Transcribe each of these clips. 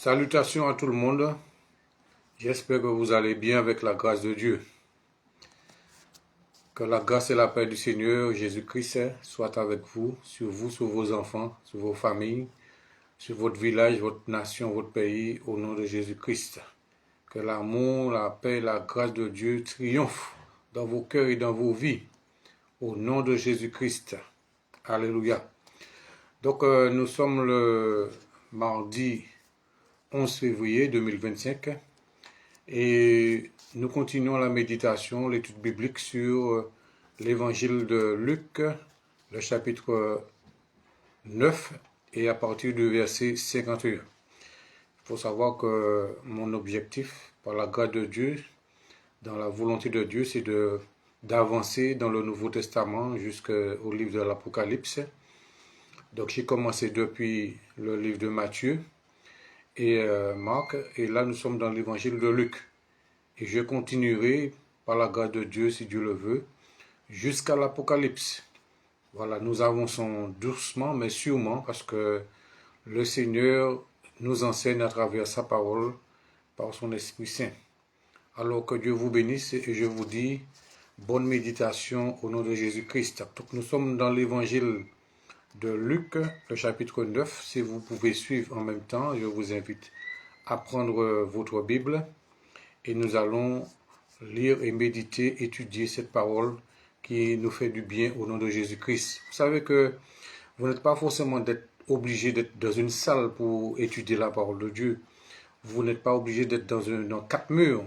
Salutations à tout le monde. J'espère que vous allez bien avec la grâce de Dieu. Que la grâce et la paix du Seigneur Jésus-Christ soient avec vous, sur vos enfants, sur vos familles, sur votre village, votre nation, votre pays, au nom de Jésus-Christ. Que l'amour, la paix et la grâce de Dieu triomphent dans vos cœurs et dans vos vies, au nom de Jésus-Christ. Alléluia. Donc, nous sommes le mardi 11 février 2025 et nous continuons la méditation, l'étude biblique sur l'évangile de Luc, le chapitre 9 et à partir du verset 51. Il faut savoir que mon objectif, par la grâce de Dieu, dans la volonté de Dieu, c'est d'avancer dans le Nouveau Testament jusqu'au livre de l'Apocalypse. Donc j'ai commencé depuis le livre de Matthieu et Marc, et là nous sommes dans l'évangile de Luc. Et je continuerai par la grâce de Dieu, si Dieu le veut, jusqu'à l'Apocalypse. Voilà, nous avançons doucement mais sûrement parce que le Seigneur nous enseigne à travers sa parole, par son Esprit Saint. Alors que Dieu vous bénisse et je vous dis bonne méditation au nom de Jésus-Christ. Donc nous sommes dans l'évangile de Luc, le chapitre 9. Si vous pouvez suivre en même temps, je vous invite à prendre votre Bible et nous allons lire et méditer, étudier cette parole qui nous fait du bien au nom de Jésus-Christ. Vous savez que vous n'êtes pas forcément obligé d'être dans une salle pour étudier la parole de Dieu. Vous n'êtes pas obligé d'être dans quatre murs.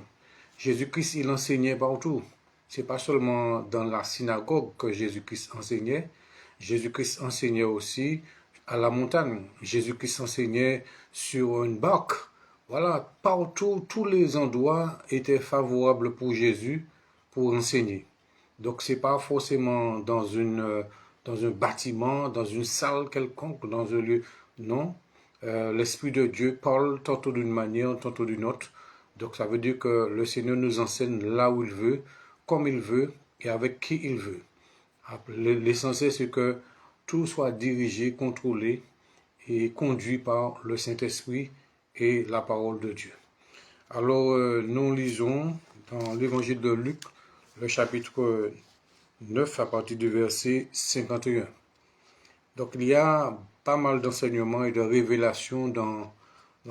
Jésus-Christ, il enseignait partout. Ce n'est pas seulement dans la synagogue que Jésus-Christ enseignait. Jésus-Christ enseignait aussi à la montagne. Jésus-Christ enseignait sur une barque. Voilà, partout, tous les endroits étaient favorables pour Jésus pour enseigner. Donc, ce n'est pas forcément dans un bâtiment, dans une salle quelconque, dans un lieu. Non, l'Esprit de Dieu parle tantôt d'une manière, tantôt d'une autre. Donc, ça veut dire que le Seigneur nous enseigne là où il veut, comme il veut et avec qui il veut. L'essentiel, c'est que tout soit dirigé, contrôlé et conduit par le Saint-Esprit et la parole de Dieu. Alors, nous lisons dans l'évangile de Luc, le chapitre 9, à partir du verset 51. Donc, il y a pas mal d'enseignements et de révélations dans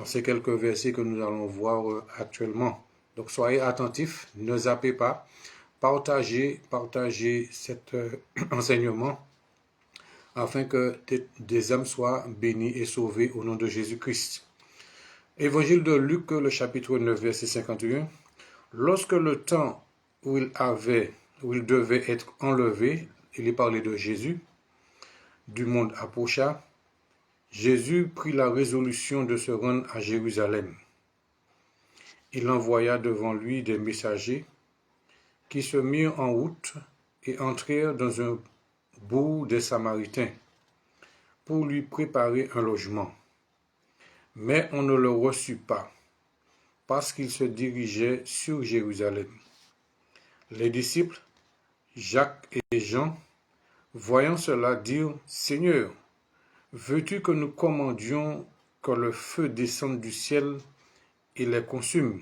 ces quelques versets que nous allons voir actuellement. Donc, soyez attentifs, ne zappez pas. Partagez cet enseignement afin que des âmes soient bénies et sauvées au nom de Jésus-Christ. Évangile de Luc, le chapitre 9, verset 51. Lorsque le temps où il devait être enlevé, il est parlé de Jésus, du monde approcha, Jésus prit la résolution de se rendre à Jérusalem. Il envoya devant lui des messagers qui se mirent en route et entrèrent dans un bourg des Samaritains pour lui préparer un logement. Mais on ne le reçut pas, parce qu'il se dirigeait sur Jérusalem. Les disciples, Jacques et Jean, voyant cela, dirent, « Seigneur, veux-tu que nous commandions que le feu descende du ciel et les consume ?»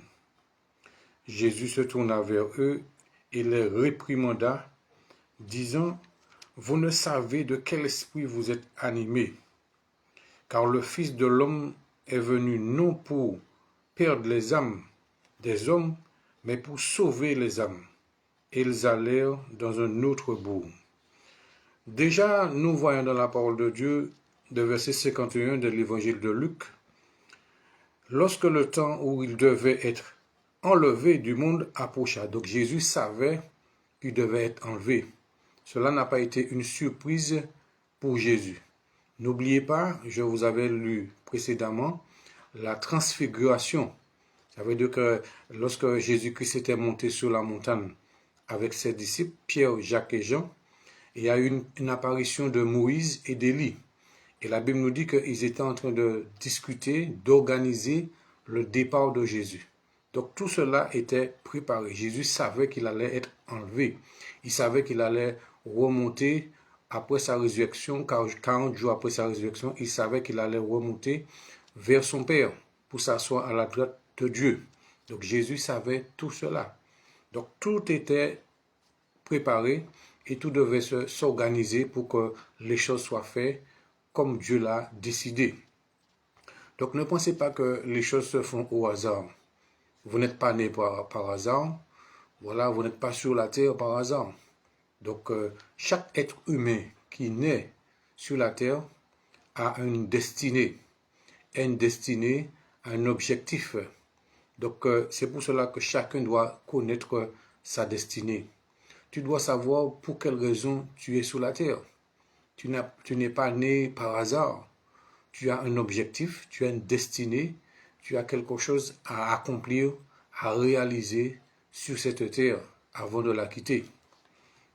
Jésus se tourna vers eux et les réprimanda, disant, « Vous ne savez de quel esprit vous êtes animés, car le Fils de l'homme est venu non pour perdre les âmes des hommes, mais pour sauver les âmes. » Et ils allèrent dans un autre bourg. Déjà, nous voyons dans la parole de Dieu, de verset 51 de l'évangile de Luc, lorsque le temps où il devait être enlevé du monde approcha. Donc Jésus savait qu'il devait être enlevé. Cela n'a pas été une surprise pour Jésus. N'oubliez pas, je vous avais lu précédemment, la transfiguration. Ça veut dire que lorsque Jésus-Christ était monté sur la montagne avec ses disciples, Pierre, Jacques et Jean, il y a eu une apparition de Moïse et d'Élie. Et la Bible nous dit qu'ils étaient en train de discuter, d'organiser le départ de Jésus. Donc tout cela était préparé. Jésus savait qu'il allait être enlevé. Il savait qu'il allait remonter après sa résurrection, 40 jours après sa résurrection, il savait qu'il allait remonter vers son Père. pour s'asseoir à la droite de Dieu. Donc Jésus savait tout cela. Donc tout était préparé et tout devait s'organiser pour que les choses soient faites comme Dieu l'a décidé. Donc ne pensez pas que les choses se font au hasard. Vous n'êtes pas né par hasard. Voilà, vous n'êtes pas sur la terre par hasard. Donc chaque être humain qui naît sur la terre a une destinée, un objectif. Donc c'est pour cela que chacun doit connaître sa destinée. Tu dois savoir pour quelle raison tu es sur la terre. Tu n'es pas né par hasard. Tu as un objectif, tu as une destinée, tu as quelque chose à accomplir, à réaliser sur cette terre avant de la quitter.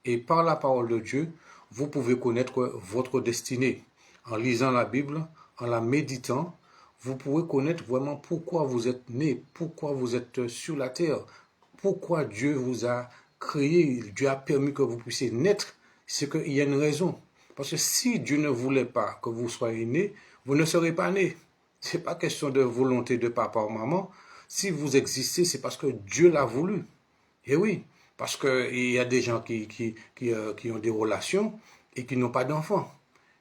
Et par la parole de Dieu, vous pouvez connaître votre destinée. En lisant la Bible, en la méditant, vous pouvez connaître vraiment pourquoi vous êtes né, pourquoi vous êtes sur la terre, pourquoi Dieu vous a créé, Dieu a permis que vous puissiez naître, c'est qu'il y a une raison. Parce que si Dieu ne voulait pas que vous soyez né, vous ne serez pas né. Ce n'est pas question de volonté de papa ou maman. Si vous existez, c'est parce que Dieu l'a voulu. Et oui, parce qu'il y a des gens qui ont des relations et qui n'ont pas d'enfants.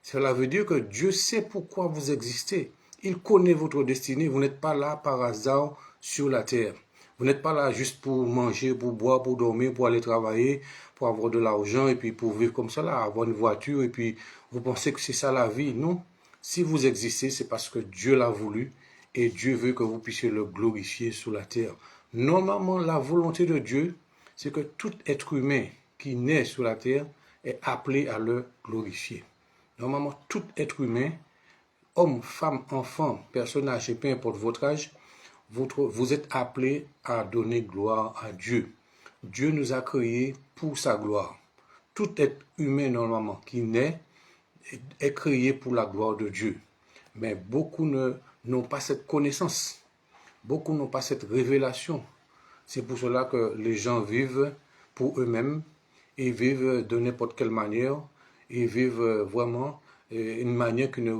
Cela veut dire que Dieu sait pourquoi vous existez. Il connaît votre destinée. Vous n'êtes pas là par hasard sur la terre. Vous n'êtes pas là juste pour manger, pour boire, pour dormir, pour aller travailler, pour avoir de l'argent et puis pour vivre comme cela, avoir une voiture et puis vous pensez que c'est ça la vie. Non. Si vous existez, c'est parce que Dieu l'a voulu et Dieu veut que vous puissiez le glorifier sur la terre. Normalement, la volonté de Dieu, c'est que tout être humain qui naît sur la terre est appelé à le glorifier. Normalement, tout être humain, homme, femme, enfant, personne âgée, peu importe votre âge, vous êtes appelé à donner gloire à Dieu. Dieu nous a créés pour sa gloire. Tout être humain, normalement, qui naît, est créé pour la gloire de Dieu. Mais beaucoup n'ont pas cette connaissance. Beaucoup n'ont pas cette révélation. C'est pour cela que les gens vivent pour eux-mêmes et vivent de n'importe quelle manière et vivent vraiment une manière qui ne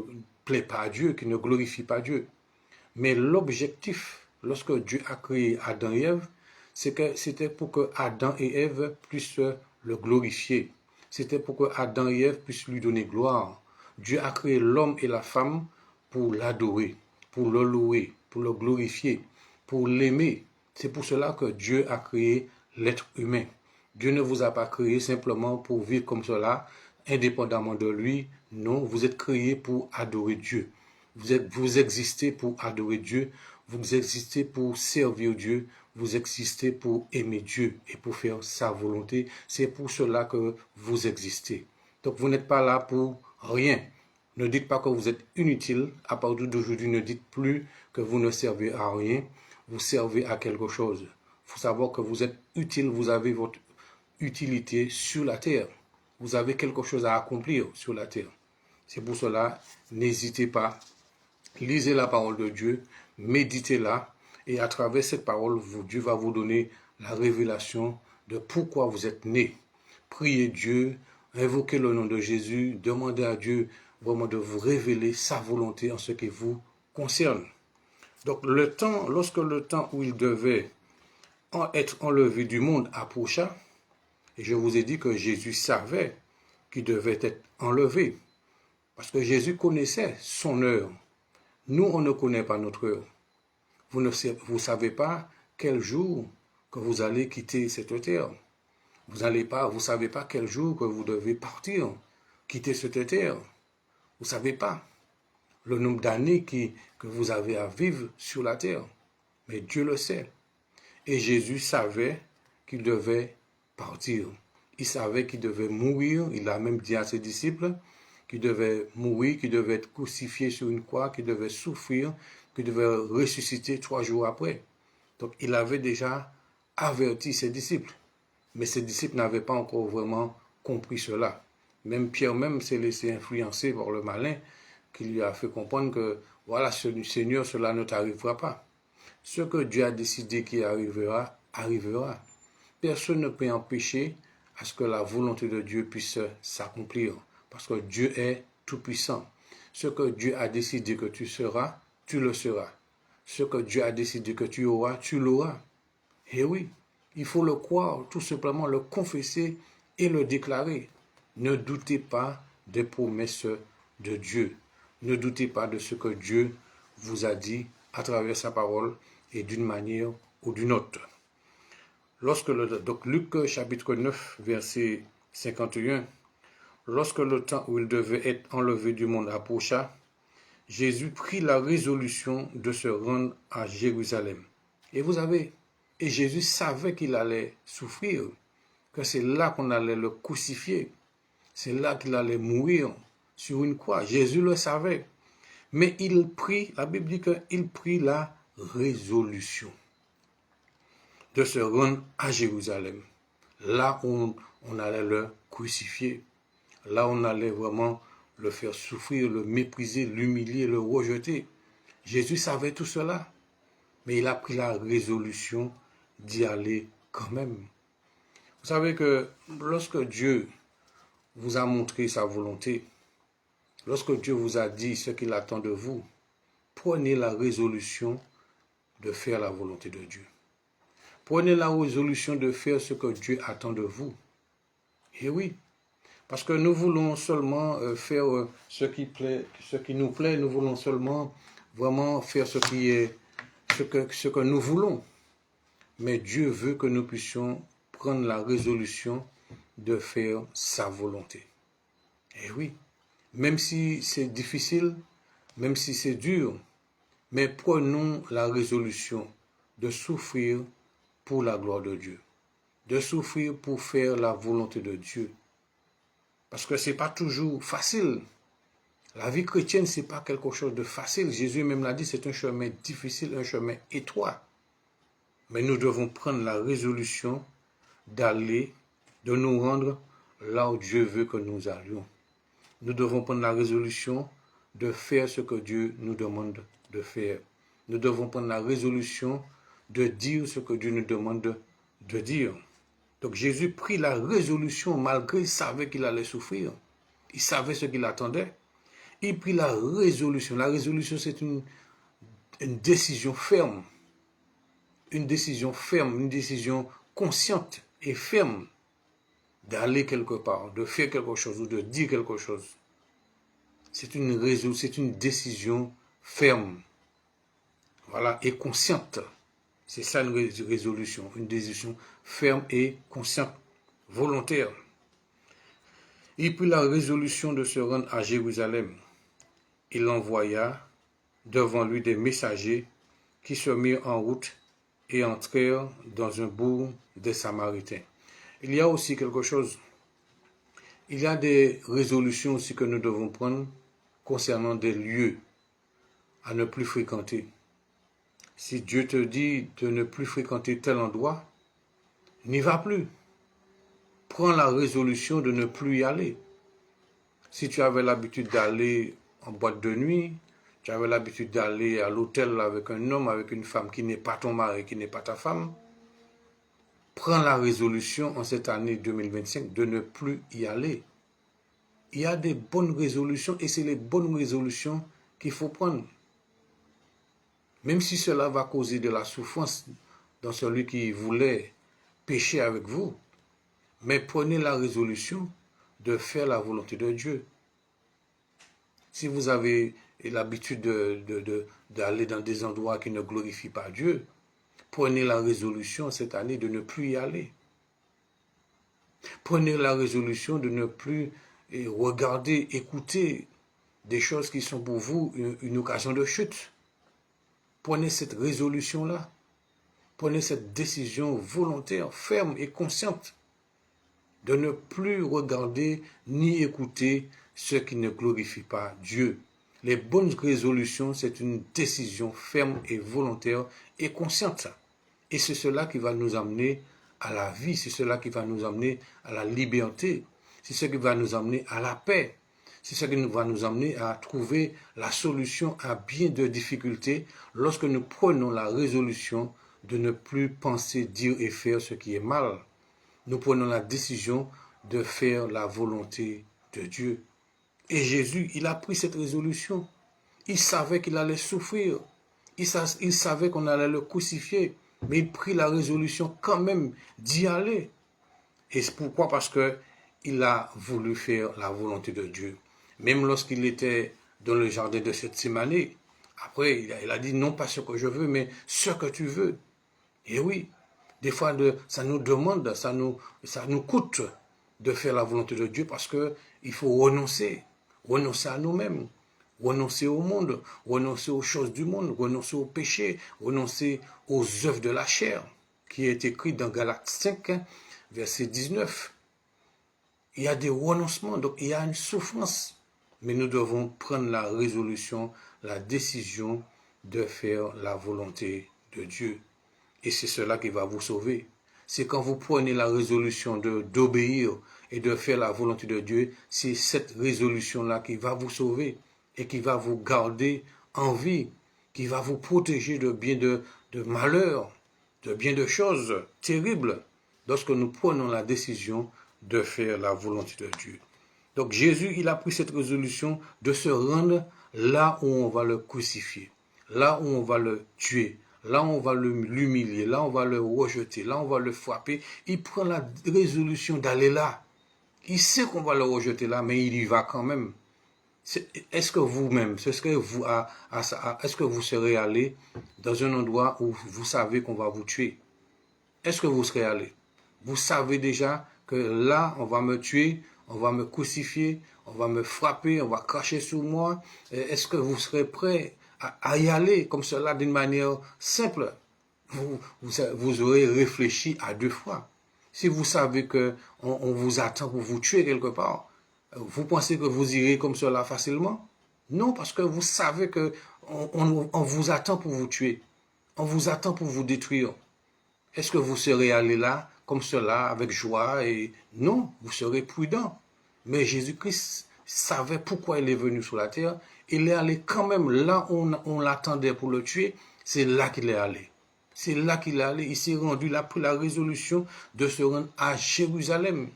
plaît pas à Dieu, qui ne glorifie pas Dieu. Mais l'objectif, lorsque Dieu a créé Adam et Ève, c'est que c'était pour que Adam et Ève puissent le glorifier. C'était pour que Adam et Ève puissent lui donner gloire. Dieu a créé l'homme et la femme pour l'adorer, pour le louer, pour le glorifier, pour l'aimer. C'est pour cela que Dieu a créé l'être humain. Dieu ne vous a pas créé simplement pour vivre comme cela, indépendamment de lui. Non, vous êtes créé pour adorer Dieu. Vous existez pour adorer Dieu. Vous existez pour servir Dieu. Vous existez pour aimer Dieu et pour faire sa volonté. C'est pour cela que vous existez. Donc vous n'êtes pas là pour rien. Ne dites pas que vous êtes inutile. À partir d'aujourd'hui, ne dites plus que vous ne servez à rien. Vous servez à quelque chose. Il faut savoir que vous êtes utile. Vous avez votre utilité sur la terre. Vous avez quelque chose à accomplir sur la terre. C'est pour cela, n'hésitez pas. Lisez la parole de Dieu, méditez-la, et à travers cette parole, Dieu va vous donner la révélation de pourquoi vous êtes né. Priez Dieu, invoquez le nom de Jésus, demandez à Dieu vraiment de vous révéler sa volonté en ce qui vous concerne. Donc lorsque le temps où il devait être enlevé du monde approcha, et je vous ai dit que Jésus savait qu'il devait être enlevé, parce que Jésus connaissait son heure. Nous, on ne connaît pas notre heure. Vous ne savez pas quel jour que vous allez quitter cette terre. Vous ne savez pas quel jour que vous devez partir, quitter cette terre. Vous ne savez pas le nombre d'années que vous avez à vivre sur la terre. Mais Dieu le sait. Et Jésus savait qu'il devait partir. Il savait qu'il devait mourir. Il a même dit à ses disciples qu'il devait mourir, qu'il devait être crucifié sur une croix, qu'il devait souffrir, qu'il devait ressusciter 3 jours après. Donc il avait déjà averti ses disciples. Mais ses disciples n'avaient pas encore vraiment compris cela. Même Pierre s'est laissé influencer par le malin qui lui a fait comprendre que voilà, Seigneur, cela ne t'arrivera pas. Ce que Dieu a décidé qui arrivera, arrivera. Personne ne peut empêcher à ce que la volonté de Dieu puisse s'accomplir. Parce que Dieu est tout-puissant. Ce que Dieu a décidé que tu seras, tu le seras. ce que Dieu a décidé que tu auras, tu l'auras. Et oui, il faut le croire, tout simplement le confesser et le déclarer. Ne doutez pas des promesses de Dieu. Ne doutez pas de ce que Dieu vous a dit à travers sa parole et d'une manière ou d'une autre. Donc Luc chapitre 9, verset 51, lorsque le temps où il devait être enlevé du monde approcha, Jésus prit la résolution de se rendre à Jérusalem. Et Jésus savait qu'il allait souffrir, que c'est là qu'on allait le crucifier, c'est là qu'il allait mourir sur une croix. Jésus le savait. Mais la Bible dit qu'il prit la résolution de se rendre à Jérusalem. Là où on allait le crucifier, là où on allait vraiment le faire souffrir, le mépriser, l'humilier, le rejeter. Jésus savait tout cela, mais il a pris la résolution d'y aller quand même. Vous savez que lorsque Dieu vous a montré sa volonté, lorsque Dieu vous a dit ce qu'il attend de vous, prenez la résolution de faire la volonté de Dieu. Prenez la résolution de faire ce que Dieu attend de vous. Et oui, parce que nous voulons seulement faire ce qui nous plaît, nous voulons seulement vraiment faire ce que nous voulons. Mais Dieu veut que nous puissions prendre la résolution de faire sa volonté. Et oui, même si c'est difficile, même si c'est dur, mais prenons la résolution de souffrir pour la gloire de Dieu, de souffrir pour faire la volonté de Dieu. Parce que ce n'est pas toujours facile. La vie chrétienne, ce n'est pas quelque chose de facile. Jésus même l'a dit, c'est un chemin difficile, un chemin étroit. Mais nous devons prendre la résolution d'aller, de nous rendre là où Dieu veut que nous allions. Nous devons prendre la résolution de faire ce que Dieu nous demande de faire. Nous devons prendre la résolution de dire ce que Dieu nous demande de dire. Donc Jésus prit la résolution malgré il savait qu'il allait souffrir. Il savait ce qu'il attendait. Il prit la résolution. La résolution, c'est une décision ferme. Une décision ferme, une décision consciente et ferme d'aller quelque part, de faire quelque chose ou de dire quelque chose. C'est une décision ferme. Voilà, et consciente. C'est ça une résolution, une décision ferme et consciente, volontaire. Il prit la résolution de se rendre à Jérusalem. Il envoya devant lui des messagers qui se mirent en route et entrèrent dans un bourg des Samaritains. Il y a aussi quelque chose. Il y a des résolutions aussi que nous devons prendre concernant des lieux à ne plus fréquenter. Si Dieu te dit de ne plus fréquenter tel endroit, n'y va plus. Prends la résolution de ne plus y aller. Si tu avais l'habitude d'aller en boîte de nuit, tu avais l'habitude d'aller à l'hôtel avec un homme, avec une femme qui n'est pas ton mari, qui n'est pas ta femme, prends la résolution en cette année 2025 de ne plus y aller. Il y a des bonnes résolutions et c'est les bonnes résolutions qu'il faut prendre. Même si cela va causer de la souffrance dans celui qui voulait pécher avec vous, mais prenez la résolution de faire la volonté de Dieu. Si vous avez l'habitude d'aller dans des endroits qui ne glorifient pas Dieu, prenez la résolution cette année de ne plus y aller. Prenez la résolution de ne plus regarder, écouter des choses qui sont pour vous une occasion de chute. Prenez cette résolution-là. Prenez cette décision volontaire, ferme et consciente de ne plus regarder ni écouter ce qui ne glorifie pas Dieu. Les bonnes résolutions, c'est une décision ferme et volontaire et consciente. Et c'est cela qui va nous amener à la vie, c'est cela qui va nous amener à la liberté, c'est ce qui va nous amener à la paix. C'est ce qui va nous amener à trouver la solution à bien de difficultés lorsque nous prenons la résolution de ne plus penser, dire et faire ce qui est mal. Nous prenons la décision de faire la volonté de Dieu. Et Jésus, il a pris cette résolution. Il savait qu'il allait souffrir. Il savait qu'on allait le crucifier, mais il prit la résolution quand même d'y aller. Et c'est pourquoi? Parce que il a voulu faire la volonté de Dieu. Même lorsqu'il était dans le jardin de Gethsémani, après, il a dit non pas ce que je veux, mais ce que tu veux. Et oui, des fois, ça nous demande, ça nous coûte de faire la volonté de Dieu parce que il faut renoncer à nous-mêmes, renoncer au monde, renoncer aux choses du monde, renoncer au péché, renoncer aux œuvres de la chair, qui est écrit dans Galates 5, verset 19. Il y a des renoncements, donc il y a une souffrance. Mais nous devons prendre la résolution, la décision de faire la volonté de Dieu. Et c'est cela qui va vous sauver. C'est quand vous prenez la résolution d'obéir et de faire la volonté de Dieu, c'est cette résolution-là qui va vous sauver et qui va vous garder en vie, qui va vous protéger de bien de malheurs, de bien de choses terribles, lorsque nous prenons la décision de faire la volonté de Dieu. Donc Jésus, il a pris cette résolution de se rendre là où on va le crucifier, là où on va le tuer, là où on va l'humilier, là où on va le rejeter, là où on va le frapper. Il prend la résolution d'aller là. Il sait qu'on va le rejeter là, mais il y va quand même. Est-ce que vous-même, est-ce que vous serez allé dans un endroit où vous savez qu'on va vous tuer? Est-ce que vous serez allé? Vous savez déjà que là, on va me tuer, on va me crucifier, on va me frapper, on va cracher sur moi. Est-ce que vous serez prêt à y aller comme cela d'une manière simple? Vous aurez réfléchi à 2 fois. Si vous savez que on vous attend pour vous tuer quelque part, vous pensez que vous irez comme cela facilement? Non, parce que vous savez que on vous attend pour vous tuer. On vous attend pour vous détruire. Est-ce que vous serez allé là, comme cela, avec joie? Et non, vous serez prudent. Mais Jésus-Christ savait pourquoi il est venu sur la terre. Il est allé quand même là où on l'attendait pour le tuer. C'est là qu'il est allé. C'est là qu'il est allé. Il s'est rendu, il a pris la résolution de se rendre à Jérusalem.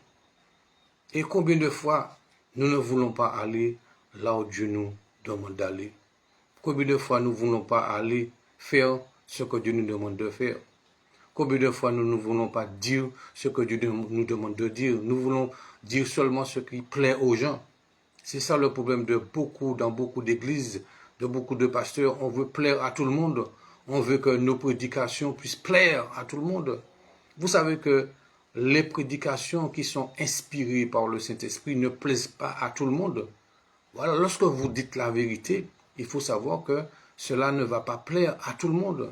Et combien de fois nous ne voulons pas aller là où Dieu nous demande d'aller? Combien de fois nous ne voulons pas aller faire ce que Dieu nous demande de faire? Combien de fois nous ne voulons pas dire ce que Dieu nous demande de dire? Nous voulons dire seulement ce qui plaît aux gens. C'est ça le problème dans beaucoup d'églises, de beaucoup de pasteurs. On veut plaire à tout le monde. On veut que nos prédications puissent plaire à tout le monde. Vous savez que les prédications qui sont inspirées par le Saint-Esprit ne plaisent pas à tout le monde. Voilà, lorsque vous dites la vérité, il faut savoir que cela ne va pas plaire à tout le monde.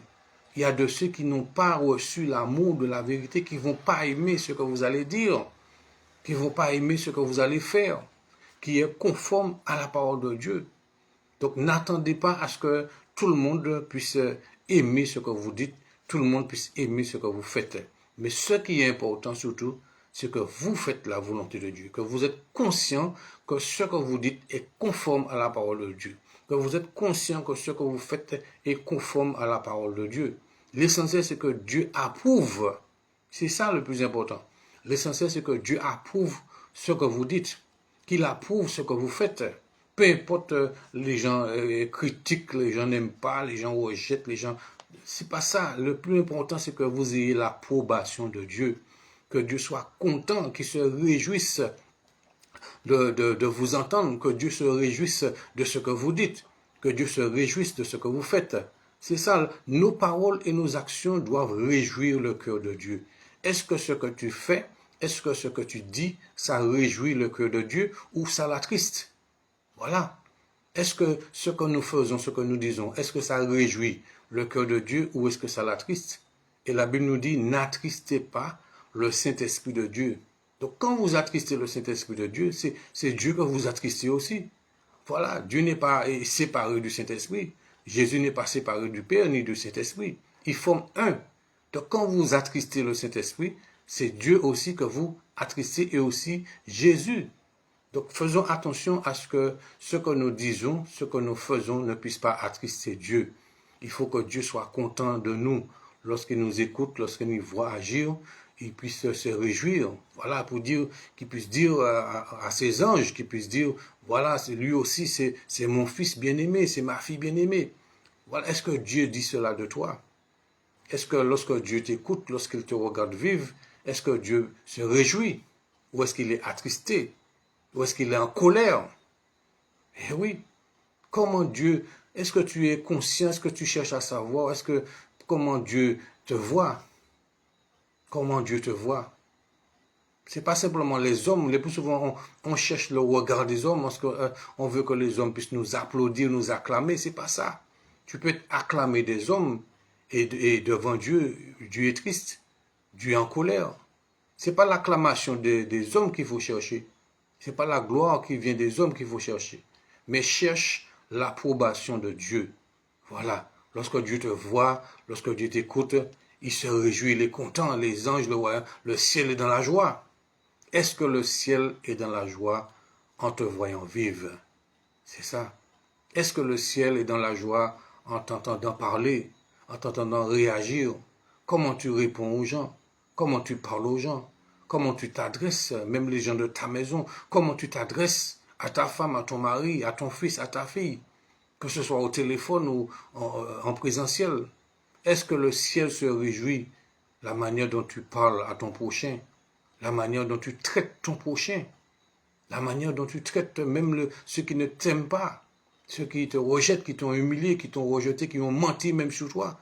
Il y a de ceux qui n'ont pas reçu l'amour de la vérité, qui ne vont pas aimer ce que vous allez dire, qui ne vont pas aimer ce que vous allez faire, qui est conforme à la parole de Dieu. Donc n'attendez pas à ce que tout le monde puisse aimer ce que vous dites, tout le monde puisse aimer ce que vous faites. Mais ce qui est important surtout, c'est que vous faites la volonté de Dieu, que vous êtes conscient que ce que vous dites est conforme à la parole de Dieu, que vous êtes conscient que ce que vous faites est conforme à la parole de Dieu. L'essentiel, c'est que Dieu approuve. C'est ça le plus important. L'essentiel, c'est que Dieu approuve ce que vous dites, qu'il approuve ce que vous faites. Peu importe, les gens critiquent, les gens n'aiment pas, les gens rejettent, les gens... C'est pas ça. Le plus important, c'est que vous ayez l'approbation de Dieu. Que Dieu soit content, qu'il se réjouisse de vous entendre, que Dieu se réjouisse de ce que vous dites, que Dieu se réjouisse de ce que vous faites. C'est ça, nos paroles et nos actions doivent réjouir le cœur de Dieu. Est-ce que ce que tu fais, est-ce que ce que tu dis, ça réjouit le cœur de Dieu ou ça l'attriste? Voilà. Est-ce que ce que nous faisons, ce que nous disons, est-ce que ça réjouit le cœur de Dieu ou est-ce que ça l'attriste? Et la Bible nous dit, n'attristez pas le Saint-Esprit de Dieu. Donc quand vous attristez le Saint-Esprit de Dieu, c'est Dieu que vous attristez aussi. Voilà, Dieu n'est pas séparé du Saint-Esprit. Jésus n'est pas séparé du Père ni du Saint-Esprit. Ils forment un. Donc quand vous attristez le Saint-Esprit, c'est Dieu aussi que vous attristez et aussi Jésus. Donc faisons attention à ce que nous disons, ce que nous faisons ne puisse pas attrister Dieu. Il faut que Dieu soit content de nous. Lorsqu'il nous écoute, lorsqu'il nous voit agir, il puisse se réjouir. Voilà, pour dire, qu'il puisse dire à ses anges, qu'il puisse dire, voilà, lui aussi, c'est mon fils bien-aimé, c'est ma fille bien-aimée. Voilà. Est-ce que Dieu dit cela de toi? Est-ce que lorsque Dieu t'écoute, lorsqu'il te regarde vivre, est-ce que Dieu se réjouit? Ou est-ce qu'il est attristé? Ou est-ce qu'il est en colère? Eh oui. Comment Dieu, est-ce que tu es conscient, est-ce que tu cherches à savoir, comment Dieu te voit? Comment Dieu te voit? C'est pas simplement les hommes. Le plus souvent, on cherche le regard des hommes parce qu'on veut que les hommes puissent nous applaudir, nous acclamer. C'est pas ça. Tu peux acclamer des hommes et devant Dieu, Dieu est triste. Dieu est en colère. C'est pas l'acclamation des hommes qu'il faut chercher. C'est pas la gloire qui vient des hommes qu'il faut chercher. Mais cherche l'approbation de Dieu. Voilà. Lorsque Dieu te voit, lorsque Dieu t'écoute, il se réjouit, il est content. Les anges le voient. Le ciel est dans la joie. Est-ce que le ciel est dans la joie en te voyant vivre? C'est ça. Est-ce que le ciel est dans la joie en t'entendant parler, en t'entendant réagir? Comment tu réponds aux gens? Comment tu parles aux gens? Comment tu t'adresses, même les gens de ta maison? Comment tu t'adresses à ta femme, à ton mari, à ton fils, à ta fille? Que ce soit au téléphone ou en présentiel. Est-ce que le ciel se réjouit la manière dont tu parles à ton prochain? La manière dont tu traites ton prochain, la manière dont tu traites même ceux qui ne t'aiment pas, ceux qui te rejettent, qui t'ont humilié, qui t'ont rejeté, qui ont menti même sur toi.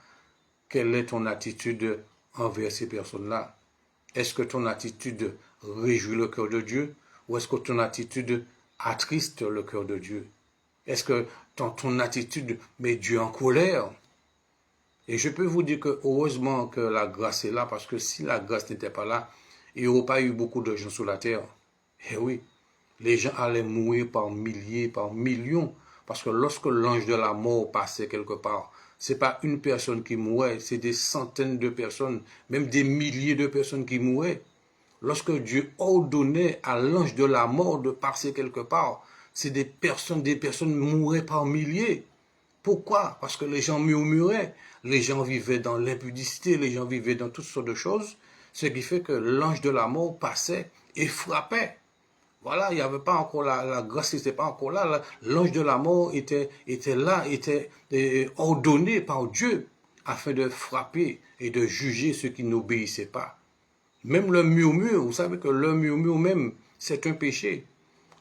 Quelle est ton attitude envers ces personnes-là? Est-ce que ton attitude réjouit le cœur de Dieu ou est-ce que ton attitude attriste le cœur de Dieu? Est-ce que ton attitude met Dieu en colère? Et je peux vous dire que heureusement que la grâce est là, parce que si la grâce n'était pas là, il n'y aurait pas eu beaucoup de gens sur la terre. Eh oui, les gens allaient mourir par milliers, par millions. Parce que lorsque l'ange de la mort passait quelque part, ce n'est pas une personne qui mourait, c'est des centaines de personnes, même des milliers de personnes qui mouraient. Lorsque Dieu ordonnait à l'ange de la mort de passer quelque part, c'est des personnes mouraient par milliers. Pourquoi? Parce que les gens murmuraient, les gens vivaient dans l'impudicité, les gens vivaient dans toutes sortes de choses. Ce qui fait que l'ange de la mort passait et frappait. Voilà, il n'y avait pas encore la grâce, n'était pas encore là. L'ange de la mort était là, était ordonné par Dieu afin de frapper et de juger ceux qui n'obéissaient pas. Même le murmure, vous savez que le murmure même, c'est un péché.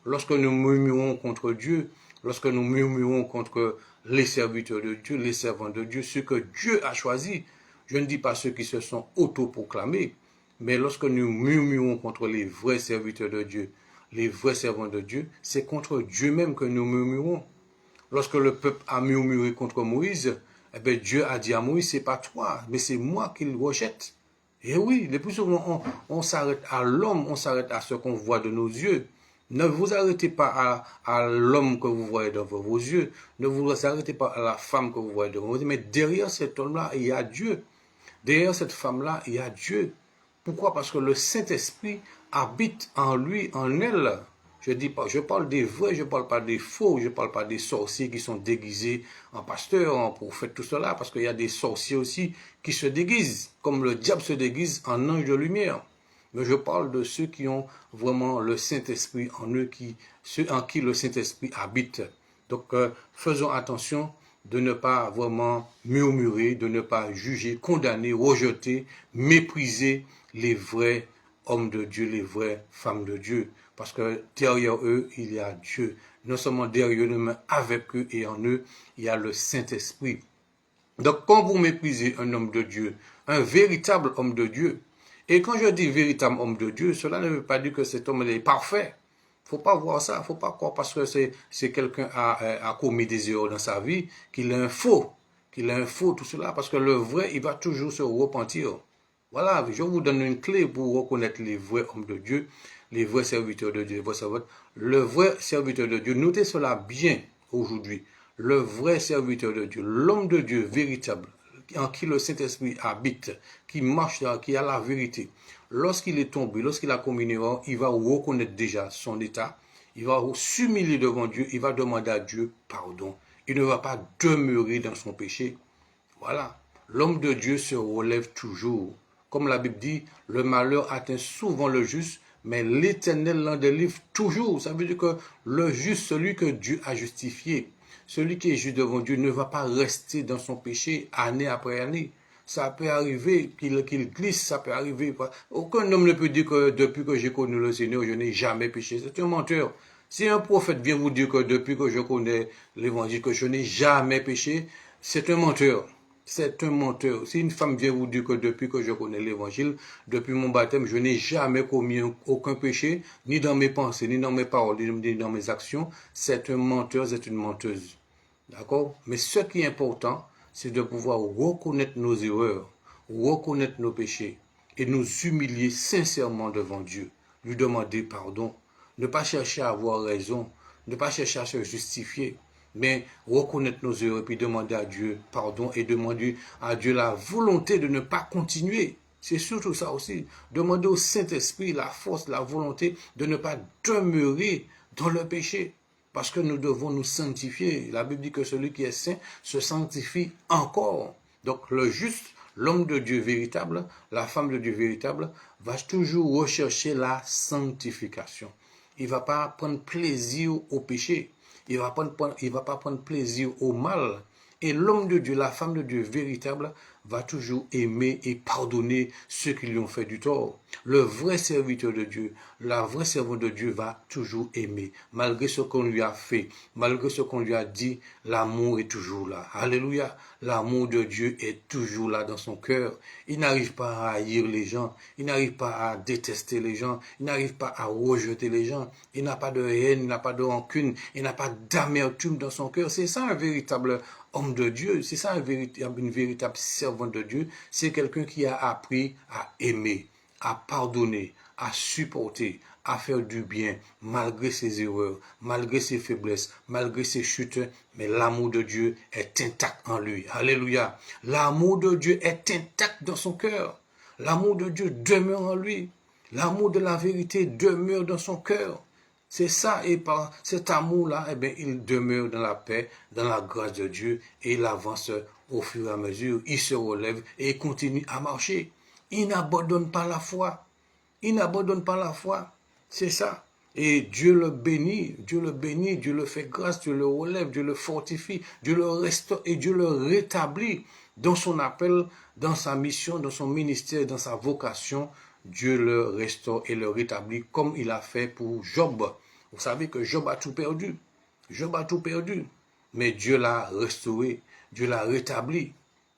Lorsque nous murmurons contre Dieu, lorsque nous murmurons contre les serviteurs de Dieu, les servants de Dieu, ceux que Dieu a choisis, je ne dis pas ceux qui se sont autoproclamés, mais lorsque nous murmurons contre les vrais serviteurs de Dieu, les vrais servants de Dieu, c'est contre Dieu même que nous murmurons. Lorsque le peuple a murmuré contre Moïse, eh bien Dieu a dit à Moïse, c'est pas toi, mais c'est moi qu'il rejette. Et oui, le plus souvent, on s'arrête à l'homme, on s'arrête à ce qu'on voit de nos yeux. Ne vous arrêtez pas à l'homme que vous voyez devant vos yeux. Ne vous arrêtez pas à la femme que vous voyez devant vos yeux. Mais derrière cet homme-là, il y a Dieu. Derrière cette femme-là, il y a Dieu. Pourquoi? Parce que le Saint-Esprit habite en lui, en elle. Je parle des vrais, je ne parle pas des faux, je ne parle pas des sorciers qui sont déguisés en pasteurs, en prophètes, tout cela, parce qu'il y a des sorciers aussi qui se déguisent, comme le diable se déguise en ange de lumière. Mais je parle de ceux qui ont vraiment le Saint-Esprit en eux, ceux en qui le Saint-Esprit habite. Donc, faisons attention de ne pas vraiment murmurer, de ne pas juger, condamner, rejeter, mépriser les vrais hommes de Dieu, les vraies femmes de Dieu. Parce que derrière eux, il y a Dieu. Non seulement derrière eux, mais avec eux et en eux, il y a le Saint-Esprit. Donc, quand vous méprisez un homme de Dieu, un véritable homme de Dieu, et quand je dis véritable homme de Dieu, cela ne veut pas dire que cet homme est parfait. Faut pas voir ça, faut pas croire parce que c'est quelqu'un a commis des erreurs dans sa vie, qu'il est un faux, tout cela, parce que le vrai, il va toujours se repentir. Voilà, je vous donne une clé pour reconnaître les vrais hommes de Dieu, les vrais serviteurs de Dieu. Le vrai serviteur de Dieu, notez cela bien aujourd'hui. Le vrai serviteur de Dieu, l'homme de Dieu véritable, en qui le Saint-Esprit habite, qui marche, qui a la vérité. Lorsqu'il est tombé, lorsqu'il a commis une erreur, il va reconnaître déjà son état, il va s'humilier devant Dieu, il va demander à Dieu pardon. Il ne va pas demeurer dans son péché. Voilà. L'homme de Dieu se relève toujours. Comme la Bible dit, le malheur atteint souvent le juste, mais l'Éternel l'en délivre toujours. Ça veut dire que le juste, celui que Dieu a justifié, Celui qui est juste devant Dieu ne va pas rester dans son péché année après année. Ça peut arriver qu'il glisse, ça peut arriver. Aucun homme ne peut dire que depuis que j'ai connu le Seigneur, je n'ai jamais péché. C'est un menteur. Si un prophète vient vous dire que depuis que je connais l'évangile, que je n'ai jamais péché, c'est un menteur. C'est un menteur. Si une femme vient vous dire que depuis que je connais l'évangile, depuis mon baptême, je n'ai jamais commis aucun péché, ni dans mes pensées, ni dans mes paroles, ni dans mes actions, c'est un menteur, c'est une menteuse. D'accord? Mais ce qui est important, c'est de pouvoir reconnaître nos erreurs, reconnaître nos péchés et nous humilier sincèrement devant Dieu, lui demander pardon, ne pas chercher à avoir raison, ne pas chercher à se justifier, mais reconnaître nos erreurs et puis demander à Dieu pardon et demander à Dieu la volonté de ne pas continuer. C'est surtout ça aussi. Demander au Saint-Esprit la force, la volonté de ne pas demeurer dans le péché. Parce que nous devons nous sanctifier. La Bible dit que celui qui est saint se sanctifie encore. Donc le juste, l'homme de Dieu véritable, la femme de Dieu véritable, va toujours rechercher la sanctification. Il ne va pas prendre plaisir au péché. Il ne va pas prendre plaisir au mal. Et l'homme de Dieu, la femme de Dieu véritable, va toujours aimer et pardonner ceux qui lui ont fait du tort. Le vrai serviteur de Dieu, la vraie servante de Dieu va toujours aimer. Malgré ce qu'on lui a fait, malgré ce qu'on lui a dit, l'amour est toujours là. Alléluia. L'amour de Dieu est toujours là dans son cœur. Il n'arrive pas à haïr les gens. Il n'arrive pas à détester les gens. Il n'arrive pas à rejeter les gens. Il n'a pas de haine, il n'a pas de rancune. Il n'a pas d'amertume dans son cœur. C'est ça un véritable homme de Dieu. C'est ça une véritable servante de Dieu. C'est quelqu'un qui a appris à aimer, à pardonner, à supporter, à faire du bien, malgré ses erreurs, malgré ses faiblesses, malgré ses chutes, mais l'amour de Dieu est intact en lui. Alléluia. L'amour de Dieu est intact dans son cœur. L'amour de Dieu demeure en lui. L'amour de la vérité demeure dans son cœur. C'est ça, et par cet amour-là, eh bien, il demeure dans la paix, dans la grâce de Dieu, et il avance au fur et à mesure, il se relève et il continue à marcher. Il n'abandonne pas la foi. Il n'abandonne pas la foi. C'est ça. Et Dieu le bénit, Dieu le bénit, Dieu le fait grâce, Dieu le relève, Dieu le fortifie, Dieu le restaure et Dieu le rétablit dans son appel, dans sa mission, dans son ministère, dans sa vocation. Dieu le restaure et le rétablit comme il a fait pour Job. Vous savez que Job a tout perdu. Job a tout perdu. Mais Dieu l'a restauré, Dieu l'a rétabli.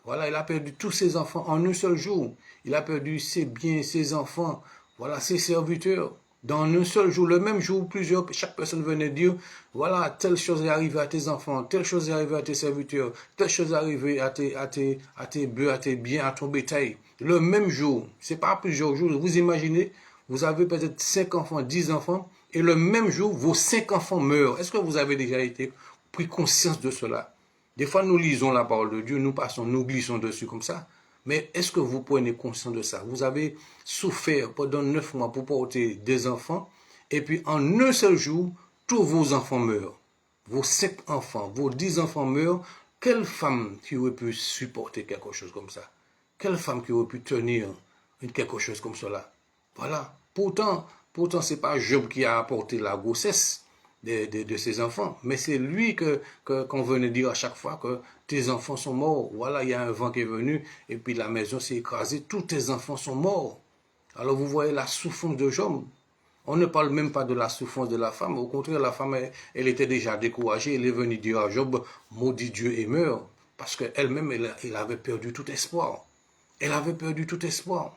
Voilà, il a perdu tous ses enfants en un seul jour. Il a perdu ses biens, ses enfants, voilà, ses serviteurs. Dans un seul jour, le même jour, chaque personne venait dire, voilà, telle chose est arrivée à tes enfants, telle chose est arrivée à tes serviteurs, telle chose est arrivée à tes bœufs, à tes biens, à ton bétail. Le même jour, c'est pas plusieurs jours. Vous imaginez, vous avez peut-être 5 enfants, 10 enfants, et le même jour, vos 5 enfants meurent. Est-ce que vous avez déjà pris conscience de cela? Des fois, nous lisons la parole de Dieu, nous glissons dessus comme ça. Mais est-ce que vous prenez conscience de ça? Vous avez souffert pendant 9 mois pour porter des enfants, et puis en un seul jour, tous vos enfants meurent. Vos 5 enfants, vos 10 enfants meurent. Quelle femme qui aurait pu supporter quelque chose comme ça? Quelle femme qui aurait pu tenir quelque chose comme cela? Voilà. Pourtant, ce n'est pas Job qui a apporté la grossesse de ses enfants, mais c'est lui qu'on venait dire à chaque fois que tes enfants sont morts. Voilà, il y a un vent qui est venu et puis la maison s'est écrasée, tous tes enfants sont morts. Alors vous voyez la souffrance de Job. On ne parle même pas de la souffrance de la femme. Au contraire, la femme, elle était déjà découragée. Elle est venue dire à Job, maudit Dieu et meurt. Parce qu'elle-même, elle avait perdu tout espoir. Elle avait perdu tout espoir.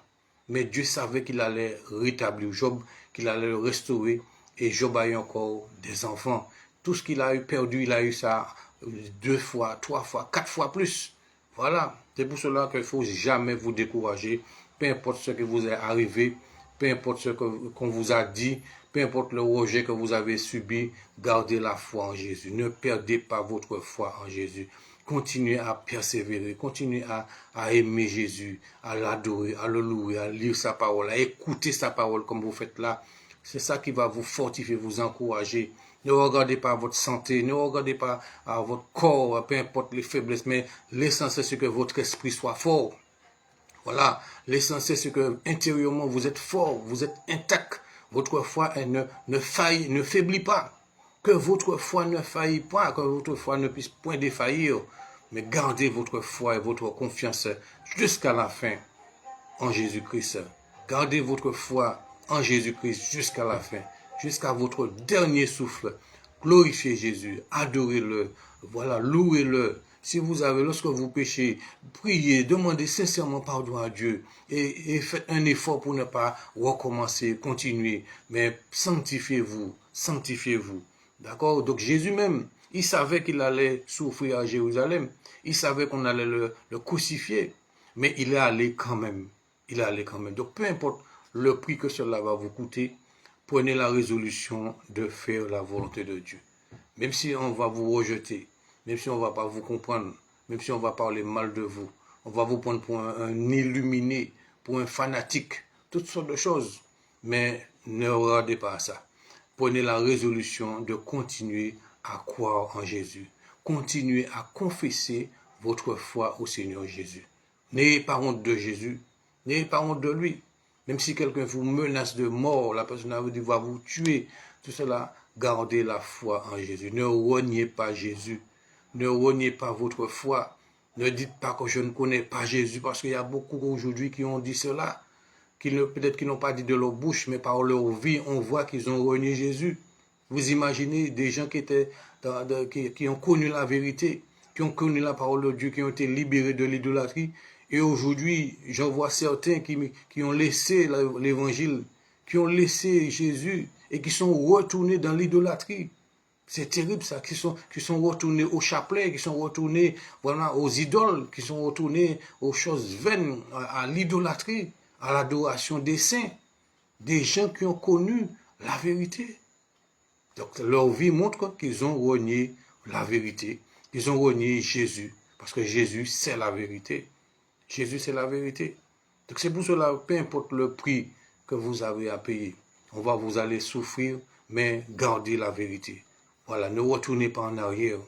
Mais Dieu savait qu'il allait rétablir Job, qu'il allait le restaurer. Et Job a eu encore des enfants. Tout ce qu'il a eu perdu, il a eu ça 2 fois, 3 fois, 4 fois plus. Voilà. C'est pour cela qu'il ne faut jamais vous décourager. Peu importe ce qui vous est arrivé, peu importe ce qu'on vous a dit, peu importe le rejet que vous avez subi, gardez la foi en Jésus. Ne perdez pas votre foi en Jésus. Continuez à persévérer, continuez à aimer Jésus, à l'adorer, à le louer, à lire sa parole, à écouter sa parole comme vous faites là. C'est ça qui va vous fortifier, vous encourager. Ne regardez pas à votre santé, ne regardez pas à votre corps, peu importe les faiblesses, mais l'essentiel c'est que votre esprit soit fort. Voilà, l'essentiel c'est que intérieurement vous êtes fort, vous êtes intact. Votre foi elle ne faillit, ne faiblit pas. Que votre foi ne faillit pas, que votre foi ne puisse point défaillir, mais gardez votre foi et votre confiance jusqu'à la fin en Jésus-Christ. Gardez votre foi en Jésus-Christ jusqu'à la fin, jusqu'à votre dernier souffle. Glorifiez Jésus, adorez-le, voilà, louez-le. Si vous avez, lorsque vous péchez, priez, demandez sincèrement pardon à Dieu et faites un effort pour ne pas recommencer, continuer, mais sanctifiez-vous, sanctifiez-vous. D'accord? Donc Jésus même, il savait qu'il allait souffrir à Jérusalem, il savait qu'on allait le crucifier, mais il est allé quand même. Il est allé quand même. Donc peu importe le prix que cela va vous coûter, prenez la résolution de faire la volonté de Dieu. Même si on va vous rejeter, même si on ne va pas vous comprendre, même si on va parler mal de vous, on va vous prendre pour un illuminé, pour un fanatique, toutes sortes de choses. Mais ne regardez pas à ça. Prenez la résolution de continuer à croire en Jésus. Continuez à confesser votre foi au Seigneur Jésus. N'ayez pas honte de Jésus. N'ayez pas honte de lui. Même si quelqu'un vous menace de mort, la personne va vous tuer, tout cela, gardez la foi en Jésus. Ne reniez pas Jésus. Ne reniez pas votre foi. Ne dites pas que je ne connais pas Jésus, parce qu'il y a beaucoup aujourd'hui qui ont dit cela. Peut-être qu'ils n'ont pas dit de leur bouche, mais par leur vie, on voit qu'ils ont renié Jésus. Vous imaginez des gens qui ont connu la vérité, qui ont connu la parole de Dieu, qui ont été libérés de l'idolâtrie. Et aujourd'hui, j'en vois certains qui ont laissé l'évangile, qui ont laissé Jésus et qui sont retournés dans l'idolâtrie. C'est terrible ça, qui sont retournés au chapelet, qui sont retournés voilà, aux idoles, qui sont retournés aux choses vaines, à l'idolâtrie, à l'adoration des saints. Des gens qui ont connu la vérité. Donc leur vie montre qu'ils ont renié la vérité, qu'ils ont renié Jésus, parce que Jésus c'est la vérité. Jésus c'est la vérité. Donc c'est pour cela, peu importe le prix que vous avez à payer, vous allez souffrir, mais gardez la vérité. Voilà, ne retournez pas en arrière.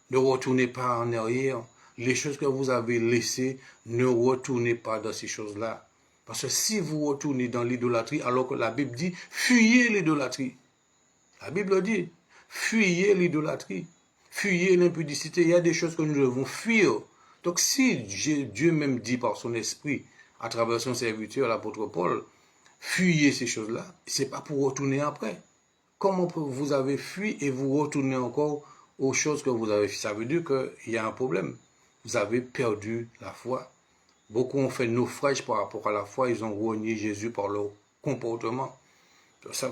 Ne retournez pas en arrière. Les choses que vous avez laissées, ne retournez pas dans ces choses-là. Parce que si vous retournez dans l'idolâtrie, alors que la Bible dit, fuyez l'idolâtrie. La Bible dit, fuyez l'idolâtrie, fuyez l'impudicité. Il y a des choses que nous devons fuir. Donc si Dieu même dit par son esprit, à travers son serviteur, l'apôtre Paul, fuyez ces choses-là, ce n'est pas pour retourner après. Comment vous avez fui et vous retournez encore aux choses que vous avez fait? Ça veut dire qu'il y a un problème. Vous avez perdu la foi. Beaucoup ont fait naufrage par rapport à la foi. Ils ont renié Jésus par leur comportement.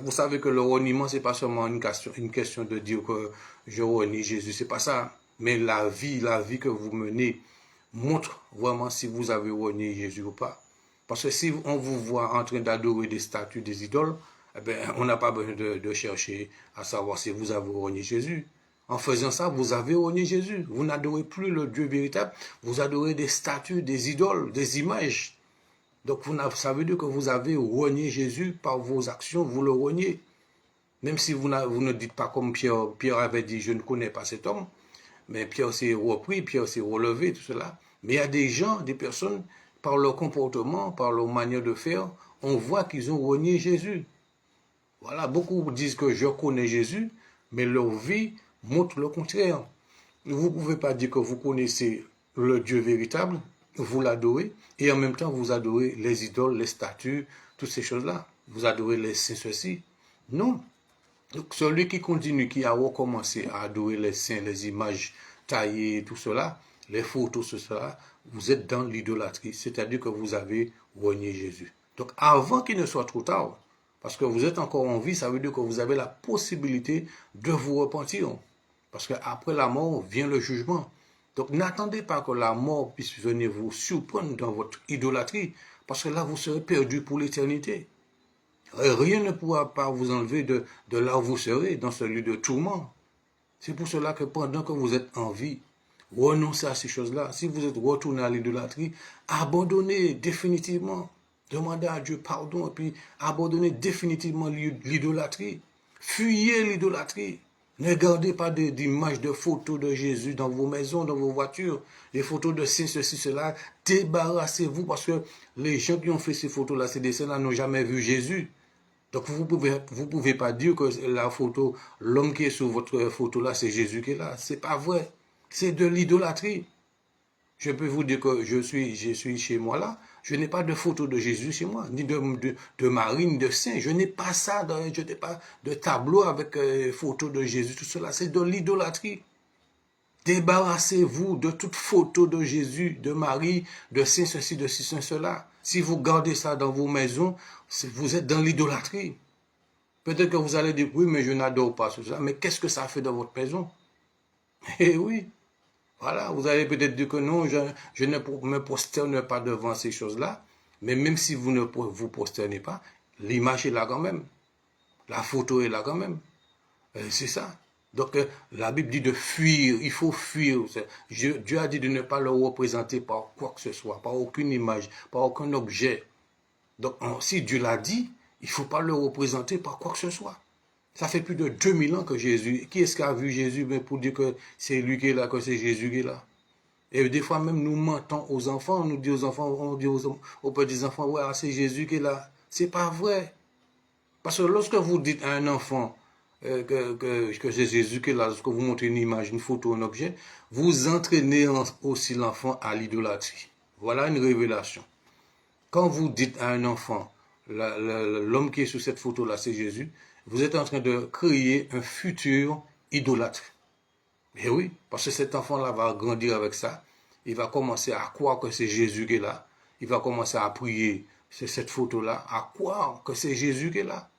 Vous savez que le reniement, ce n'est pas seulement une question de dire que je renie Jésus. Ce n'est pas ça. Mais la vie que vous menez montre vraiment si vous avez renié Jésus ou pas. Parce que si on vous voit en train d'adorer des statues, des idoles, eh bien, on n'a pas besoin de chercher à savoir si vous avez renié Jésus. En faisant ça, vous avez renié Jésus. Vous n'adorez plus le Dieu véritable. Vous adorez des statues, des idoles, des images. Donc, ça veut dire que vous avez renié Jésus par vos actions, vous le reniez. Même si vous ne dites pas comme Pierre. Pierre avait dit, je ne connais pas cet homme. Mais Pierre s'est repris, Pierre s'est relevé, tout cela. Mais il y a des gens, des personnes, par leur comportement, par leur manière de faire, on voit qu'ils ont renié Jésus. Voilà, beaucoup disent que je connais Jésus, mais leur vie montre le contraire. Vous ne pouvez pas dire que vous connaissez le Dieu véritable, vous l'adorez, et en même temps vous adorez les idoles, les statues, toutes ces choses-là. Vous adorez les saints, ceci. Non. Donc celui qui continue, qui a recommencé à adorer les saints, les images taillées, tout cela, les photos, tout cela, vous êtes dans l'idolâtrie, c'est-à-dire que vous avez renié Jésus. Donc avant qu'il ne soit trop tard, parce que vous êtes encore en vie, ça veut dire que vous avez la possibilité de vous repentir. Parce qu'après la mort vient le jugement. Donc n'attendez pas que la mort puisse venir vous surprendre dans votre idolâtrie, parce que là vous serez perdu pour l'éternité. Rien ne pourra pas vous enlever de là où vous serez, dans ce lieu de tourment. C'est pour cela que pendant que vous êtes en vie, renoncez à ces choses-là. Si vous êtes retourné à l'idolâtrie, abandonnez définitivement. Demandez à Dieu pardon et puis abandonnez définitivement l'idolâtrie. Fuyez l'idolâtrie. Ne gardez pas d'images, de photos de Jésus dans vos maisons, dans vos voitures. Les photos de ceci, cela. Débarrassez-vous parce que les gens qui ont fait ces photos-là, ces dessins-là, n'ont jamais vu Jésus. Donc vous pouvez pas dire que la photo, l'homme qui est sur votre photo là, c'est Jésus qui est là. C'est pas vrai. C'est de l'idolâtrie. Je peux vous dire que je suis chez moi là. Je n'ai pas de photo de Jésus chez moi, ni de Marie, ni de Saint. Je n'ai pas ça, je n'ai pas de tableau avec photo de Jésus. Tout cela, c'est de l'idolâtrie. Débarrassez-vous de toute photo de Jésus, de Marie, de Saint ceci, de Saint cela. Si vous gardez ça dans vos maisons, vous êtes dans l'idolâtrie. Peut-être que vous allez dire, oui, mais je n'adore pas cela. Mais qu'est-ce que ça fait dans votre maison? Eh oui, voilà, vous allez peut-être dire que non, je ne me prosterne pas devant ces choses-là. Mais même si vous ne vous prosternez pas, l'image est là quand même. La photo est là quand même. C'est ça. Donc, la Bible dit de fuir, il faut fuir. Dieu a dit de ne pas le représenter par quoi que ce soit, par aucune image, par aucun objet. Donc, si Dieu l'a dit, il ne faut pas le représenter par quoi que ce soit. Ça fait plus de 2000 ans que Jésus, qui est-ce qui a vu Jésus pour dire que c'est lui qui est là, que c'est Jésus qui est là? Et des fois même, nous mentons aux enfants, on nous dit aux enfants, on dit aux petits enfants, ouais, c'est Jésus qui est là. C'est pas vrai. Parce que lorsque vous dites à un enfant, que c'est Jésus qui est là, lorsque vous montrez une image, une photo, un objet, vous entraînez aussi l'enfant à l'idolâtrie. Voilà une révélation. Quand vous dites à un enfant, l'homme qui est sur cette photo-là, c'est Jésus, vous êtes en train de créer un futur idolâtre. Mais oui, parce que cet enfant-là va grandir avec ça. Il va commencer à croire que c'est Jésus qui est là. Il va commencer à prier sur cette photo-là, à croire que c'est Jésus qui est là.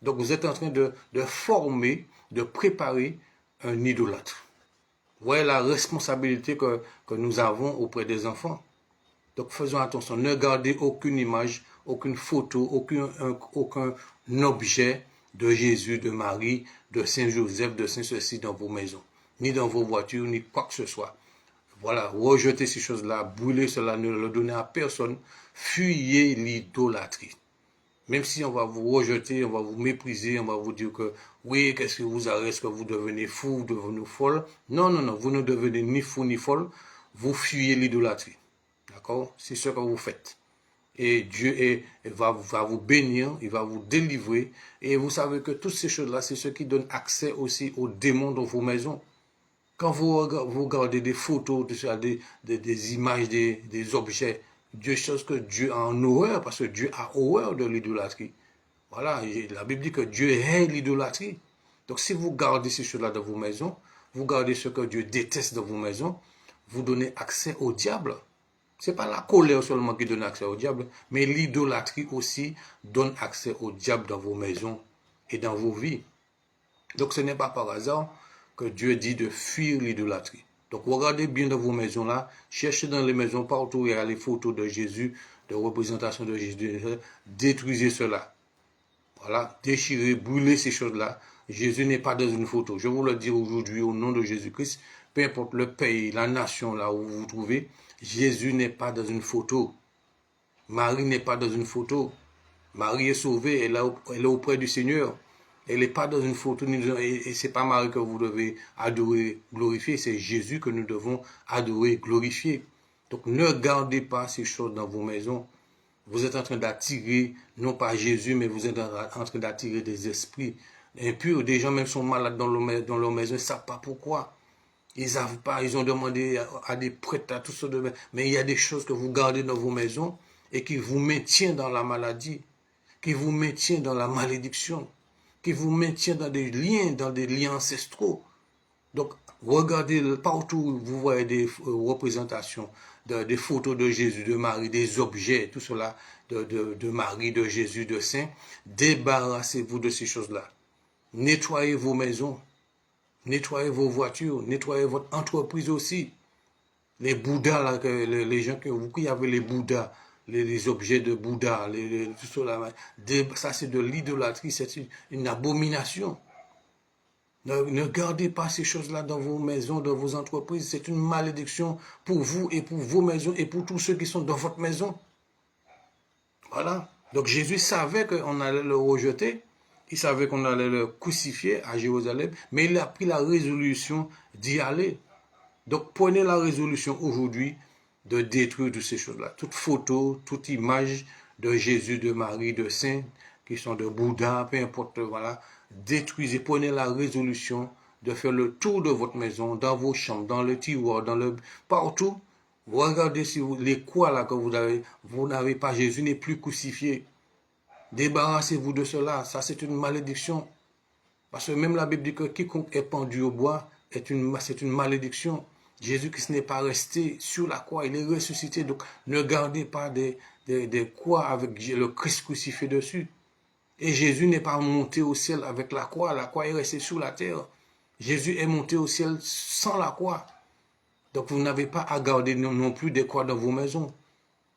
Donc vous êtes en train de former, de préparer un idolâtre. Voyez la responsabilité que nous avons auprès des enfants. Donc faisons attention, ne gardez aucune image, aucune photo, aucun objet de Jésus, de Marie, de Saint Joseph, de Saint ceci dans vos maisons, ni dans vos voitures, ni quoi que ce soit. Voilà, rejetez ces choses-là, brûlez cela, ne le donnez à personne, fuyez l'idolâtrie. Même si on va vous rejeter, on va vous mépriser, on va vous dire que oui, qu'est-ce que vous arrête, est-ce que vous devenez fou, vous devenez folle. Non, non, non, vous ne devenez ni fou ni folle, vous fuyez l'idolâtrie. D'accord? C'est ce que vous faites. Et Dieu va vous bénir, il va vous délivrer. Et vous savez que toutes ces choses-là, c'est ce qui donne accès aussi aux démons dans vos maisons. Quand vous regardez des photos, des images, des objets, Dieu chose que Dieu a en horreur, parce que Dieu a horreur de l'idolâtrie. Voilà, la Bible dit que Dieu hait l'idolâtrie. Donc si vous gardez ces choses-là dans vos maisons, vous gardez ce que Dieu déteste dans vos maisons, vous donnez accès au diable. Ce n'est pas la colère seulement qui donne accès au diable, mais l'idolâtrie aussi donne accès au diable dans vos maisons et dans vos vies. Donc ce n'est pas par hasard que Dieu dit de fuir l'idolâtrie. Donc regardez bien dans vos maisons là, cherchez dans les maisons partout où il y a les photos de Jésus, de représentation de Jésus, détruisez cela. Voilà, déchirez, brûlez ces choses-là. Jésus n'est pas dans une photo. Je vous le dis aujourd'hui au nom de Jésus-Christ, peu importe le pays, la nation là où vous vous trouvez, Jésus n'est pas dans une photo. Marie n'est pas dans une photo. Marie est sauvée, elle est auprès du Seigneur. Elle n'est pas dans une photo, et ce n'est pas Marie que vous devez adorer, glorifier, c'est Jésus que nous devons adorer, glorifier. Donc ne gardez pas ces choses dans vos maisons. Vous êtes en train d'attirer, non pas Jésus, mais vous êtes en train d'attirer des esprits impurs. Des gens même sont malades dans leur maison, ils ne savent pas pourquoi. Ils savent pas, ils ont demandé à des prêtres, à tout ça, mais il y a des choses que vous gardez dans vos maisons et qui vous maintiennent dans la maladie, qui vous maintiennent dans la malédiction, qui vous maintient dans des liens ancestraux. Donc, regardez partout où vous voyez des représentations, des photos de Jésus, de Marie, des objets, tout cela, de Marie, de Jésus, de Saint. Débarrassez-vous de ces choses-là. Nettoyez vos maisons, nettoyez vos voitures, nettoyez votre entreprise aussi. Les Bouddhas, là, les gens qui avaient les Bouddhas, les objets de Bouddha, tout cela, ça c'est de l'idolâtrie, c'est une abomination. Ne gardez pas ces choses-là dans vos maisons, dans vos entreprises. C'est une malédiction pour vous et pour vos maisons et pour tous ceux qui sont dans votre maison. Voilà. Donc Jésus savait qu'on allait le rejeter. Il savait qu'on allait le crucifier à Jérusalem. Mais il a pris la résolution d'y aller. Donc prenez la résolution aujourd'hui de détruire toutes ces choses-là. Toute photo, toute image de Jésus, de Marie, de Saint, qui sont de Bouddha, peu importe, voilà. Détruisez, prenez la résolution de faire le tour de votre maison, dans vos chambres, dans le tiroir, partout. Vous regardez si les croix là que vous n'avez pas, Jésus n'est plus crucifié. Débarrassez-vous de cela, ça c'est une malédiction. Parce que même la Bible dit que quiconque est pendu au bois, c'est une malédiction. Jésus-Christ n'est pas resté sur la croix, il est ressuscité. Donc ne gardez pas des croix avec le Christ crucifié dessus. Et Jésus n'est pas monté au ciel avec la croix est restée sur la terre. Jésus est monté au ciel sans la croix. Donc vous n'avez pas à garder non plus des croix dans vos maisons.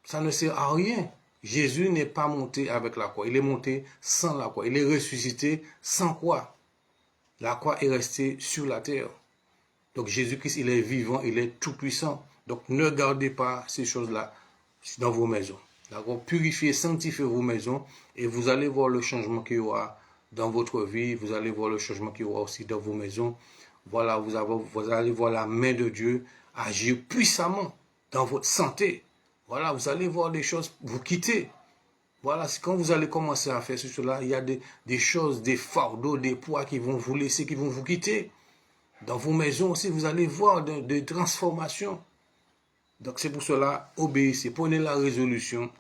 Ça ne sert à rien. Jésus n'est pas monté avec la croix, il est monté sans la croix. Il est ressuscité sans croix. La croix est restée sur la terre. Donc Jésus-Christ, il est vivant, il est tout puissant. Donc ne gardez pas ces choses-là dans vos maisons. D'accord? Purifiez, sanctifiez vos maisons et vous allez voir le changement qu'il y aura dans votre vie. Vous allez voir le changement qu'il y aura aussi dans vos maisons. Voilà, vous allez voir la main de Dieu agir puissamment dans votre santé. Voilà, vous allez voir des choses, vous quitter. Voilà, c'est quand vous allez commencer à faire cela, il y a des choses, des fardeaux, des poids qui vont vous laisser, qui vont vous quitter. Dans vos maisons aussi, vous allez voir des transformations. Donc c'est pour cela, obéissez, prenez la résolution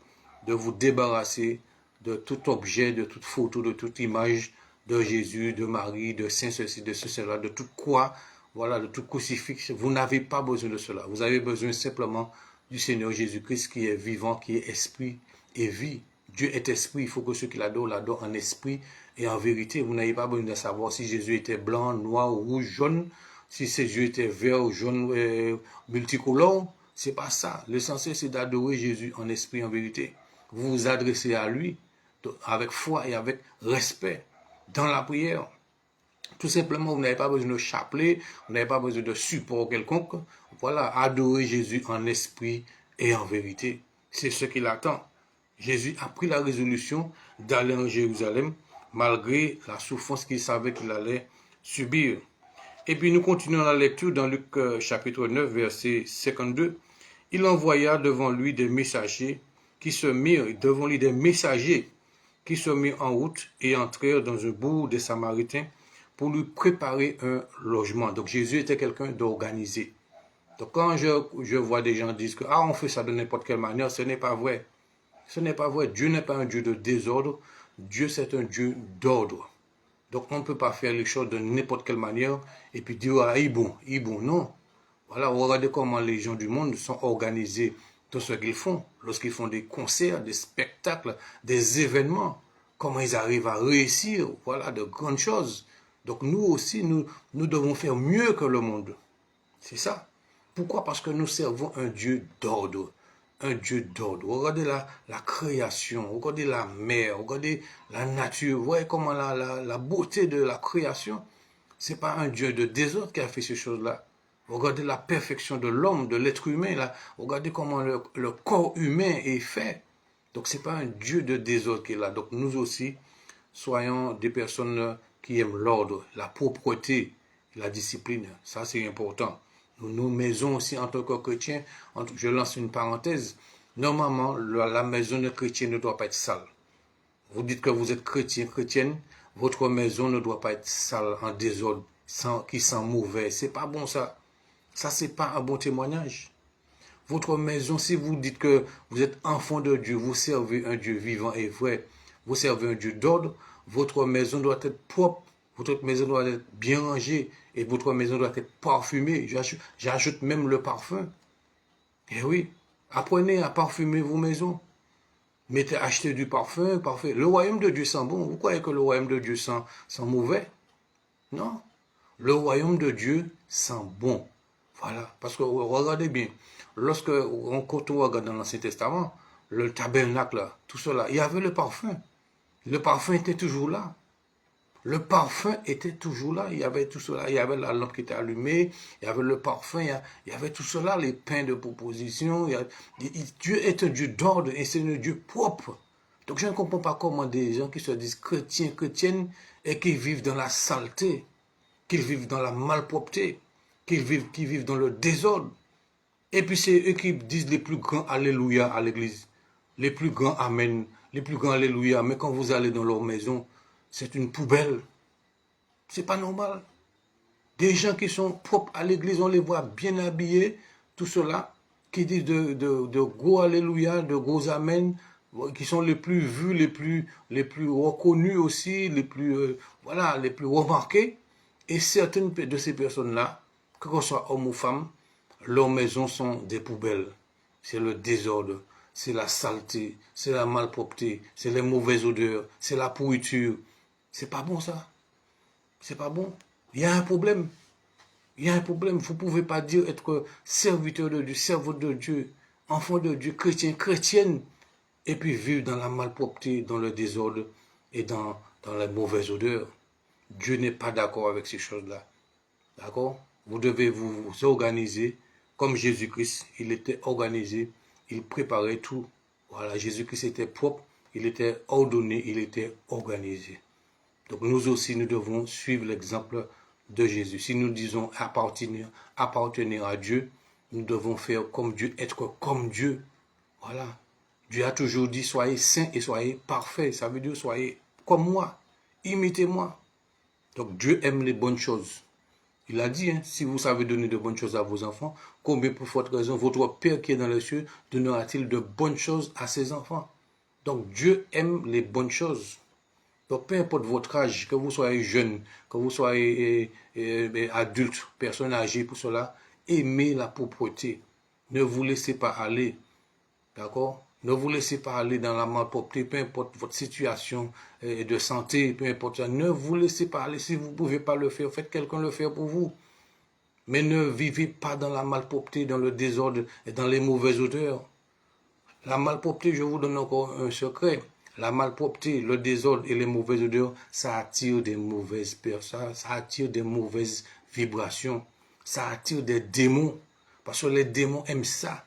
de vous débarrasser de tout objet, de toute photo, de toute image de Jésus, de Marie, de Saint ceci, de cela, de toute croix, voilà, de tout crucifix. Vous n'avez pas besoin de cela. Vous avez besoin simplement du Seigneur Jésus-Christ qui est vivant, qui est esprit et vie. Dieu est esprit, il faut que ceux qui l'adorent en esprit et en vérité. Vous n'avez pas besoin de savoir si Jésus était blanc, noir, rouge, jaune, si ses yeux étaient verts, jaune, multicolores. C'est pas ça. L'essentiel, c'est d'adorer Jésus en esprit et en vérité. Vous vous adressez à lui avec foi et avec respect dans la prière. Tout simplement, vous n'avez pas besoin de chapelet, vous n'avez pas besoin de support quelconque. Voilà, adorer Jésus en esprit et en vérité. C'est ce qu'il attend. Jésus a pris la résolution d'aller en Jérusalem malgré la souffrance qu'il savait qu'il allait subir. Et puis nous continuons la lecture dans Luc chapitre 9, verset 52. Il envoya devant lui des messagers qui se mirent en route et entrèrent dans un bourg des Samaritains pour lui préparer un logement. Donc Jésus était quelqu'un d'organisé. Donc quand je vois des gens dire que on fait ça de n'importe quelle manière, ce n'est pas vrai. Ce n'est pas vrai. Dieu n'est pas un Dieu de désordre. Dieu, c'est un Dieu d'ordre. Donc on ne peut pas faire les choses de n'importe quelle manière et puis dire il est bon. Non. Voilà, regardez comment les gens du monde sont organisés dans ce qu'ils font. Lorsqu'ils font des concerts, des spectacles, des événements, comment ils arrivent à réussir, voilà, de grandes choses. Donc nous aussi, nous devons faire mieux que le monde. C'est ça. Pourquoi? Parce que nous servons un Dieu d'ordre. Un Dieu d'ordre. Regardez la création, regardez la mer, regardez la nature. Vous voyez comment la beauté de la création. C'est pas un Dieu de désordre qui a fait ces choses-là. Regardez la perfection de l'homme, de l'être humain. Là. Regardez comment le corps humain est fait. Donc c'est pas un Dieu de désordre qui est là. Donc nous aussi, soyons des personnes qui aiment l'ordre, la propreté, la discipline. Ça c'est important. Nos maisons aussi en tant que chrétiens, je lance une parenthèse, normalement la maison de chrétien ne doit pas être sale. Vous dites que vous êtes chrétien, chrétienne, votre maison ne doit pas être sale, en désordre, qui sent mauvais. C'est pas bon ça. Ça c'est pas un bon témoignage. Votre maison, si vous dites que vous êtes enfant de Dieu, vous servez un Dieu vivant et vrai, vous servez un Dieu d'ordre, votre maison doit être propre. Votre maison doit être bien rangée et votre maison doit être parfumée. J'ajoute même le parfum. Eh oui, apprenez à parfumer vos maisons. Achetez du parfum, parfait. Le royaume de Dieu sent bon. Vous croyez que le royaume de Dieu sent mauvais? Non. Le royaume de Dieu sent bon. Voilà. Parce que regardez bien. Quand on regarde dans l'Ancien Testament, le tabernacle, tout cela, il y avait le parfum. Le parfum était toujours là. Le parfum était toujours là, il y avait tout cela, il y avait la lampe qui était allumée, il y avait le parfum, il y avait tout cela, les pains de proposition. Dieu est un Dieu d'ordre et c'est un Dieu propre. Donc je ne comprends pas comment des gens qui se disent chrétiens, chrétiennes, et qui vivent dans la saleté, qui vivent dans la malpropreté, qui vivent dans le désordre. Et puis c'est eux qui disent les plus grands alléluia à l'église, les plus grands amen, les plus grands alléluia, mais quand vous allez dans leur maison, c'est une poubelle. C'est pas normal. Des gens qui sont propres à l'église, on les voit bien habillés, tout cela, qui disent de gros alléluia, de gros amen, qui sont les plus vus, les plus reconnus aussi, les plus, voilà, les plus remarqués. Et certaines de ces personnes-là, que ce soit hommes ou femmes, leurs maisons sont des poubelles. C'est le désordre, c'est la saleté, c'est la malpropreté, c'est les mauvaises odeurs, c'est la pourriture. C'est pas bon ça. C'est pas bon. Il y a un problème. Il y a un problème. Vous ne pouvez pas dire être serviteur de Dieu, servante de Dieu, enfant de Dieu, chrétien, chrétienne, et puis vivre dans la malpropreté, dans le désordre et dans la mauvaise odeur. Dieu n'est pas d'accord avec ces choses-là. D'accord? Vous devez vous organiser comme Jésus-Christ. Il était organisé. Il préparait tout. Voilà, Jésus-Christ était propre. Il était ordonné. Il était organisé. Donc nous aussi, nous devons suivre l'exemple de Jésus. Si nous disons appartenir à Dieu, nous devons faire comme Dieu, être comme Dieu. Voilà. Dieu a toujours dit, soyez saints et soyez parfaits. Ça veut dire, soyez comme moi. Imitez-moi. Donc Dieu aime les bonnes choses. Il a dit, hein, si vous savez donner de bonnes choses à vos enfants, combien pour forte raison votre Père qui est dans les cieux donnera-t-il de bonnes choses à ses enfants? Donc Dieu aime les bonnes choses. Donc, peu importe votre âge, que vous soyez jeune, que vous soyez adulte, personne âgée pour cela, aimez la propreté. Ne vous laissez pas aller. D'accord? Ne vous laissez pas aller dans la malpropreté, peu importe votre situation de santé, peu importe ça. Ne vous laissez pas aller. Si vous ne pouvez pas le faire, faites quelqu'un le faire pour vous. Mais ne vivez pas dans la malpropreté, dans le désordre et dans les mauvaises odeurs. La malpropreté, je vous donne encore un secret. La malpropreté, le désordre et les mauvaises odeurs, ça attire des mauvaises personnes, ça attire des mauvaises vibrations, ça attire des démons. Parce que les démons aiment ça.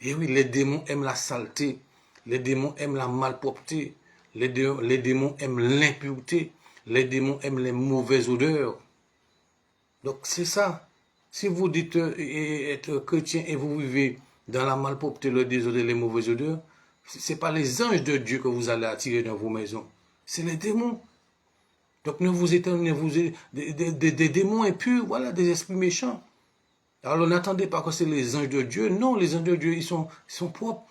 Et oui, les démons aiment la saleté, les démons aiment la malpropreté, les démons aiment l'impureté, les démons aiment les mauvaises odeurs. Donc c'est ça. Si vous dites être chrétien et vous vivez dans la malpropreté, le désordre et les mauvaises odeurs, ce n'est pas les anges de Dieu que vous allez attirer dans vos maisons. C'est les démons. Donc ne vous étonnez, des démons impurs, voilà, des esprits méchants. Alors n'attendez pas que c'est les anges de Dieu. Non, les anges de Dieu, ils sont propres.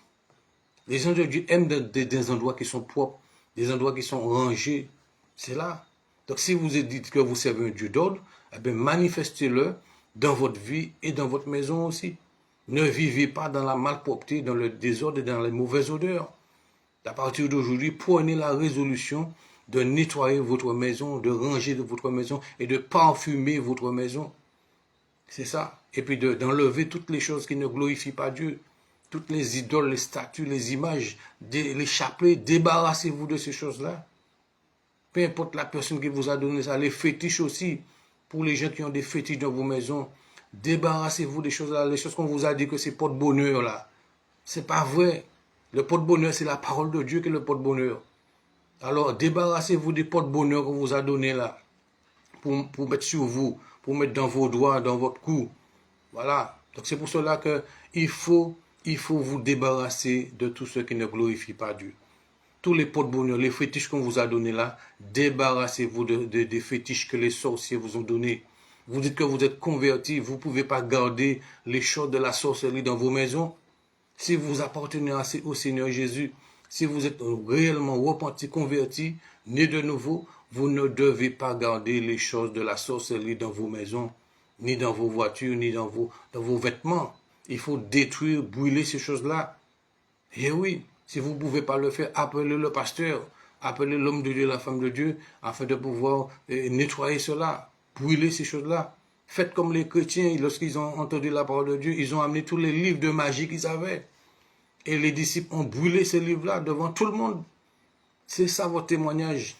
Les anges de Dieu aiment des endroits qui sont propres, des endroits qui sont rangés. C'est là. Donc si vous dites que vous servez un Dieu d'ordre, eh bien manifestez-le dans votre vie et dans votre maison aussi. Ne vivez pas dans la malpropreté, dans le désordre et dans les mauvaises odeurs. À partir d'aujourd'hui, prenez la résolution de nettoyer votre maison, de ranger votre maison et de parfumer votre maison. C'est ça. Et puis d'enlever toutes les choses qui ne glorifient pas Dieu. Toutes les idoles, les statues, les images, les chapelets. Débarrassez-vous de ces choses-là. Peu importe la personne qui vous a donné ça. Les fétiches aussi. Pour les gens qui ont des fétiches dans vos maisons. Débarrassez-vous des choses là, les choses qu'on vous a dit que c'est porte-bonheur là. C'est pas vrai. Le porte-bonheur, c'est la parole de Dieu qui est le porte-bonheur. Alors, débarrassez-vous des porte-bonheur qu'on vous a donné là. Pour mettre sur vous, pour mettre dans vos doigts, dans votre cou. Voilà. Donc c'est pour cela que il faut vous débarrasser de tout ce qui ne glorifie pas Dieu. Tous les porte-bonheur, les fétiches qu'on vous a donnés là, débarrassez-vous des fétiches que les sorciers vous ont donnés. Vous dites que vous êtes converti, vous ne pouvez pas garder les choses de la sorcellerie dans vos maisons. Si vous appartenez au Seigneur Jésus, si vous êtes réellement repenti, converti, né de nouveau, vous ne devez pas garder les choses de la sorcellerie dans vos maisons, ni dans vos voitures, ni dans vos vêtements. Il faut détruire, brûler ces choses-là. Et oui, si vous ne pouvez pas le faire, appelez le pasteur, appelez l'homme de Dieu, la femme de Dieu, afin de pouvoir nettoyer cela. Brûler ces choses-là. Faites comme les chrétiens, lorsqu'ils ont entendu la parole de Dieu, ils ont amené tous les livres de magie qu'ils avaient. Et les disciples ont brûlé ces livres-là devant tout le monde. C'est ça votre témoignage.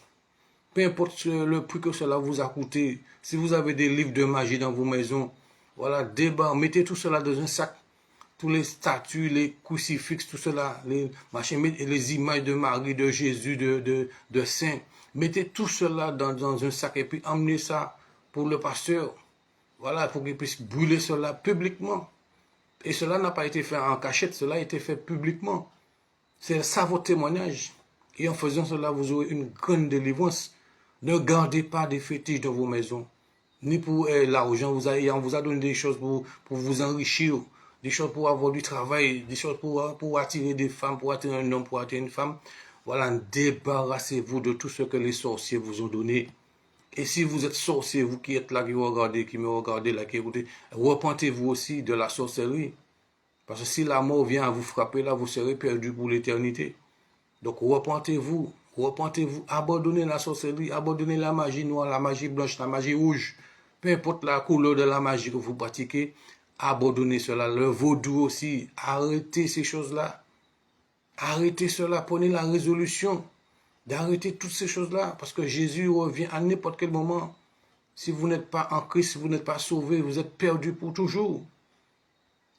Peu importe le prix que cela vous a coûté. Si vous avez des livres de magie dans vos maisons, voilà, mettez tout cela dans un sac. Tous les statues, les crucifixes, tout cela, les images de Marie, de Jésus, de saints. Mettez tout cela dans un sac et puis emmenez ça pour le pasteur, voilà, pour qu'il puisse brûler cela publiquement. Et cela n'a pas été fait en cachette, cela a été fait publiquement. C'est ça votre témoignage. Et en faisant cela, vous aurez une grande délivrance. Ne gardez pas des fétiches dans vos maisons. Ni pour l'argent, on vous a donné des choses pour vous enrichir, des choses pour avoir du travail, des choses pour attirer des femmes, pour attirer un homme, pour attirer une femme. Voilà, débarrassez-vous de tout ce que les sorciers vous ont donné. Et si vous êtes sorcier, vous qui êtes là, qui me regardez là, qui écoutez, repentez-vous aussi de la sorcellerie. Parce que si la mort vient à vous frapper, là, vous serez perdu pour l'éternité. Donc, repentez-vous, abandonnez la sorcellerie, abandonnez la magie noire, la magie blanche, la magie rouge. Peu importe la couleur de la magie que vous pratiquez, abandonnez cela. Le vaudou aussi, arrêtez ces choses-là. Arrêtez cela, prenez la résolution d'arrêter toutes ces choses-là, parce que Jésus revient à n'importe quel moment. Si vous n'êtes pas en Christ, si vous n'êtes pas sauvé, vous êtes perdu pour toujours.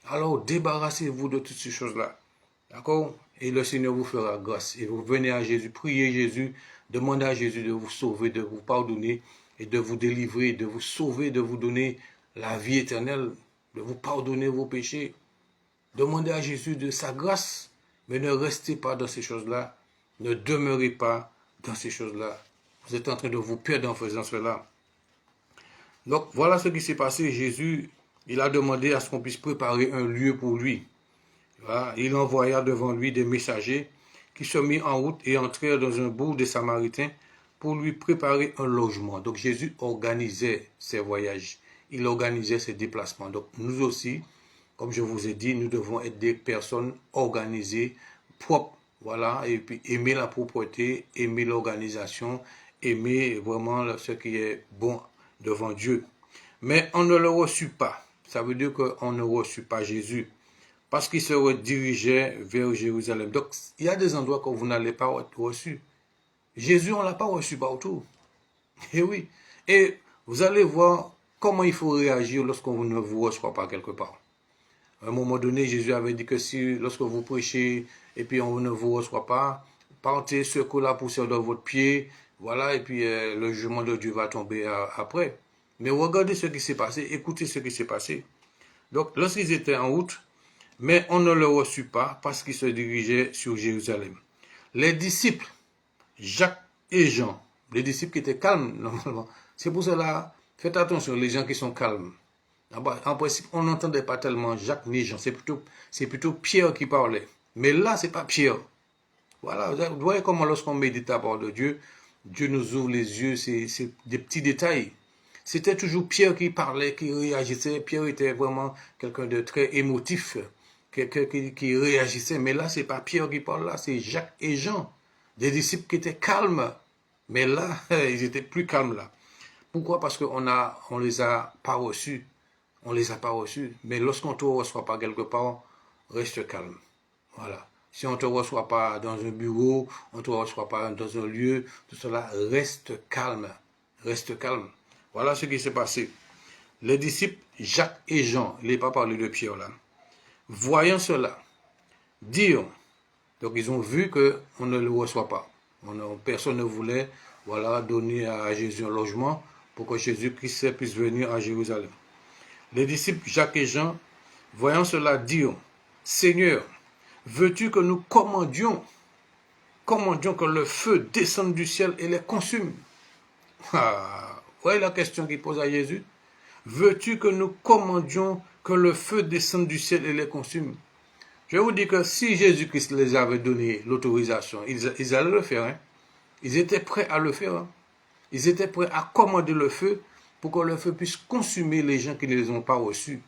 Alors débarrassez-vous de toutes ces choses-là. D'accord? Et le Seigneur vous fera grâce. Et vous venez à Jésus, priez Jésus, demandez à Jésus de vous sauver, de vous pardonner et de vous délivrer, de vous sauver, de vous donner la vie éternelle, de vous pardonner vos péchés. Demandez à Jésus de sa grâce, mais ne restez pas dans ces choses-là. Ne demeurez pas dans ces choses-là. Vous êtes en train de vous perdre en faisant cela. Donc, voilà ce qui s'est passé. Jésus, il a demandé à ce qu'on puisse préparer un lieu pour lui. Voilà. Il envoya devant lui des messagers qui se mirent en route et entrèrent dans un bourg des Samaritains pour lui préparer un logement. Donc, Jésus organisait ses voyages. Il organisait ses déplacements. Donc, nous aussi, comme je vous ai dit, nous devons être des personnes organisées, propres. Voilà, et puis aimer la propreté, aimer l'organisation, aimer vraiment ce qui est bon devant Dieu. Mais on ne le reçut pas. Ça veut dire qu'on ne reçut pas Jésus. Parce qu'il se dirigeait vers Jérusalem. Donc, il y a des endroits que vous n'allez pas reçu. Jésus, on ne l'a pas reçu partout. Et oui. Et vous allez voir comment il faut réagir lorsqu'on ne vous reçoit pas quelque part. À un moment donné, Jésus avait dit que si, lorsque vous prêchez et puis on ne vous reçoit pas, partez, secouez la poussière de votre pied, voilà, et puis le jugement de Dieu va tomber après. Mais regardez ce qui s'est passé, écoutez ce qui s'est passé. Donc, lorsqu'ils étaient en route, mais on ne le reçut pas parce qu'il se dirigeait sur Jérusalem. Les disciples, Jacques et Jean, les disciples qui étaient calmes, normalement, c'est pour cela, faites attention, les gens qui sont calmes. En principe, on n'entendait pas tellement Jacques ni Jean, c'est plutôt Pierre qui parlait. Mais là, c'est pas Pierre. Voilà, vous voyez comment lorsqu'on médite la parole de Dieu, Dieu nous ouvre les yeux, c'est des petits détails. C'était toujours Pierre qui parlait, qui réagissait. Pierre était vraiment quelqu'un de très émotif, quelqu'un qui réagissait. Mais là, c'est pas Pierre qui parle là, c'est Jacques et Jean, des disciples qui étaient calmes. Mais là, ils étaient plus calmes là. Pourquoi? Parce qu'on les a pas reçus. On ne les a pas reçus. Mais lorsqu'on ne te reçoit pas quelque part, reste calme. Voilà. Si on ne te reçoit pas dans un bureau, on ne te reçoit pas dans un lieu, tout cela, reste calme. Reste calme. Voilà ce qui s'est passé. Les disciples, Jacques et Jean, il n'est pas parlé de Pierre là, voyant cela, dirent, donc ils ont vu qu'on ne le reçoit pas. Personne ne voulait, voilà, donner à Jésus un logement pour que Jésus-Christ puisse venir à Jérusalem. Les disciples Jacques et Jean, voyant cela, dirent, Seigneur, veux-tu que nous commandions que le feu descende du ciel et les consume? Voyez la question qu'il pose à Jésus. Veux-tu que nous commandions que le feu descende du ciel et les consume? Je vous dis que si Jésus-Christ les avait donné l'autorisation, ils allaient le faire. Hein? Ils étaient prêts à le faire. Hein? Ils étaient prêts à commander le feu pour que le feu puisse consumer les gens qui ne les ont pas reçus,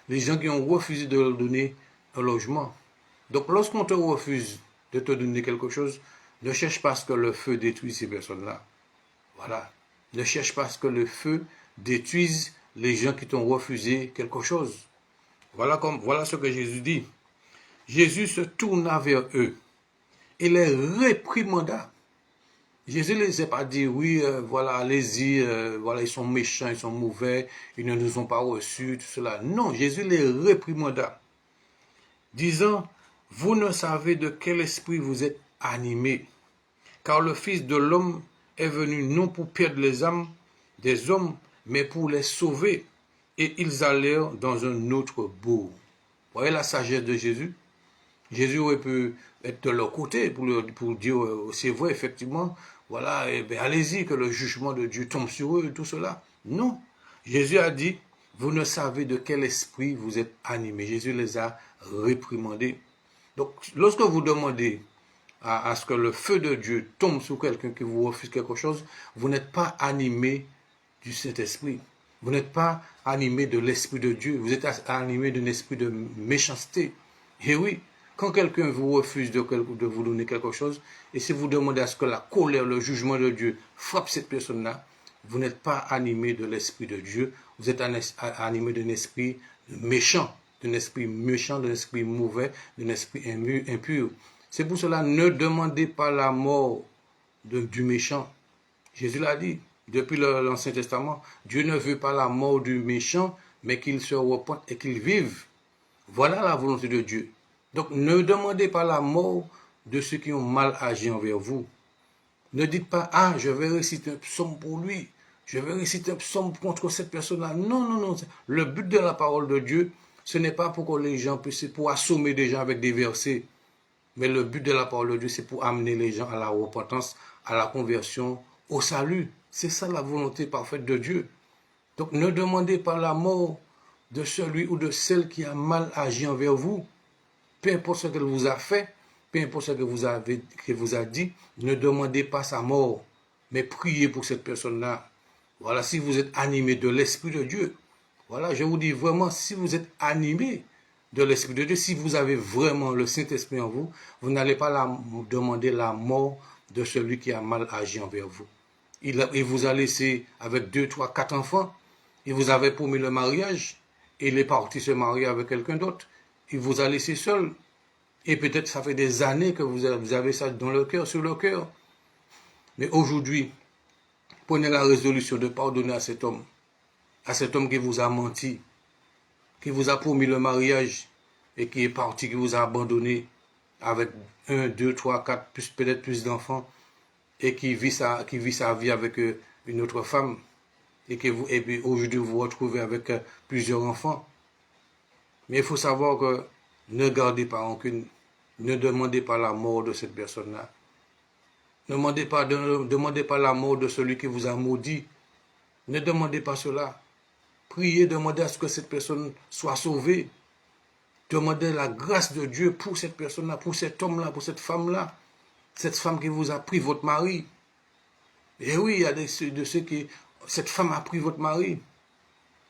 les gens qui ont refusé de leur donner un logement. Donc lorsqu'on te refuse de te donner quelque chose, ne cherche pas à ce que le feu détruise ces personnes-là. Voilà. Ne cherche pas à ce que le feu détruise les gens qui t'ont refusé quelque chose. Voilà ce que Jésus dit. Jésus se tourna vers eux et les réprimanda. Jésus ne les a pas dit, oui, voilà, allez-y, voilà, ils sont méchants, ils sont mauvais, ils ne nous ont pas reçus, tout cela. Non, Jésus les réprimanda, disant, vous ne savez de quel esprit vous êtes animés, car le Fils de l'homme est venu non pour perdre les âmes des hommes, mais pour les sauver. Et ils allèrent dans un autre bourg. Vous voyez la sagesse de Jésus? Jésus aurait pu être de leur côté pour dire, c'est vrai, effectivement, voilà, eh bien, allez-y, que le jugement de Dieu tombe sur eux, tout cela. Non. Jésus a dit, vous ne savez de quel esprit vous êtes animés. Jésus les a réprimandés. Donc, lorsque vous demandez à ce que le feu de Dieu tombe sur quelqu'un qui vous refuse quelque chose, vous n'êtes pas animé du Saint-Esprit. Vous n'êtes pas animé de l'Esprit de Dieu. Vous êtes animé d'un esprit de méchanceté. Et oui, quand quelqu'un vous refuse de vous donner quelque chose, et si vous demandez à ce que la colère, le jugement de Dieu frappe cette personne-là, vous n'êtes pas animé de l'Esprit de Dieu. Vous êtes animé d'un esprit méchant, d'un esprit mauvais, d'un esprit impur. C'est pour cela, ne demandez pas la mort du méchant. Jésus l'a dit, depuis l'Ancien Testament, Dieu ne veut pas la mort du méchant, mais qu'il se repente et qu'il vive. Voilà la volonté de Dieu. Donc, ne demandez pas la mort de ceux qui ont mal agi envers vous. Ne dites pas, ah, je vais réciter un psaume pour lui, je vais réciter un psaume contre cette personne-là. Non, non, non. Le but de la parole de Dieu, ce n'est pas pour que les gens puissent, pour assommer des gens avec des versets. Mais le but de la parole de Dieu, c'est pour amener les gens à la repentance, à la conversion, au salut. C'est ça la volonté parfaite de Dieu. Donc ne demandez pas la mort de celui ou de celle qui a mal agi envers vous. Peu importe ce qu'elle vous a fait, peu importe ce que vous a dit, ne demandez pas sa mort, mais priez pour cette personne-là. Voilà, si vous êtes animé de l'Esprit de Dieu, voilà, je vous dis vraiment, si vous êtes animé de l'Esprit de Dieu, si vous avez vraiment le Saint-Esprit en vous, vous n'allez pas demander la mort de celui qui a mal agi envers vous. Il vous a laissé avec 2, 3, 4 enfants, il vous avait promis le mariage, et il est parti se marier avec quelqu'un d'autre, il vous a laissé seul, et peut-être ça fait des années que vous avez ça dans le cœur, sur le cœur. Mais aujourd'hui, prenez la résolution de pardonner à cet homme qui vous a menti, qui vous a promis le mariage et qui est parti, qui vous a abandonné avec 1, 2, 3, 4, peut-être plus d'enfants et qui vit sa vie avec une autre femme et puis aujourd'hui vous vous retrouvez avec plusieurs enfants. Mais il faut savoir que ne gardez pas rancune, ne demandez pas la mort de cette personne-là. Ne demandez pas la mort de celui qui vous a maudit. Ne demandez pas cela. Priez, demandez à ce que cette personne soit sauvée. Demandez la grâce de Dieu pour cette personne-là, pour cet homme-là, pour cette femme-là. Cette femme qui vous a pris votre mari. Et oui, il y a de ceux qui... Cette femme a pris votre mari.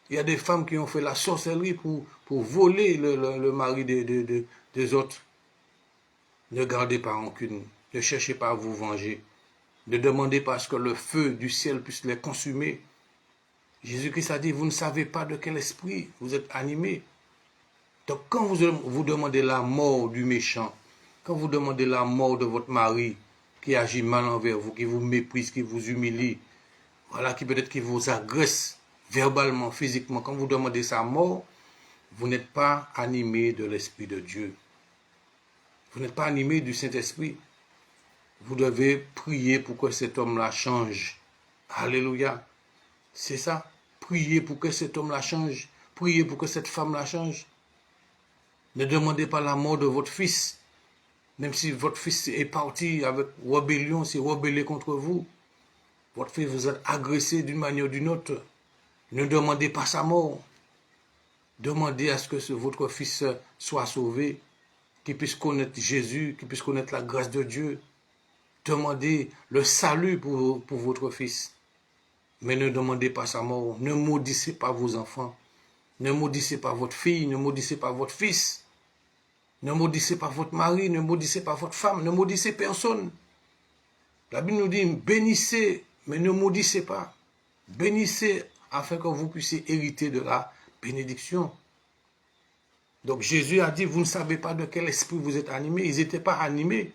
Il y a des femmes qui ont fait la sorcellerie pour voler le mari des autres. Ne gardez pas rancune. Ne cherchez pas à vous venger. Ne demandez pas à ce que le feu du ciel puisse les consumer. Jésus-Christ a dit, vous ne savez pas de quel esprit vous êtes animés. Donc quand vous demandez la mort du méchant, quand vous demandez la mort de votre mari qui agit mal envers vous, qui vous méprise, qui vous humilie, voilà, qui peut-être qui vous agresse verbalement, physiquement, quand vous demandez sa mort, vous n'êtes pas animé de l'Esprit de Dieu. Vous n'êtes pas animé du Saint-Esprit. Vous devez prier pour que cet homme-là change. Alléluia. C'est ça. Priez pour que cet homme-là change. Priez pour que cette femme-là change. Ne demandez pas la mort de votre fils. Même si votre fils est parti avec rébellion, s'est rebellé contre vous. Votre fils vous a agressé d'une manière ou d'une autre. Ne demandez pas sa mort. Demandez à ce que votre fils soit sauvé, qu'il puisse connaître Jésus, qu'il puisse connaître la grâce de Dieu. Demandez le salut pour votre fils. Mais ne demandez pas sa mort. Ne maudissez pas vos enfants. Ne maudissez pas votre fille. Ne maudissez pas votre fils. Ne maudissez pas votre mari. Ne maudissez pas votre femme. Ne maudissez personne. La Bible nous dit, bénissez, mais ne maudissez pas. Bénissez afin que vous puissiez hériter de la bénédiction. Donc Jésus a dit, vous ne savez pas de quel esprit vous êtes animés. Ils n'étaient pas animés.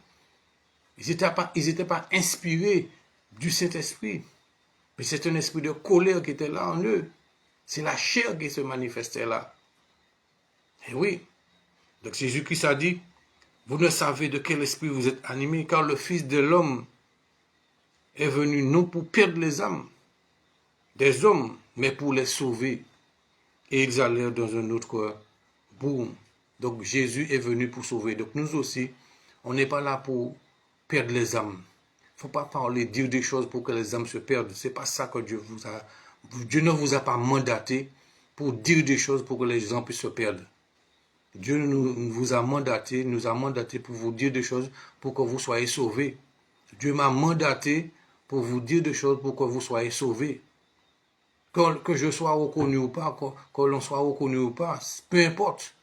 Ils n'étaient pas inspirés du Saint-Esprit. Mais c'est un esprit de colère qui était là en eux. C'est la chair qui se manifestait là. Et oui. Donc Jésus-Christ a dit, vous ne savez de quel esprit vous êtes animés, car le Fils de l'homme est venu non pour perdre les âmes des hommes, mais pour les sauver. Et ils allèrent dans un autre bourg. Donc Jésus est venu pour sauver. Donc nous aussi, on n'est pas là pour perdre les âmes. Il ne faut pas parler, dire des choses pour que les âmes se perdent. Ce n'est pas ça que Dieu vous a... Dieu ne vous a pas mandaté pour dire des choses pour que les gens puissent se perdre. Dieu nous a mandaté pour vous dire des choses pour que vous soyez sauvés. Dieu m'a mandaté pour vous dire des choses pour que vous soyez sauvés. Que je sois reconnu ou pas, que l'on soit reconnu ou pas, peu importe.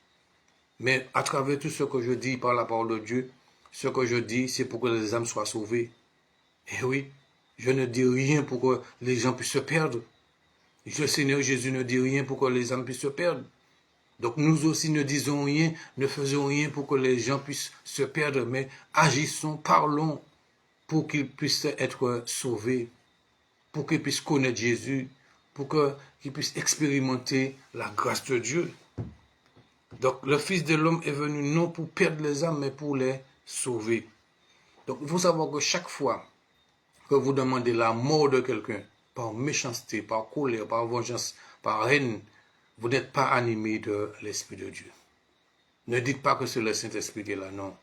Mais à travers tout ce que je dis par la parole de Dieu, ce que je dis, c'est pour que les âmes soient sauvées. Et oui, je ne dis rien pour que les gens puissent se perdre. Le Seigneur Jésus ne dit rien pour que les âmes puissent se perdre. Donc nous aussi ne disons rien, ne faisons rien pour que les gens puissent se perdre, mais agissons, parlons pour qu'ils puissent être sauvés, pour qu'ils puissent connaître Jésus, pour qu'ils puissent expérimenter la grâce de Dieu. Donc le Fils de l'homme est venu non pour perdre les âmes, mais pour les sauver. Donc il faut savoir que chaque fois que vous demandez la mort de quelqu'un, par méchanceté, par colère, par vengeance, par haine, vous n'êtes pas animé de l'Esprit de Dieu. Ne dites pas que c'est le Saint-Esprit qui est là, non.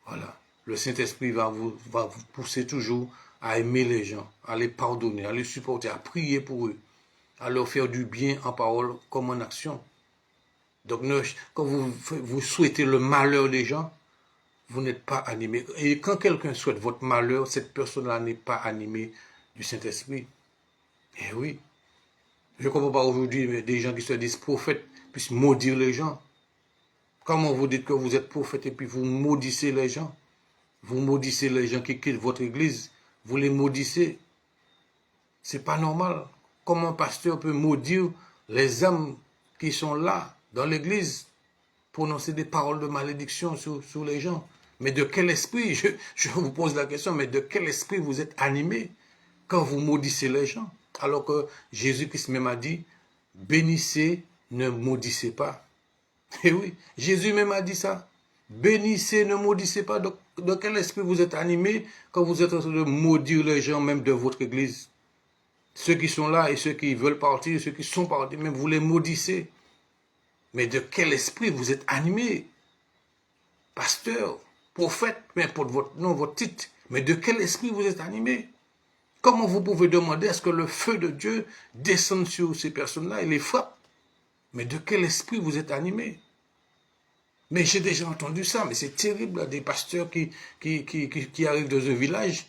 Voilà. Le Saint-Esprit va vous pousser toujours à aimer les gens, à les pardonner, à les supporter, à prier pour eux, à leur faire du bien en parole comme en action. Donc, quand vous souhaitez le malheur des gens, vous n'êtes pas animé. Et quand quelqu'un souhaite votre malheur, cette personne-là n'est pas animée du Saint-Esprit. Eh oui. Je ne comprends pas aujourd'hui des gens qui se disent prophètes puissent maudire les gens. Comment vous dites que vous êtes prophète et puis vous maudissez les gens? Vous maudissez les gens qui quittent votre église. Vous les maudissez. C'est pas normal. Comment un pasteur peut maudire les âmes qui sont là dans l'église, prononcer des paroles de malédiction sur les gens? Mais de quel esprit, je vous pose la question, mais de quel esprit vous êtes animé quand vous maudissez les gens? Alors que Jésus-Christ même a dit, bénissez, ne maudissez pas. Et oui, Jésus même a dit ça. Bénissez, ne maudissez pas. Donc, de quel esprit vous êtes animé quand vous êtes en train de maudire les gens même de votre église? Ceux qui sont là et ceux qui veulent partir, ceux qui sont partis, même vous les maudissez. Mais de quel esprit vous êtes animé? Pasteur, prophète, peu importe votre nom, votre titre. Mais de quel esprit vous êtes animé? Comment vous pouvez demander à ce que le feu de Dieu descende sur ces personnes-là et les frappe? Mais de quel esprit vous êtes animé? Mais j'ai déjà entendu ça, mais c'est terrible, là, des pasteurs qui arrivent dans un village,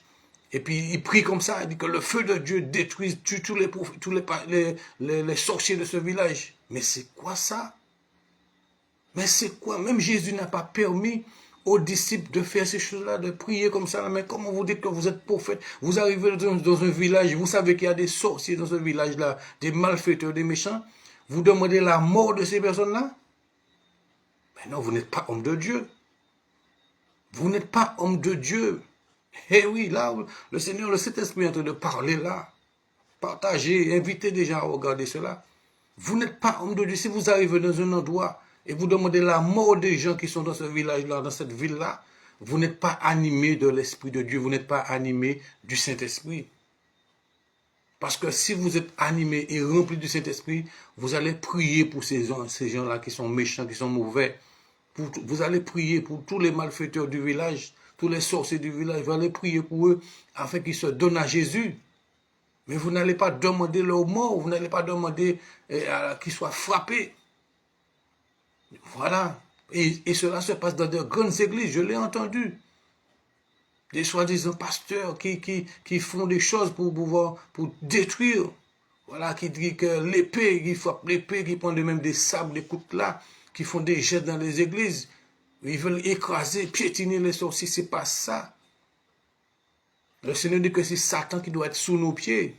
et puis ils prient comme ça, ils disent que le feu de Dieu détruise, tue tous les sorciers de ce village. Mais c'est quoi ça? Mais c'est quoi? Même Jésus n'a pas permis aux disciples de faire ces choses-là, de prier comme ça. Mais comment vous dites que vous êtes prophète? Vous arrivez dans un village, vous savez qu'il y a des sorciers dans ce village-là, des malfaiteurs, des méchants. Vous demandez la mort de ces personnes-là? Mais non, vous n'êtes pas homme de Dieu. Vous n'êtes pas homme de Dieu. Eh oui, là, le Seigneur, le Saint-Esprit est en train de parler là. Partagez, invitez des gens à regarder cela. Vous n'êtes pas homme de Dieu. Si vous arrivez dans un endroit et vous demandez la mort des gens qui sont dans ce village-là, dans cette ville-là, vous n'êtes pas animé de l'Esprit de Dieu. Vous n'êtes pas animé du Saint-Esprit. Parce que si vous êtes animé et rempli du Saint-Esprit, vous allez prier pour ces gens-là qui sont méchants, qui sont mauvais. Vous allez prier pour tous les malfaiteurs du village, tous les sorciers du village. Vous allez prier pour eux afin qu'ils se donnent à Jésus. Mais vous n'allez pas demander leur mort, vous n'allez pas demander qu'ils soient frappés. Voilà. Et cela se passe dans de grandes églises, je l'ai entendu. Des soi-disant pasteurs qui font des choses pour détruire. Voilà, qui disent que l'épée, qui frappe l'épée, qui prennent même des sables, des coutelas, qui font des jets dans les églises. Ils veulent écraser, piétiner les sorciers. C'est pas ça. Le Seigneur dit que c'est Satan qui doit être sous nos pieds.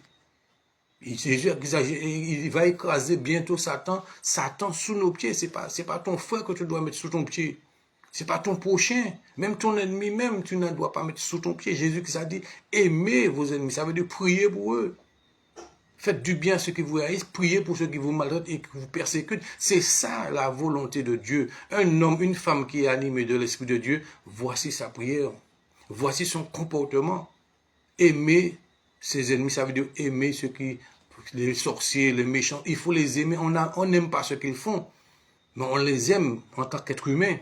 Il va écraser bientôt Satan sous nos pieds. C'est pas ton frère que tu dois mettre sous ton pied. C'est pas ton prochain. Même ton ennemi, même, tu ne dois pas mettre sous ton pied. Jésus qui a dit, aimez vos ennemis. Ça veut dire prier pour eux. Faites du bien à ceux qui vous haïssent, priez pour ceux qui vous maltraitent et qui vous persécutent. C'est ça la volonté de Dieu. Un homme, une femme qui est animé de l'Esprit de Dieu, voici sa prière. Voici son comportement. Aimer ses ennemis, ça veut dire aimer les sorciers, les méchants. Il faut les aimer. On n'aime pas ce qu'ils font. mais on les aime en tant qu'être humain.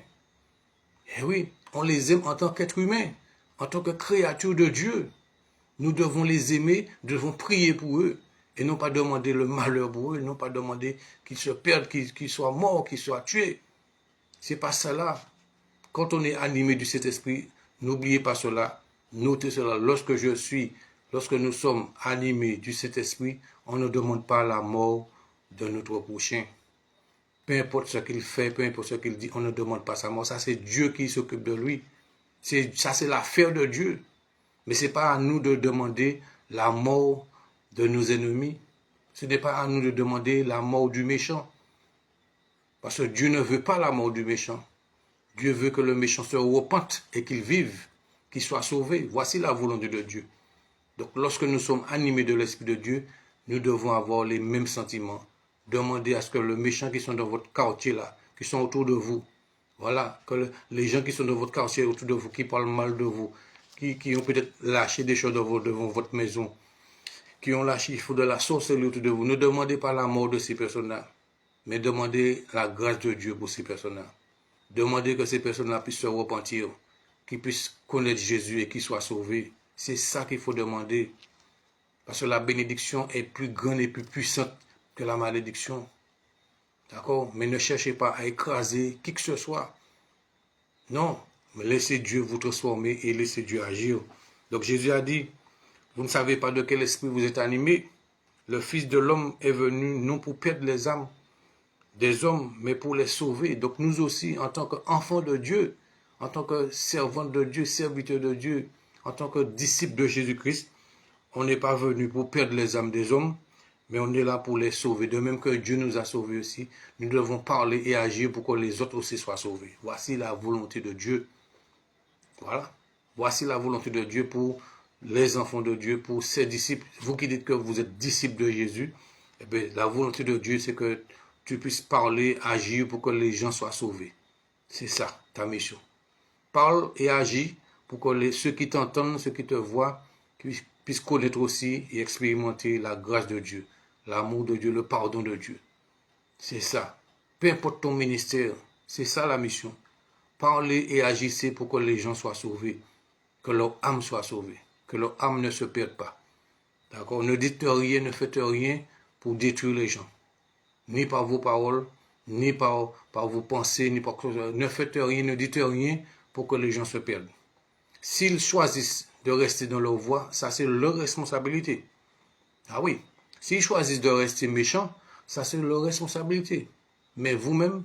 Eh oui, on les aime en tant qu'être humain, en tant que créature de Dieu. Nous devons les aimer, nous devons prier pour eux, et non pas demander le malheur pour eux, non pas demander qu'ils se perdent, qu'ils soient morts, qu'ils soient tués. C'est pas cela. Quand on est animé du Saint-Esprit, n'oubliez pas cela, notez cela. Lorsque nous sommes animés du Saint-Esprit, on ne demande pas la mort de notre prochain. Peu importe ce qu'il fait, peu importe ce qu'il dit, on ne demande pas sa mort. Ça, c'est Dieu qui s'occupe de lui. Ça, c'est l'affaire de Dieu. Mais ce n'est pas à nous de demander la mort de nos ennemis. Ce n'est pas à nous de demander la mort du méchant. Parce que Dieu ne veut pas la mort du méchant. Dieu veut que le méchant se repente et qu'il vive, qu'il soit sauvé. Voici la volonté de Dieu. Donc lorsque nous sommes animés de l'Esprit de Dieu, nous devons avoir les mêmes sentiments. Demandez à ce que les méchants qui sont dans votre quartier là, qui sont autour de vous, voilà, que les gens qui sont dans votre quartier autour de vous, qui parlent mal de vous, qui ont peut-être lâché des choses devant votre maison, qui ont lâché, il faut de la sorcellerie autour de vous. Ne demandez pas la mort de ces personnes-là, mais demandez la grâce de Dieu pour ces personnes-là. Demandez que ces personnes-là puissent se repentir, qu'ils puissent connaître Jésus et qu'ils soient sauvés. C'est ça qu'il faut demander. Parce que la bénédiction est plus grande et plus puissante que la malédiction. D'accord? Mais ne cherchez pas à écraser qui que ce soit. Non, mais laissez Dieu vous transformer et laissez Dieu agir. Donc Jésus a dit, vous ne savez pas de quel esprit vous êtes animé. Le Fils de l'homme est venu non pour perdre les âmes des hommes, mais pour les sauver. Donc nous aussi, en tant qu'enfants de Dieu, en tant que servants de Dieu, serviteurs de Dieu, en tant que disciples de Jésus-Christ, on n'est pas venu pour perdre les âmes des hommes, mais on est là pour les sauver. De même que Dieu nous a sauvés aussi, nous devons parler et agir pour que les autres aussi soient sauvés. Voici la volonté de Dieu. Voilà. Voici la volonté de Dieu pour les enfants de Dieu, pour ses disciples. Vous qui dites que vous êtes disciples de Jésus, eh bien, la volonté de Dieu, c'est que tu puisses parler, agir pour que les gens soient sauvés. C'est ça, ta mission. Parle et agis pour que ceux qui t'entendent, ceux qui te voient, puissent connaître aussi et expérimenter la grâce de Dieu, l'amour de Dieu, le pardon de Dieu. C'est ça. Peu importe ton ministère, c'est ça la mission. Parlez et agissez pour que les gens soient sauvés, que leur âme soit sauvée, que leur âme ne se perde pas. D'accord? Ne dites rien, ne faites rien pour détruire les gens. Ni par vos paroles, ni par vos pensées, ni par... Ne faites rien, ne dites rien pour que les gens se perdent. S'ils choisissent de rester dans leur voie, ça c'est leur responsabilité. Ah oui, s'ils choisissent de rester méchants, ça c'est leur responsabilité. Mais vous-même,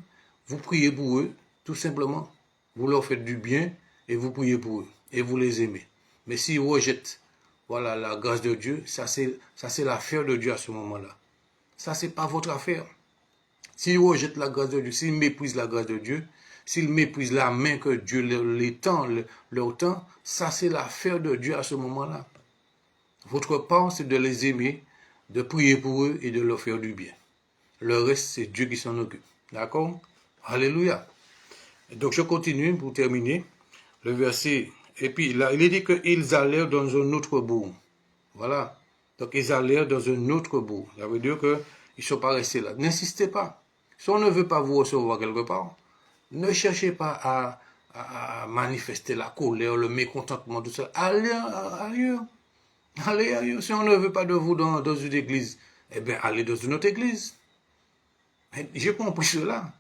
vous priez pour eux, tout simplement. Vous leur faites du bien et vous priez pour eux. Et vous les aimez. Mais s'ils rejettent, voilà, la grâce de Dieu, ça c'est l'affaire de Dieu à ce moment-là. Ça c'est pas votre affaire. S'ils rejettent la grâce de Dieu, s'ils méprisent la grâce de Dieu, s'ils méprisent la main que Dieu leur tend, ça c'est l'affaire de Dieu à ce moment-là. Votre part, c'est de les aimer, de prier pour eux et de leur faire du bien. Le reste, c'est Dieu qui s'en occupe. D'accord? Alléluia. Donc je continue pour terminer. Le verset, et puis là, il est dit qu'ils allèrent dans un autre bourg. Voilà. Donc ils allèrent dans un autre bourg. Ça veut dire qu'ils ne sont pas restés là. N'insistez pas. Si on ne veut pas vous recevoir quelque part, ne cherchez pas à manifester la colère, le mécontentement, tout ça. Allez ailleurs. Allez ailleurs. Si on ne veut pas de vous dans une église, eh bien, allez dans une autre église. J'ai compris cela.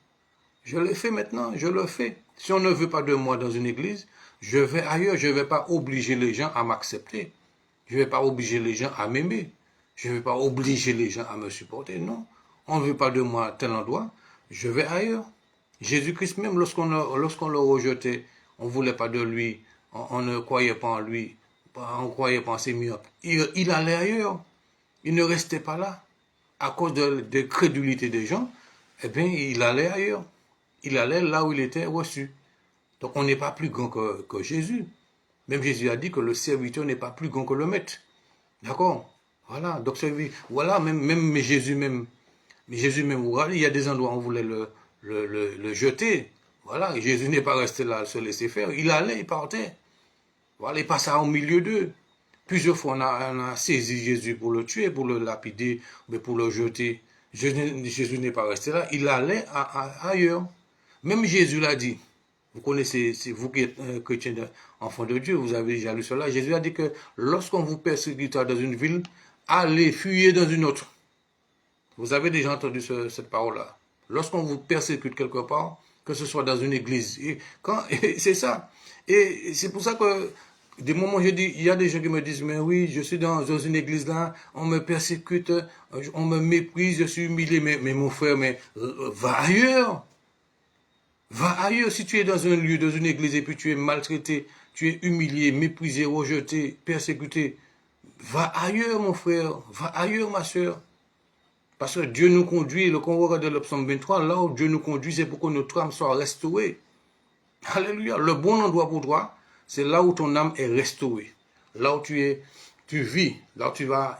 Je le fais maintenant, je le fais. Si on ne veut pas de moi dans une église, je vais ailleurs. Je ne vais pas obliger les gens à m'accepter. Je ne vais pas obliger les gens à m'aimer. Je ne vais pas obliger les gens à me supporter. Non. On ne veut pas de moi à tel endroit. Je vais ailleurs. Jésus-Christ même, lorsqu'on le rejetait, on ne voulait pas de lui, on ne croyait pas en lui, on ne croyait pas en ses miracles. Il allait ailleurs. Il ne restait pas là. À cause de crédulité des gens, eh bien, il allait ailleurs. Il allait là où il était reçu. Donc, on n'est pas plus grand que Jésus. Même Jésus a dit que le serviteur n'est pas plus grand que le maître. D'accord? Voilà. Donc, voilà, même Jésus même. Mais Jésus même, il y a des endroits où on voulait le jeter. Voilà. Et Jésus n'est pas resté là à se laisser faire. Il allait, il partait. Voilà, il passait au milieu d'eux. Plusieurs fois, on a saisi Jésus pour le tuer, pour le lapider, mais pour le jeter. Jésus n'est pas resté là, il allait ailleurs. Même Jésus l'a dit. Vous connaissez, c'est vous qui êtes chrétien, enfant de Dieu, vous avez déjà lu cela. Jésus a dit que lorsqu'on vous persécutera dans une ville, allez, fuyez dans une autre. Vous avez déjà entendu cette parole-là. Lorsqu'on vous persécute quelque part, que ce soit dans une église, c'est ça. Et c'est pour ça que des moments, je dis, il y a des gens qui me disent, mais oui, je suis dans une église là, on me persécute, on me méprise, je suis humilié, mais mon frère, va ailleurs. Va ailleurs. Si tu es dans un lieu, dans une église, et puis tu es maltraité, tu es humilié, méprisé, rejeté, persécuté, va ailleurs, mon frère, va ailleurs, ma soeur. Parce que Dieu nous conduit, le convoi de le psaume 23, là où Dieu nous conduit, c'est pour que notre âme soit restaurée. Alléluia. Le bon endroit pour toi, c'est là où ton âme est restaurée. Là où tu vis, là où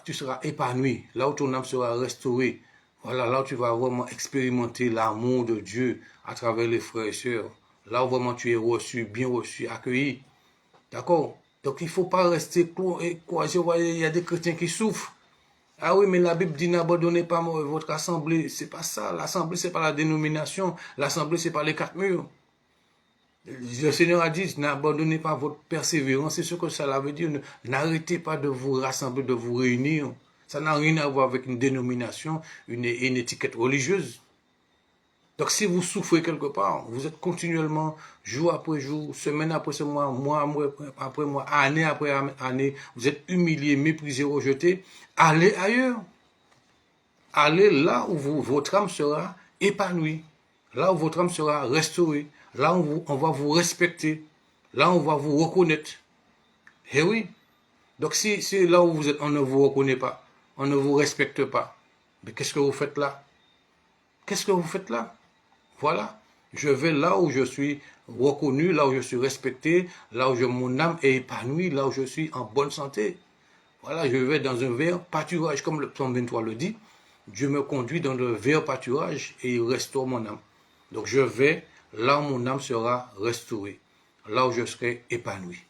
tu seras épanoui, là où ton âme sera restaurée. Voilà, là où tu vas vraiment expérimenter l'amour de Dieu à travers les frères et sœurs. Là où vraiment tu es reçu, bien reçu, accueilli. D'accord? Donc il ne faut pas rester courageux. Il y a des chrétiens qui souffrent. Ah oui, mais la Bible dit n'abandonnez pas votre assemblée. C'est pas ça. L'assemblée, c'est pas la dénomination. L'assemblée, c'est pas les quatre murs. Le Seigneur a dit, n'abandonnez pas votre persévérance. C'est ce que ça veut dire. N'arrêtez pas de vous rassembler, de vous réunir. Ça n'a rien à voir avec une dénomination, une étiquette religieuse. Donc si vous souffrez quelque part, vous êtes continuellement, jour après jour, semaine après semaine, mois après mois, année après année, vous êtes humilié, méprisé, rejeté, allez ailleurs. Allez là où votre âme sera épanouie, là où votre âme sera restaurée, là où on va vous respecter, là où on va vous reconnaître. Eh oui. Donc si là où vous êtes, on ne vous reconnaît pas, on ne vous respecte pas, mais qu'est-ce que vous faites là? Qu'est-ce que vous faites là? Voilà, je vais là où je suis reconnu, là où je suis respecté, là où mon âme est épanouie, là où je suis en bonne santé. Voilà, je vais dans un vert pâturage, comme le psaume 23 le dit. Dieu me conduit dans le vert pâturage et il restaure mon âme. Donc je vais là où mon âme sera restaurée, là où je serai épanoui.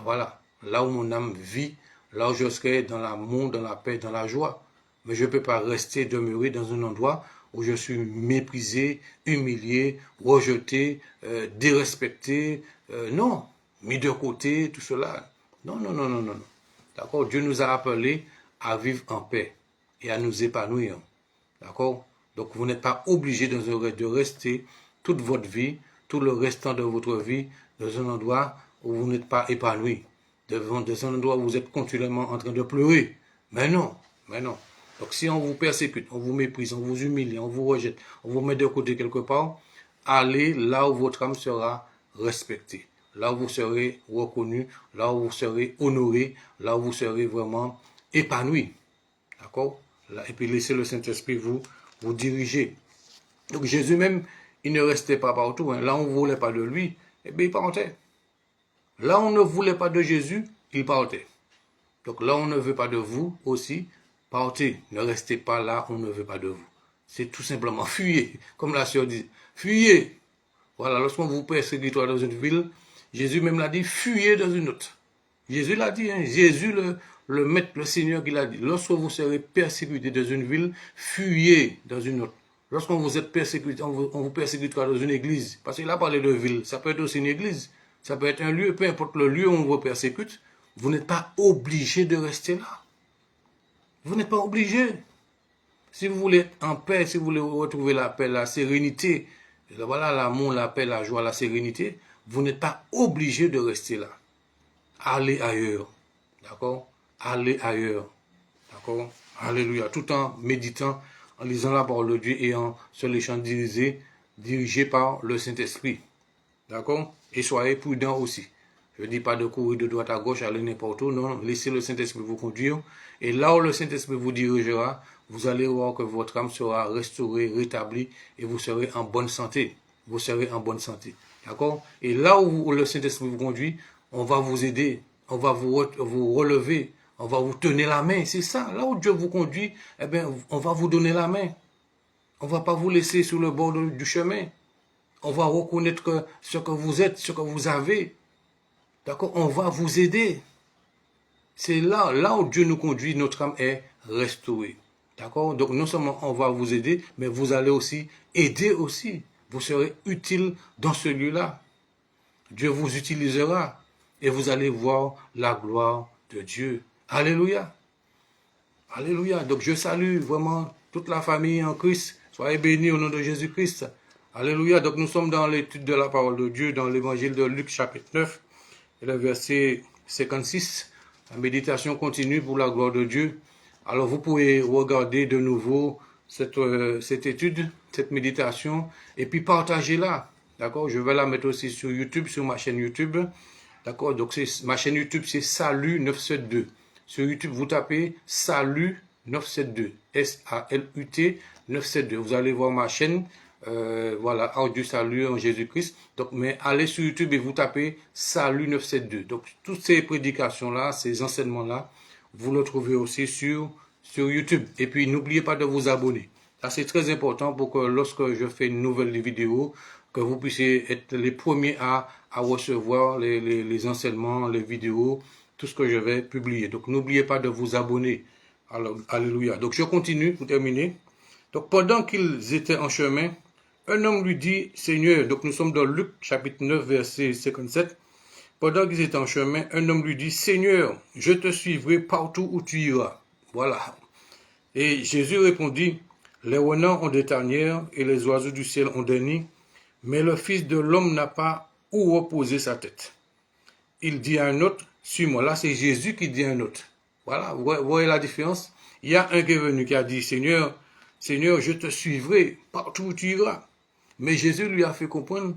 Voilà, là où mon âme vit, là où je serai dans l'amour, dans la paix, dans la joie. Mais je ne peux pas rester, demeurer dans un endroit où je suis méprisé, humilié, rejeté, dérespecté, non, mis de côté, tout cela. Non, non, non, non, non. D'accord? Dieu nous a appelés à vivre en paix et à nous épanouir. D'accord? Donc vous n'êtes pas obligé de rester toute votre vie, tout le restant de votre vie, dans un endroit où vous n'êtes pas épanoui, dans un endroit où vous êtes continuellement en train de pleurer. Mais non, mais non. Donc si on vous persécute, on vous méprise, on vous humilie, on vous rejette, on vous met de côté quelque part, allez là où votre âme sera respectée, là où vous serez reconnu, là où vous serez honoré, là où vous serez vraiment épanoui. D'accord? Et puis laissez le Saint-Esprit vous diriger. Donc Jésus même, il ne restait pas partout. Hein. Là où on ne voulait pas de lui, eh bien il partait. Là où on ne voulait pas de Jésus, il partait. Donc là où on ne veut pas de vous aussi, partez, ne restez pas là où on ne veut pas de vous. C'est tout simplement fuyez, comme la sœur dit, fuyez. Voilà, lorsqu'on vous persécute dans une ville, Jésus même l'a dit, fuyez dans une autre. Jésus l'a dit, hein, Jésus le maître, le Seigneur qui l'a dit, lorsque vous serez persécuté dans une ville, fuyez dans une autre. Lorsqu'on vous êtes persécuté, on vous persécutera dans une église, parce qu'il a parlé de ville, ça peut être aussi une église, ça peut être un lieu, peu importe le lieu où on vous persécute, vous n'êtes pas obligé de rester là. Vous n'êtes pas obligé. Si vous voulez être en paix, si vous voulez retrouver la paix, la sérénité, voilà l'amour, la paix, la joie, la sérénité, vous n'êtes pas obligé de rester là. Allez ailleurs. D'accord? Allez ailleurs. D'accord? Alléluia. Tout en méditant, en lisant la parole de Dieu et en se laissant dirigé par le Saint-Esprit. D'accord? Et soyez prudents aussi. Je ne dis pas de courir de droite à gauche, aller n'importe où. Non, laissez le Saint-Esprit vous conduire. Et là où le Saint-Esprit vous dirigera, vous allez voir que votre âme sera restaurée, rétablie et vous serez en bonne santé. Vous serez en bonne santé. D'accord? Et là où le Saint-Esprit vous conduit, on va vous aider. On va vous relever. On va vous tenir la main. C'est ça. Là où Dieu vous conduit, eh bien, on va vous donner la main. On ne va pas vous laisser sur le bord du chemin. On va reconnaître ce que vous êtes, ce que vous avez. D'accord? On va vous aider. C'est là où Dieu nous conduit, notre âme est restaurée. D'accord? Donc non seulement on va vous aider, mais vous allez aussi aider aussi. Vous serez utile dans ce lieu-là. Dieu vous utilisera et vous allez voir la gloire de Dieu. Alléluia. Alléluia. Donc je salue vraiment toute la famille en Christ. Soyez bénis au nom de Jésus-Christ. Alléluia. Donc nous sommes dans l'étude de la parole de Dieu dans l'évangile de Luc chapitre 9 et le verset 56. La méditation continue pour la gloire de Dieu. Alors vous pouvez regarder de nouveau cette étude, cette méditation, et puis partagez-la. D'accord? Je vais la mettre aussi sur YouTube, sur ma chaîne YouTube. D'accord? Donc ma chaîne YouTube, c'est Salut 972. Sur YouTube, vous tapez Salut 972. S-A-L-U-T 972. Vous allez voir ma chaîne. Voilà, Audio Salut en Jésus-Christ. Donc, mais allez sur YouTube et vous tapez Salut 972. Donc, toutes ces prédications-là, ces enseignements-là, vous le trouvez aussi sur YouTube. Et puis, n'oubliez pas de vous abonner. Ça, c'est très important pour que lorsque je fais une nouvelle vidéo, que vous puissiez être les premiers à recevoir les enseignements, les vidéos, tout ce que je vais publier. Donc, n'oubliez pas de vous abonner. Alors, alléluia. Donc, je continue pour terminer. Donc, pendant qu'ils étaient en chemin, un homme lui dit, Seigneur, donc nous sommes dans Luc chapitre 9, verset 57. Pendant qu'ils étaient en chemin, un homme lui dit, Seigneur, je te suivrai partout où tu iras. Voilà. Et Jésus répondit, les renards ont des tanières et les oiseaux du ciel ont des nids, mais le Fils de l'homme n'a pas où reposer sa tête. Il dit à un autre, suis-moi. Là, c'est Jésus qui dit à un autre. Voilà, vous voyez la différence? Il y a un qui est venu qui a dit, Seigneur, je te suivrai partout où tu iras. Mais Jésus lui a fait comprendre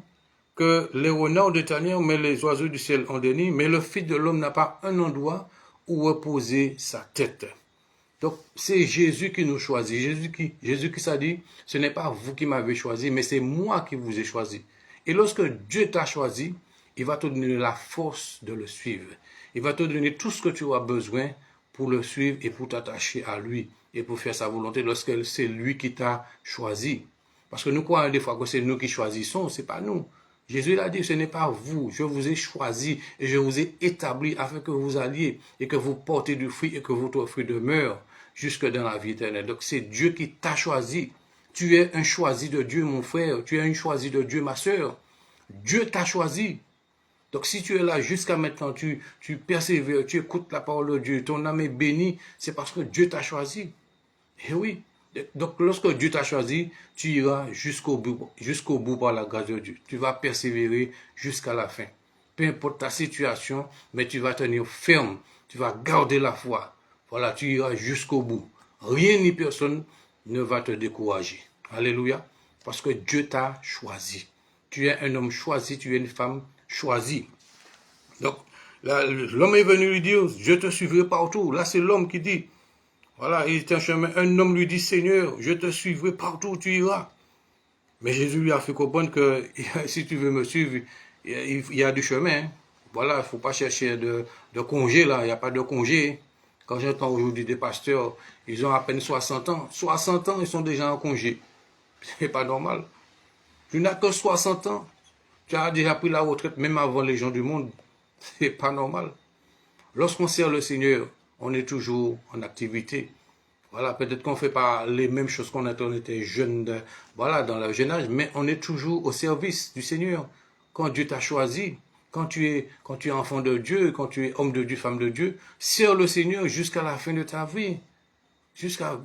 que les renards ont des tanières, mais les oiseaux du ciel ont des nids, mais le Fils de l'homme n'a pas un endroit où reposer sa tête. Donc, c'est Jésus qui nous choisit. Jésus qui s'est dit, ce n'est pas vous qui m'avez choisi, mais c'est moi qui vous ai choisi. Et lorsque Dieu t'a choisi, il va te donner la force de le suivre. Il va te donner tout ce que tu as besoin pour le suivre et pour t'attacher à lui et pour faire sa volonté lorsque c'est lui qui t'a choisi. Parce que nous croyons des fois que c'est nous qui choisissons, c'est pas nous. Jésus l'a dit, ce n'est pas vous, je vous ai choisi et je vous ai établi afin que vous alliez et que vous portez du fruit et que votre fruit demeure jusque dans la vie éternelle. Donc c'est Dieu qui t'a choisi. Tu es un choisi de Dieu, mon frère. Tu es un choisi de Dieu, ma soeur. Dieu t'a choisi. Donc si tu es là jusqu'à maintenant, tu persévères, tu écoutes la parole de Dieu, ton âme est bénie, c'est parce que Dieu t'a choisi. Et oui. Donc lorsque Dieu t'a choisi, tu iras jusqu'au bout par la grâce de Dieu. Tu vas persévérer jusqu'à la fin. Peu importe ta situation, mais tu vas tenir ferme. Tu vas garder la foi. Voilà, tu iras jusqu'au bout. Rien ni personne ne va te décourager. Alléluia. Parce que Dieu t'a choisi. Tu es un homme choisi, tu es une femme choisie. Donc, l'homme est venu lui dire, je te suivrai partout. Là, c'est l'homme qui dit, voilà, il était en chemin. Un homme lui dit, Seigneur, je te suivrai partout où tu iras. Mais Jésus lui a fait comprendre que si tu veux me suivre, il y a du chemin. Voilà, il ne faut pas chercher de congé là, il n'y a pas de congé. Quand j'entends aujourd'hui des pasteurs, ils ont à peine 60 ans. 60 ans, ils sont déjà en congé. C'est pas normal. Tu n'as que 60 ans. Tu as déjà pris la retraite, même avant les gens du monde. C'est pas normal. Lorsqu'on sert le Seigneur, on est toujours en activité. Voilà, peut-être qu'on ne fait pas les mêmes choses qu'on était jeune, voilà, dans le jeune âge, mais on est toujours au service du Seigneur. Quand Dieu t'a choisi, quand tu es enfant de Dieu, quand tu es homme de Dieu, femme de Dieu, sers le Seigneur jusqu'à la fin de ta vie.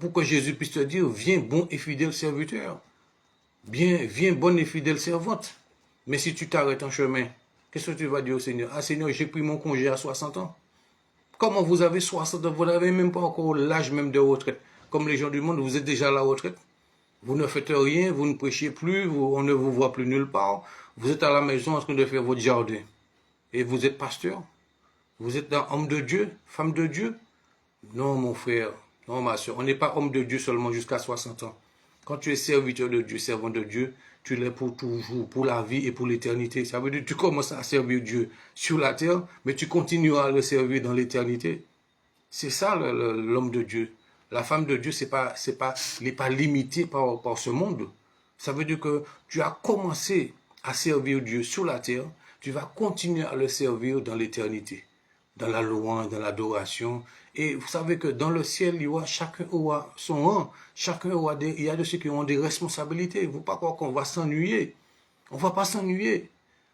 Pour que Jésus puisse te dire, viens bon et fidèle serviteur. Viens bonne et fidèle servante. Mais si tu t'arrêtes en chemin, qu'est-ce que tu vas dire au Seigneur? Ah Seigneur, j'ai pris mon congé à 60 ans. Comment vous avez 60 ans? Vous n'avez même pas encore l'âge même de retraite. Comme les gens du monde, vous êtes déjà à la retraite. Vous ne faites rien, vous ne prêchez plus, on ne vous voit plus nulle part. Vous êtes à la maison en train de faire votre jardin. Et vous êtes pasteur. Vous êtes un homme de Dieu, femme de Dieu. Non, mon frère, non, ma soeur. On n'est pas homme de Dieu seulement jusqu'à 60 ans. Quand tu es serviteur de Dieu, servant de Dieu, tu l'es pour toujours, pour la vie et pour l'éternité. Ça veut dire que tu commences à servir Dieu sur la terre, mais tu continueras à le servir dans l'éternité. C'est ça l'homme de Dieu. La femme de Dieu, il n'est pas limité par ce monde. Ça veut dire que tu as commencé à servir Dieu sur la terre, tu vas continuer à le servir dans l'éternité. dans la louange, dans l'adoration. Et vous savez que dans le ciel, chacun aura son rang, il y a de ceux qui ont des responsabilités. Il ne faut pas croire qu'on va s'ennuyer. On ne va pas s'ennuyer.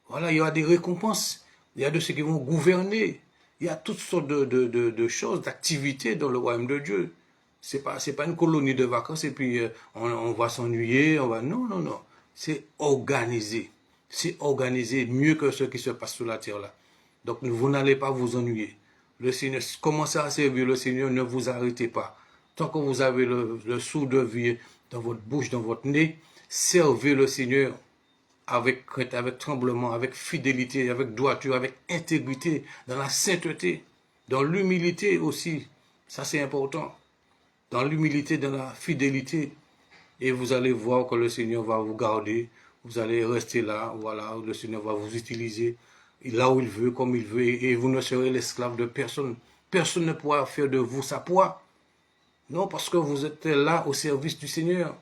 Voilà, il y aura des récompenses. Il y a de ceux qui vont gouverner. Il y a toutes sortes de choses, d'activités dans le royaume de Dieu. C'est pas une colonie de vacances et puis on va s'ennuyer. Non, non, non. C'est organisé. C'est organisé mieux que ce qui se passe sur la terre là. Donc vous n'allez pas vous ennuyer. Le Seigneur, commencez à servir le Seigneur, ne vous arrêtez pas. Tant que vous avez le souffle de vie dans votre bouche, dans votre nez, servez le Seigneur avec crainte, avec tremblement, avec fidélité, avec droiture, avec intégrité, dans la sainteté, dans l'humilité aussi. Ça c'est important. Dans l'humilité, dans la fidélité. Et vous allez voir que le Seigneur va vous garder. Vous allez rester là, voilà, le Seigneur va vous utiliser là où il veut, comme il veut, et vous ne serez l'esclave de personne. Personne ne pourra faire de vous sa proie. Non, parce que vous êtes là au service du Seigneur.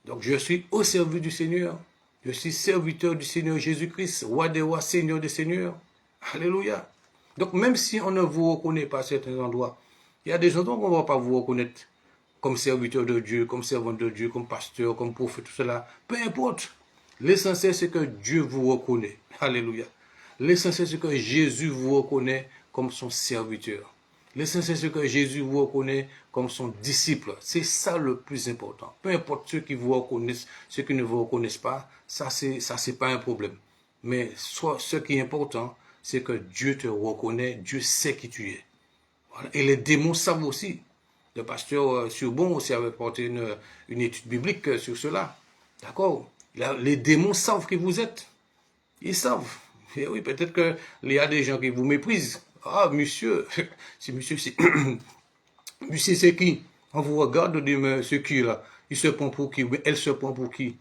Donc je suis au service du Seigneur. Je suis serviteur du Seigneur Jésus-Christ, roi des rois, Seigneur des seigneurs. Alléluia. Donc même si on ne vous reconnaît pas à certains endroits, il y a des endroits où on ne va pas vous reconnaître comme serviteur de Dieu, comme servant de Dieu, comme pasteur, comme prophète, tout cela. Peu importe. L'essentiel, c'est que Dieu vous reconnaît. Alléluia. L'essentiel, c'est que Jésus vous reconnaît comme son serviteur. L'essentiel, c'est que Jésus vous reconnaît comme son disciple. C'est ça le plus important. Peu importe ceux qui vous reconnaissent, ceux qui ne vous reconnaissent pas, ça, c'est pas un problème. Mais ce qui est important, c'est que Dieu te reconnaît, Dieu sait qui tu es. Voilà. Et les démons savent aussi. Le pasteur Surbon aussi avait porté une étude biblique sur cela. D'accord? Les démons savent qui vous êtes. Ils savent. Et oui, peut-être qu'il y a des gens qui vous méprisent. Ah, monsieur, monsieur, monsieur, c'est qui? On vous regarde, on dit, mais c'est qui là? Il se prend pour qui? Elle se prend pour qui?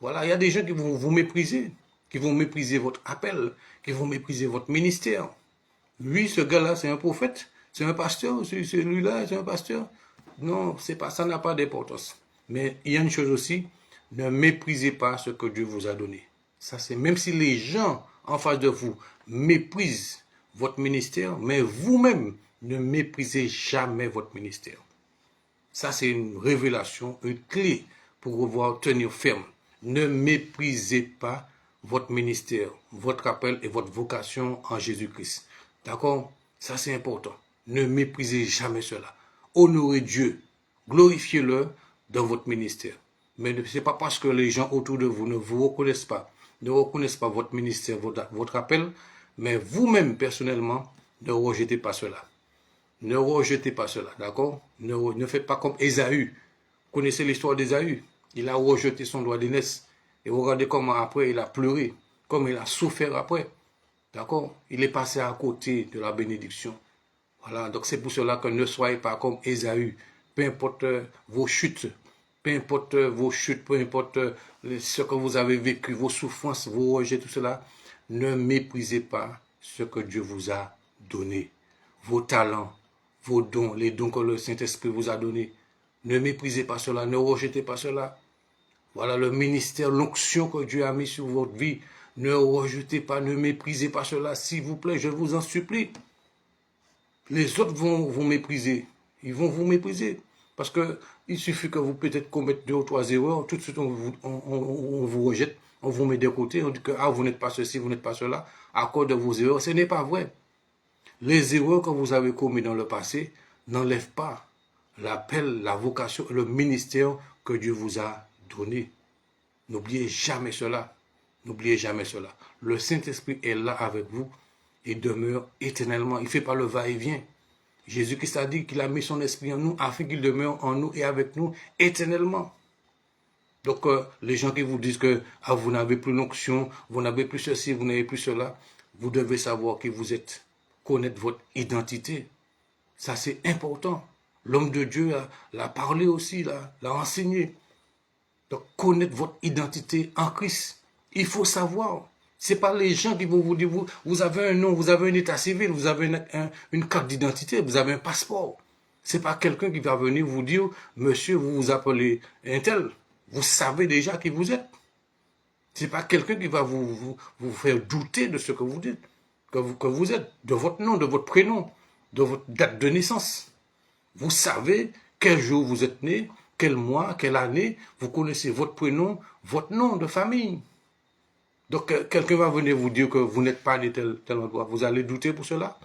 Voilà, il y a des gens qui vont vous mépriser, qui vont mépriser votre appel, qui vont mépriser votre ministère. Lui, ce gars-là, c'est un prophète, c'est un pasteur, celui-là, c'est un pasteur. Non, c'est pas, ça n'a pas d'importance. Mais il y a une chose aussi, ne méprisez pas ce que Dieu vous a donné. Ça, c'est même si les gens en face de vous méprisent votre ministère, mais vous-même, ne méprisez jamais votre ministère. Ça, c'est une révélation, une clé pour pouvoir tenir ferme. Ne méprisez pas votre ministère, votre appel et votre vocation en Jésus-Christ. D'accord? Ça, c'est important. Ne méprisez jamais cela. Honorez Dieu. Glorifiez-le dans votre ministère. Mais ce n'est pas parce que les gens autour de vous ne vous reconnaissent pas, ne reconnaissent pas votre ministère, votre appel, mais vous-même, personnellement, ne rejetez pas cela. Ne rejetez pas cela, d'accord? Ne faites pas comme Ésaü. Vous connaissez l'histoire d'Ésaü? Il a rejeté son droit d'aînesse. Et regardez comment après il a pleuré, comme il a souffert après. D'accord? Il est passé à côté de la bénédiction. Voilà, donc c'est pour cela que ne soyez pas comme Ésaü. Peu importe vos chutes, peu importe ce que vous avez vécu, vos souffrances, vos rejets, tout cela, ne méprisez pas ce que Dieu vous a donné. Vos talents, vos dons, les dons que le Saint-Esprit vous a donnés. Ne méprisez pas cela, ne rejetez pas cela. Voilà le ministère, l'onction que Dieu a mis sur votre vie. Ne rejetez pas, ne méprisez pas cela, s'il vous plaît, je vous en supplie. Les autres vont vous mépriser. Ils vont vous mépriser. Parce qu'il suffit que vous peut-être commettez 2 ou 3 erreurs, tout de suite on vous rejette, on vous met de côté, on dit que vous n'êtes pas ceci, vous n'êtes pas cela, à cause de vos erreurs. Ce n'est pas vrai. Les erreurs que vous avez commises dans le passé n'enlèvent pas l'appel, la vocation, le ministère que Dieu vous a donné. N'oubliez jamais cela. N'oubliez jamais cela. Le Saint-Esprit est là avec vous et demeure éternellement. Il ne fait pas le va-et-vient. Jésus-Christ a dit qu'il a mis son esprit en nous afin qu'il demeure en nous et avec nous éternellement. Donc, les gens qui vous disent que vous n'avez plus l'onction, vous n'avez plus ceci, vous n'avez plus cela, vous devez savoir qui vous êtes, connaître votre identité. Ça, c'est important. L'homme de Dieu l'a parlé aussi, l'a enseigné. Donc, connaître votre identité en Christ. Il faut savoir. Ce n'est pas les gens qui vont vous dire, vous avez un nom, vous avez un état civil, vous avez une carte d'identité, vous avez un passeport. Ce n'est pas quelqu'un qui va venir vous dire, monsieur, vous vous appelez un tel. Vous savez déjà qui vous êtes. Ce n'est pas quelqu'un qui va vous faire douter de ce que vous dites. que vous êtes, de votre nom, de votre prénom, de votre date de naissance. Vous savez quel jour vous êtes né, quel mois, quelle année, vous connaissez votre prénom, votre nom de famille. Donc, quelqu'un va venir vous dire que vous n'êtes pas né tel endroit. Vous allez douter pour cela?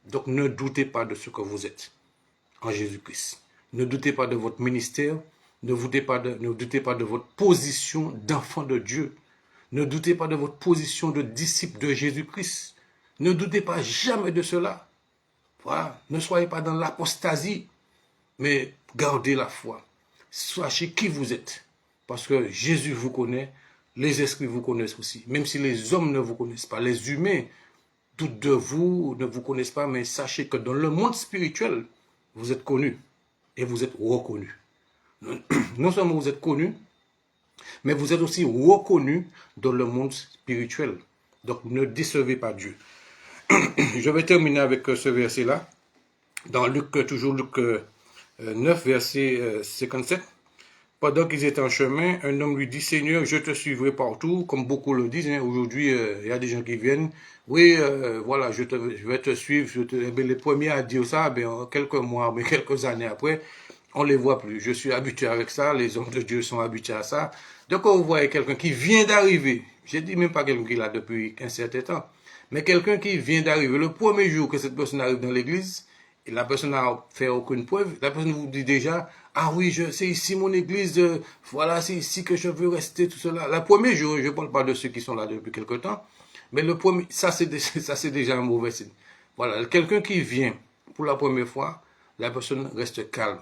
Donc, ne doutez pas de ce que vous êtes en Jésus-Christ. Ne doutez pas de votre ministère. Ne doutez pas de votre position d'enfant de Dieu. Ne doutez pas de votre position de disciple de Jésus-Christ. Ne doutez pas jamais de cela. Voilà. Ne soyez pas dans l'apostasie, mais gardez la foi. Sachez qui vous êtes. Parce que Jésus vous connaît, les esprits vous connaissent aussi. Même si les hommes ne vous connaissent pas, les humains doutent de vous, ne vous connaissent pas, mais sachez que dans le monde spirituel, vous êtes connus et vous êtes reconnus. Non seulement vous êtes connus, mais vous êtes aussi reconnus dans le monde spirituel. Donc ne décevez pas Dieu. Je vais terminer avec ce verset-là. Dans Luc, toujours Luc 9, verset 57. Pendant qu'ils étaient en chemin, un homme lui dit, Seigneur, je te suivrai partout, comme beaucoup le disent. Hein. Aujourd'hui, il y a des gens qui viennent. Oui, voilà, je vais te suivre. Les premiers à dire ça, quelques mois, mais quelques années après, on les voit plus. Je suis habitué avec ça. Les hommes de Dieu sont habitués à ça. Donc, quand vous voyez quelqu'un qui vient d'arriver, je dis même pas quelqu'un qui est là depuis un certain temps, mais quelqu'un qui vient d'arriver, le premier jour que cette personne arrive dans l'église, et la personne n'a fait aucune preuve, la personne vous dit déjà, ah oui, c'est ici mon église, voilà, c'est ici que je veux rester, tout cela. Le premier jour, je ne parle pas de ceux qui sont là depuis quelque temps, mais le premier, ça c'est déjà un mauvais signe. Voilà, quelqu'un qui vient pour la première fois, la personne reste calme.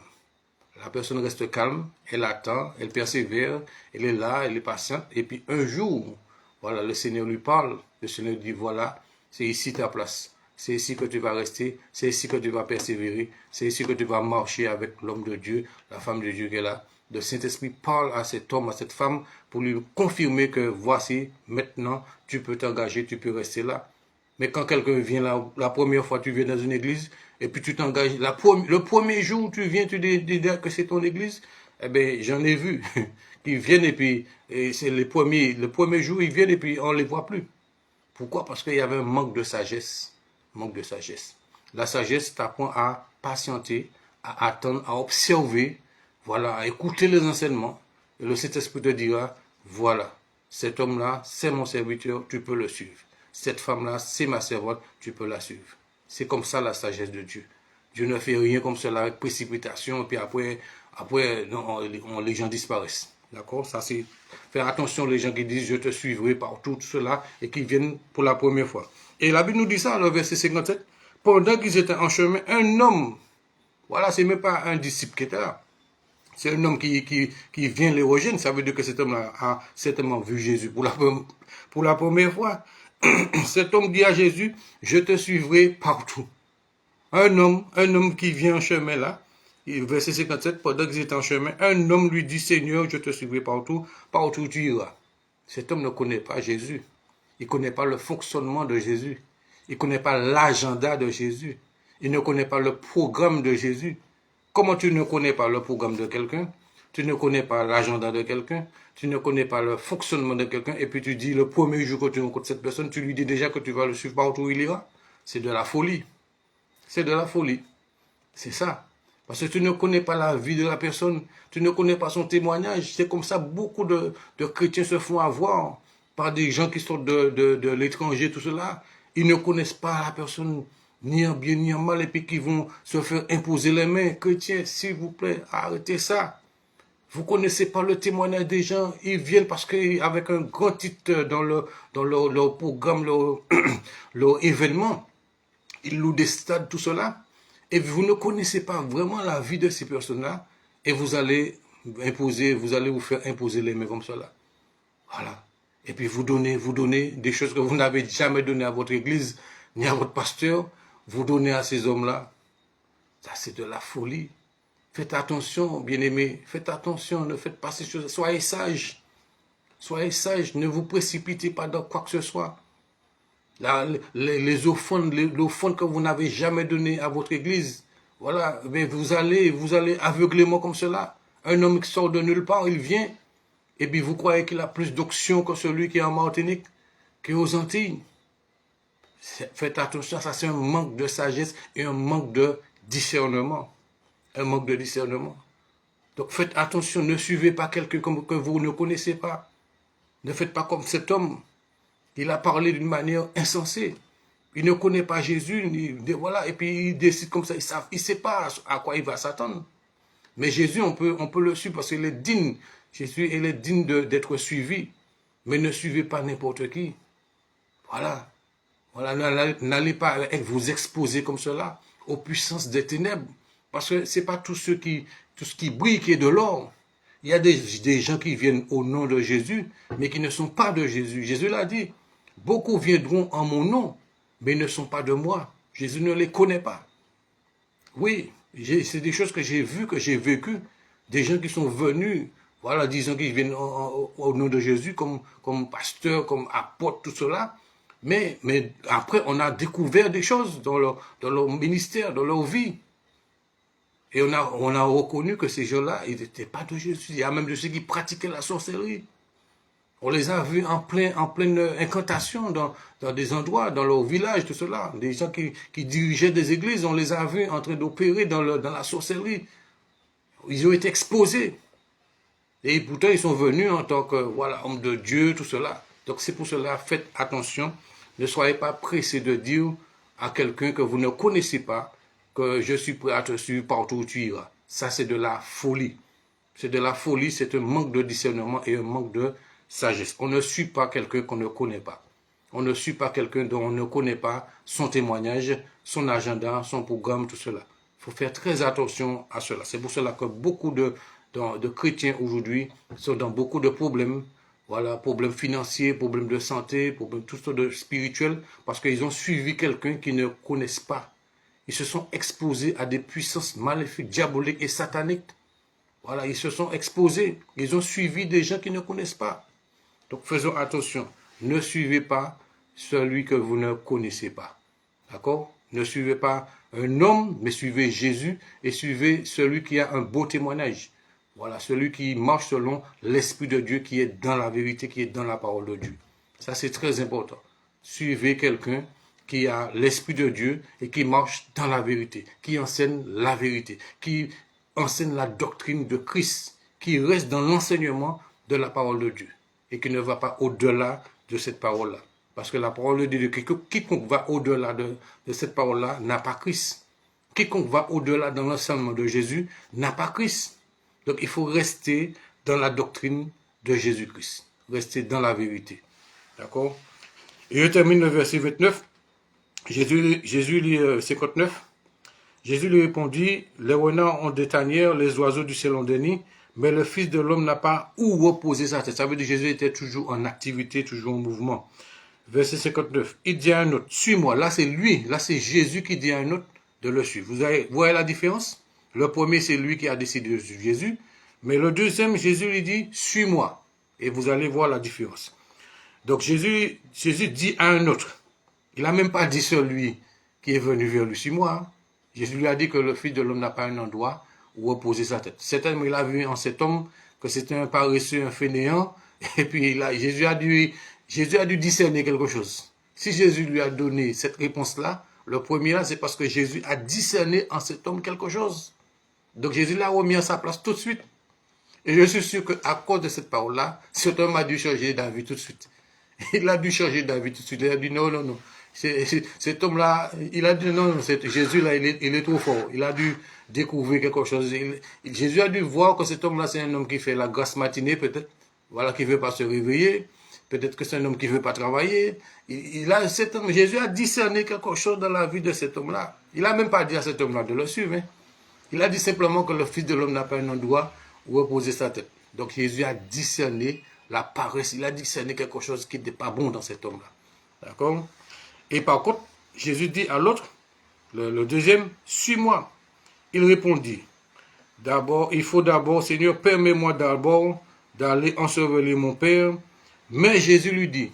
La personne reste calme, elle attend, elle persévère, elle est là, elle est patiente, et puis un jour, voilà, le Seigneur lui parle, le Seigneur dit, voilà, c'est ici ta place. C'est ici que tu vas rester, c'est ici que tu vas persévérer, c'est ici que tu vas marcher avec l'homme de Dieu, la femme de Dieu qui est là. Le Saint-Esprit parle à cet homme, à cette femme, pour lui confirmer que voici, maintenant, tu peux t'engager, tu peux rester là. Mais quand quelqu'un vient là, la première fois, tu viens dans une église, et puis tu t'engages, le premier jour où tu viens, tu dis que c'est ton église, eh bien, j'en ai vu, qui viennent et puis, c'est le premier jour, ils viennent et puis on ne les voit plus. Pourquoi? Parce qu'il y avait un manque de sagesse. Manque de sagesse. La sagesse t'apprend à patienter, à attendre, à observer, voilà, à écouter les enseignements. Et le Saint-Esprit te dira, voilà, cet homme-là, c'est mon serviteur, tu peux le suivre. Cette femme-là, c'est ma servante, tu peux la suivre. C'est comme ça la sagesse de Dieu. Dieu ne fait rien comme cela avec précipitation, et puis après non, les gens disparaissent. D'accord? Ça, c'est faire attention aux gens qui disent je te suivrai partout, tout cela, et qui viennent pour la première fois. Et la Bible nous dit ça, le verset 57. Pendant qu'ils étaient en chemin, un homme, voilà, c'est même pas un disciple qui était là. C'est un homme qui vient les rejoindre. Ça veut dire que cet homme-là a certainement vu Jésus pour la première fois. Cet homme dit à Jésus, je te suivrai partout. Un homme qui vient en chemin là, verset 57, pendant qu'ils étaient en chemin, un homme lui dit, Seigneur, je te suivrai partout, partout tu iras. Cet homme ne connaît pas Jésus. Il ne connaît pas le fonctionnement de Jésus. Il ne connaît pas l'agenda de Jésus. Il ne connaît pas le programme de Jésus. Comment tu ne connais pas le programme de quelqu'un? Tu ne connais pas l'agenda de quelqu'un? Tu ne connais pas le fonctionnement de quelqu'un? Et puis tu dis, le premier jour que tu rencontres cette personne, tu lui dis déjà que tu vas le suivre partout où il ira? C'est de la folie. C'est de la folie. C'est ça. Parce que tu ne connais pas la vie de la personne. Tu ne connais pas son témoignage. C'est comme ça, beaucoup de chrétiens se font avoir par des gens qui sortent de l'étranger, tout cela. Ils ne connaissent pas la personne ni en bien ni en mal et puis qui vont se faire imposer les mains. Chrétiens, s'il vous plaît, arrêtez ça. Vous ne connaissez pas le témoignage des gens. Ils viennent parce qu'avec un grand titre dans leur programme, leur événement, ils louent des stades, tout cela. Et vous ne connaissez pas vraiment la vie de ces personnes-là. Et vous allez vous faire imposer les mains comme cela. Voilà. Et puis vous donnez des choses que vous n'avez jamais données à votre église, ni à votre pasteur. Vous donnez à ces hommes-là. Ça, c'est de la folie. Faites attention, bien-aimés. Faites attention, ne faites pas ces choses. Soyez sages. Soyez sages. Ne vous précipitez pas dans quoi que ce soit. Là, les offrandes que vous n'avez jamais données à votre église. Voilà. Mais vous allez aveuglément comme cela. Un homme qui sort de nulle part, il vient. Et puis vous croyez qu'il a plus d'onction que celui qui est en Martinique, qui est aux Antilles. Faites attention, ça c'est un manque de sagesse et un manque de discernement. Un manque de discernement. Donc faites attention, ne suivez pas quelqu'un que vous ne connaissez pas. Ne faites pas comme cet homme. Il a parlé d'une manière insensée. Il ne connaît pas Jésus, voilà, et puis il décide comme ça, il ne sait pas à quoi il va s'attendre. Mais Jésus, on peut le suivre parce qu'il est digne. Jésus, il est digne d'être suivi. Mais ne suivez pas n'importe qui. Voilà. Voilà, n'allez pas vous exposer comme cela aux puissances des ténèbres. Parce que ce n'est pas tout ce qui brille qui est de l'or. Il y a des gens qui viennent au nom de Jésus, mais qui ne sont pas de Jésus. Jésus l'a dit. Beaucoup viendront en mon nom, mais ne sont pas de moi. Jésus ne les connaît pas. Oui, c'est des choses que j'ai vues, que j'ai vécues. Des gens qui sont venus, voilà, disons qu'ils viennent au nom de Jésus comme pasteur, comme apôtre, tout cela. Mais après, on a découvert des choses dans leur ministère, dans leur vie. Et on a reconnu que ces gens-là, ils n'étaient pas de Jésus. Il y a même de ceux qui pratiquaient la sorcellerie. On les a vus en pleine incantation dans des endroits, dans leur village, tout cela. Des gens qui dirigeaient des églises, on les a vus en train d'opérer dans la sorcellerie. Ils ont été exposés. Et pourtant, ils sont venus en tant que, voilà, hommes de Dieu, tout cela. Donc c'est pour cela, faites attention. Ne soyez pas pressés de dire à quelqu'un que vous ne connaissez pas que je suis prêt à te suivre partout où tu iras. Ça, c'est de la folie. C'est de la folie, c'est un manque de discernement et un manque de sagesse. On ne suit pas quelqu'un qu'on ne connaît pas. On ne suit pas quelqu'un dont on ne connaît pas son témoignage, son agenda, son programme, tout cela. Il faut faire très attention à cela. C'est pour cela que beaucoup de chrétiens aujourd'hui sont dans beaucoup de problèmes. Voilà, problèmes financiers, problèmes de santé, problèmes tout ce de spirituel, parce qu'ils ont suivi quelqu'un qu'ils ne connaissent pas. Ils se sont exposés à des puissances maléfiques, diaboliques et sataniques. Voilà, ils se sont exposés. Ils ont suivi des gens qu'ils ne connaissent pas. Donc faisons attention. Ne suivez pas celui que vous ne connaissez pas. D'accord? Ne suivez pas un homme, mais suivez Jésus et suivez celui qui a un beau témoignage. Voilà, celui qui marche selon l'Esprit de Dieu, qui est dans la vérité, qui est dans la parole de Dieu. Ça, c'est très important. Suivez quelqu'un qui a l'Esprit de Dieu et qui marche dans la vérité, qui enseigne la vérité, qui enseigne la doctrine de Christ, qui reste dans l'enseignement de la parole de Dieu et qui ne va pas au-delà de cette parole-là. Parce que la parole de Dieu, quiconque va au-delà de cette parole-là n'a pas Christ. Quiconque va au-delà dans l'enseignement de Jésus n'a pas Christ. Donc il faut rester dans la doctrine de Jésus-Christ. Rester dans la vérité. D'accord? Et je termine le verset 29. Jésus lit 59. Jésus lui répondit, les renards ont des tanières, les oiseaux du ciel ont des nids, mais le Fils de l'homme n'a pas où reposer sa tête. Ça veut dire que Jésus était toujours en activité, toujours en mouvement. Verset 59. Il dit à un autre, suis-moi. Là c'est lui, là c'est Jésus qui dit à un autre de le suivre. Vous voyez la différence? Le premier, c'est lui qui a décidé de suivre Jésus. Mais le deuxième, Jésus lui dit, suis-moi. Et vous allez voir la différence. Donc Jésus dit à un autre. Il n'a même pas dit celui qui est venu vers lui, suis-moi. Jésus lui a dit que le Fils de l'homme n'a pas un endroit où reposer sa tête. Certainement, il a vu en cet homme que c'était un paresseux, un fainéant. Et puis Jésus a dû discerner quelque chose. Si Jésus lui a donné cette réponse-là, le premier là, c'est parce que Jésus a discerné en cet homme quelque chose. Donc Jésus l'a remis à sa place tout de suite. Et je suis sûr qu'à cause de cette parole-là, cet homme a dû changer d'avis tout de suite. Il a dû changer d'avis tout de suite. Il a dit non. Cet homme-là, il a dit non, Jésus là, il est trop fort. Il a dû découvrir quelque chose. Jésus a dû voir que cet homme-là, c'est un homme qui fait la grasse matinée, peut-être. Voilà, qui ne veut pas se réveiller. Peut-être que c'est un homme qui ne veut pas travailler. Jésus a discerné quelque chose dans la vie de cet homme-là. Il n'a même pas dit à cet homme-là de le suivre. Hein. Il a dit simplement que le Fils de l'homme n'a pas un endroit où reposer sa tête. Donc Jésus a discerné la paresse. Il a discerné quelque chose qui n'était pas bon dans cet homme-là. D'accord? Et par contre, Jésus dit à l'autre, le deuxième, suis-moi. Il répondit, il faut d'abord, Seigneur, permets-moi d'abord d'aller ensevelir mon Père. Mais Jésus lui dit,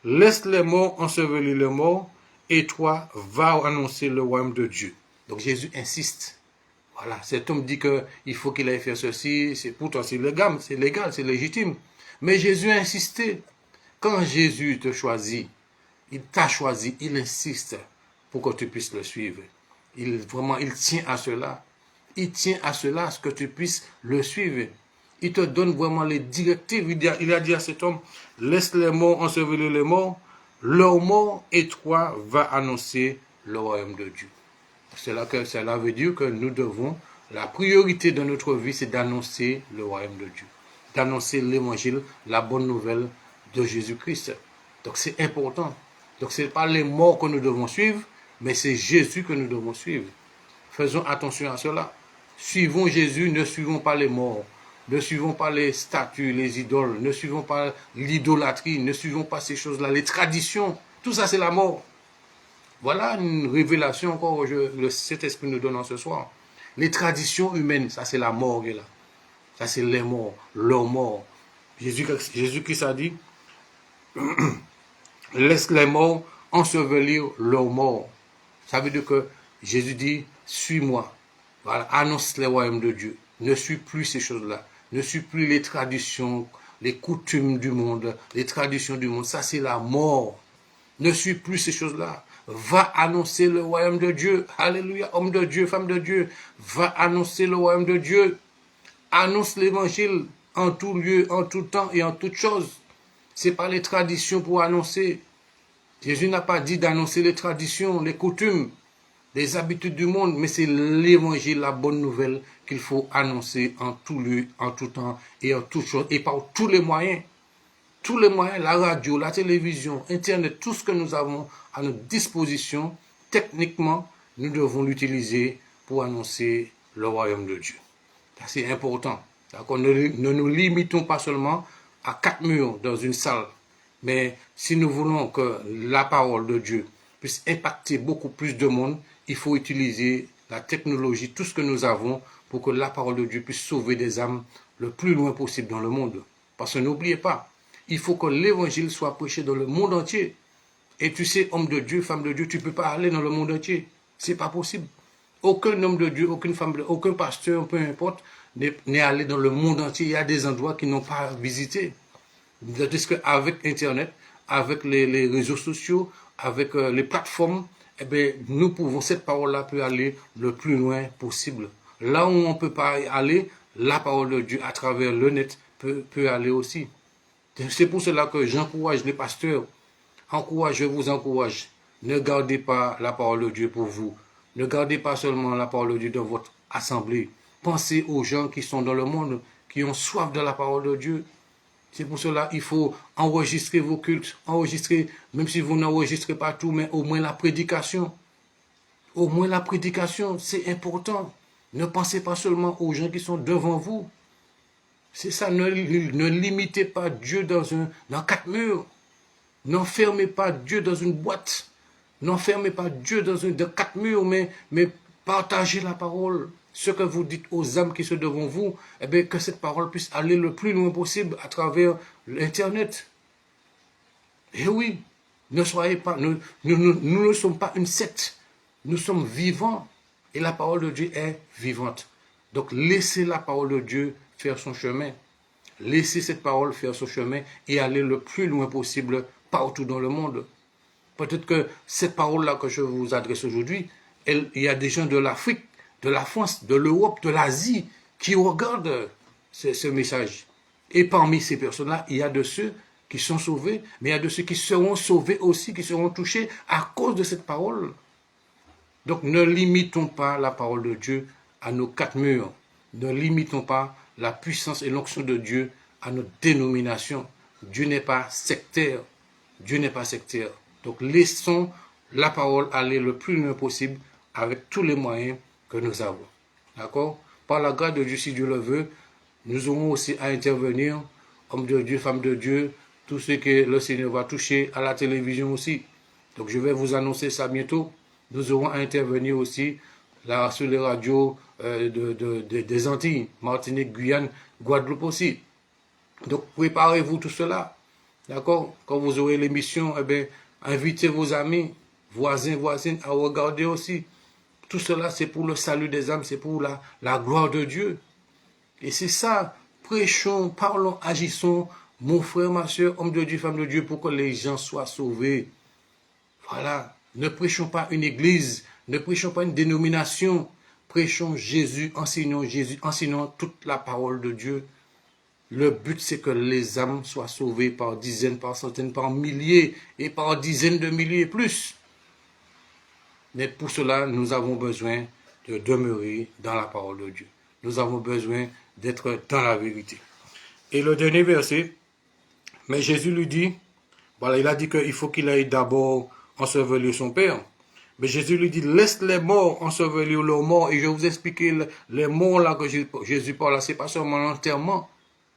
laisse les morts ensevelir les morts, et toi, va annoncer le royaume de Dieu. Donc Jésus insiste. Voilà, cet homme dit qu'il faut qu'il aille faire ceci, pourtant c'est légal, c'est légitime. Mais Jésus a insisté. Quand Jésus te choisit, Il t'a choisi, il insiste pour que tu puisses le suivre. Il tient à cela. Il tient à cela, à ce que tu puisses le suivre. Il te donne vraiment les directives. Il a dit à cet homme, laisse les morts ensevelir les morts, leur mort et toi va annoncer le royaume de Dieu. Cela veut dire que nous devons, la priorité de notre vie, c'est d'annoncer le royaume de Dieu, d'annoncer l'évangile, la bonne nouvelle de Jésus-Christ. Donc c'est important. Donc ce n'est pas les morts que nous devons suivre, mais c'est Jésus que nous devons suivre. Faisons attention à cela. Suivons Jésus, ne suivons pas les morts. Ne suivons pas les statues, les idoles. Ne suivons pas l'idolâtrie. Ne suivons pas ces choses-là. Les traditions. Tout ça, c'est la mort. Voilà une révélation encore que le Saint-Esprit nous donne ce soir. Les traditions humaines, ça c'est la mort. Là. Ça c'est les morts, leur mort. Jésus-Christ a dit, laisse les morts ensevelir leurs morts. Ça veut dire que Jésus dit, suis-moi. Voilà, annonce le royaume de Dieu. Ne suis plus ces choses-là. Ne suis plus les traditions, les coutumes du monde, les traditions du monde. Ça, c'est la mort. Ne suis plus ces choses-là. Va annoncer le royaume de Dieu. Alléluia, homme de Dieu, femme de Dieu. Va annoncer le royaume de Dieu. Annonce l'évangile en tout lieu, en tout temps et en toutes choses. Ce n'est pas les traditions pour annoncer. Jésus n'a pas dit d'annoncer les traditions, les coutumes, les habitudes du monde, mais c'est l'évangile, la bonne nouvelle qu'il faut annoncer en tout lieu, en tout temps et en toutes choses et par tous les moyens. Tous les moyens, la radio, la télévision, Internet, tout ce que nous avons à notre disposition, techniquement, nous devons l'utiliser pour annoncer le royaume de Dieu. C'est important. Ne nous limitons pas seulement à 4 murs dans une salle, mais si nous voulons que la parole de Dieu puisse impacter beaucoup plus de monde, il faut utiliser la technologie, tout ce que nous avons, pour que la parole de Dieu puisse sauver des âmes le plus loin possible dans le monde. Parce que n'oubliez pas, il faut que l'évangile soit prêché dans le monde entier. Et tu sais, homme de Dieu, femme de Dieu, tu ne peux pas aller dans le monde entier. Ce n'est pas possible. Aucun homme de Dieu, aucune femme de Dieu, aucun pasteur, peu importe, n'est allé dans le monde entier. Il y a des endroits qu'ils n'ont pas visités. C'est-à-dire qu'avec Internet, avec les réseaux sociaux, avec les plateformes, eh bien, nous pouvons, cette parole-là peut aller le plus loin possible. Là où on ne peut pas aller, la parole de Dieu à travers le net peut aller aussi. C'est pour cela que j'encourage les pasteurs. Je vous encourage. Ne gardez pas la parole de Dieu pour vous. Ne gardez pas seulement la parole de Dieu dans votre assemblée. Pensez aux gens qui sont dans le monde, qui ont soif de la parole de Dieu. C'est pour cela qu'il faut enregistrer vos cultes. Enregistrer, même si vous n'enregistrez pas tout, mais au moins la prédication. Au moins la prédication, c'est important. Ne pensez pas seulement aux gens qui sont devant vous. C'est ça, ne limitez pas Dieu dans 4 murs. N'enfermez pas Dieu dans une boîte. N'enfermez pas Dieu dans 4 murs, mais partagez la parole. Ce que vous dites aux âmes qui sont devant vous, eh bien, que cette parole puisse aller le plus loin possible à travers l'Internet. Et oui, ne soyez pas, nous ne sommes pas une secte. Nous sommes vivants et la parole de Dieu est vivante. Donc, laissez la parole de Dieu faire son chemin. Laissez cette parole faire son chemin et aller le plus loin possible partout dans le monde. Peut-être que cette parole-là que je vous adresse aujourd'hui, il y a des gens de l'Afrique, de la France, de l'Europe, de l'Asie qui regardent ce message. Et parmi ces personnes-là, il y a de ceux qui sont sauvés, mais il y a de ceux qui seront sauvés aussi, qui seront touchés à cause de cette parole. Donc ne limitons pas la parole de Dieu à nos 4 murs. Ne limitons pas la puissance et l'onction de Dieu à notre dénomination. Dieu n'est pas sectaire. Dieu n'est pas sectaire. Donc laissons la parole aller le plus loin possible avec tous les moyens que nous avons. D'accord? Par la grâce de Dieu, si Dieu le veut, nous aurons aussi à intervenir, hommes de Dieu, femmes de Dieu, tout ce que le Seigneur va toucher à la télévision aussi. Donc je vais vous annoncer ça bientôt. Nous aurons à intervenir aussi là, sur les radios des Antilles, Martinique, Guyane, Guadeloupe aussi. Donc préparez-vous tout cela. D'accord? Quand vous aurez l'émission, eh bien, invitez vos amis, voisins, voisines à regarder aussi. Tout cela, c'est pour le salut des âmes, c'est pour la gloire de Dieu. Et c'est ça, prêchons, parlons, agissons, mon frère, ma soeur, homme de Dieu, femme de Dieu, pour que les gens soient sauvés. Voilà. Ne prêchons pas une église, ne prêchons pas une dénomination. Prêchons Jésus, enseignons toute la parole de Dieu. Le but, c'est que les âmes soient sauvées par dizaines, par centaines, par milliers et par dizaines de milliers et plus. Mais pour cela, nous avons besoin de demeurer dans la parole de Dieu. Nous avons besoin d'être dans la vérité. Et le dernier verset, mais Jésus lui dit, voilà, il a dit qu'il faut qu'il aille d'abord ensevelir son Père. Mais Jésus lui dit, laisse les morts ensevelir leurs morts. Et je vais vous expliquer les morts là que Jésus parle là, ce n'est pas seulement l'enterrement,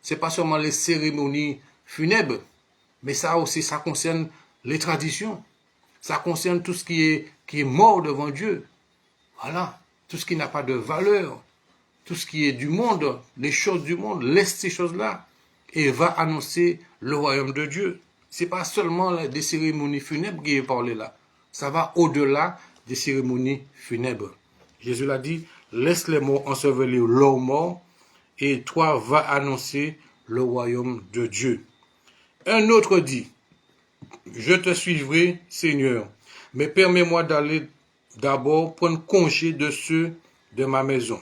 ce n'est pas seulement les cérémonies funèbres, mais ça aussi, ça concerne les traditions. Ça concerne tout ce qui est mort devant Dieu. Voilà, tout ce qui n'a pas de valeur, tout ce qui est du monde, les choses du monde, laisse ces choses-là et va annoncer le royaume de Dieu. Ce n'est pas seulement des cérémonies funèbres qui est parlé là. Ça va au-delà des cérémonies funèbres. Jésus l'a dit, laisse les morts ensevelir leurs morts et toi va annoncer le royaume de Dieu. Un autre dit, je te suivrai, Seigneur, mais permets-moi d'aller d'abord prendre congé de ceux de ma maison.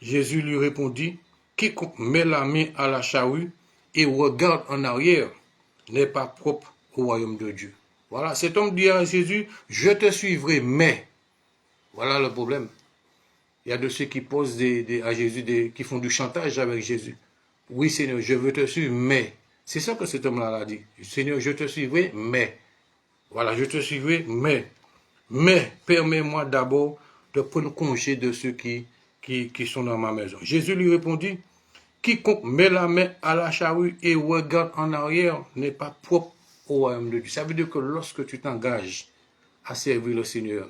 Jésus lui répondit, quiconque met la main à la charrue et regarde en arrière n'est pas propre au royaume de Dieu. Voilà, cet homme dit à Jésus, je te suivrai, mais, voilà le problème. Il y a de ceux qui posent à Jésus, qui font du chantage avec Jésus. Oui, Seigneur, je veux te suivre, mais, c'est ça que cet homme-là a dit. Seigneur, je te suivrai, mais, voilà, je te suivrai, mais, permets-moi d'abord de prendre congé de ceux qui sont dans ma maison. Jésus lui répondit, quiconque met la main à la charrue et regarde en arrière n'est pas propre au royaume de Dieu. Ça veut dire que lorsque tu t'engages à servir le Seigneur,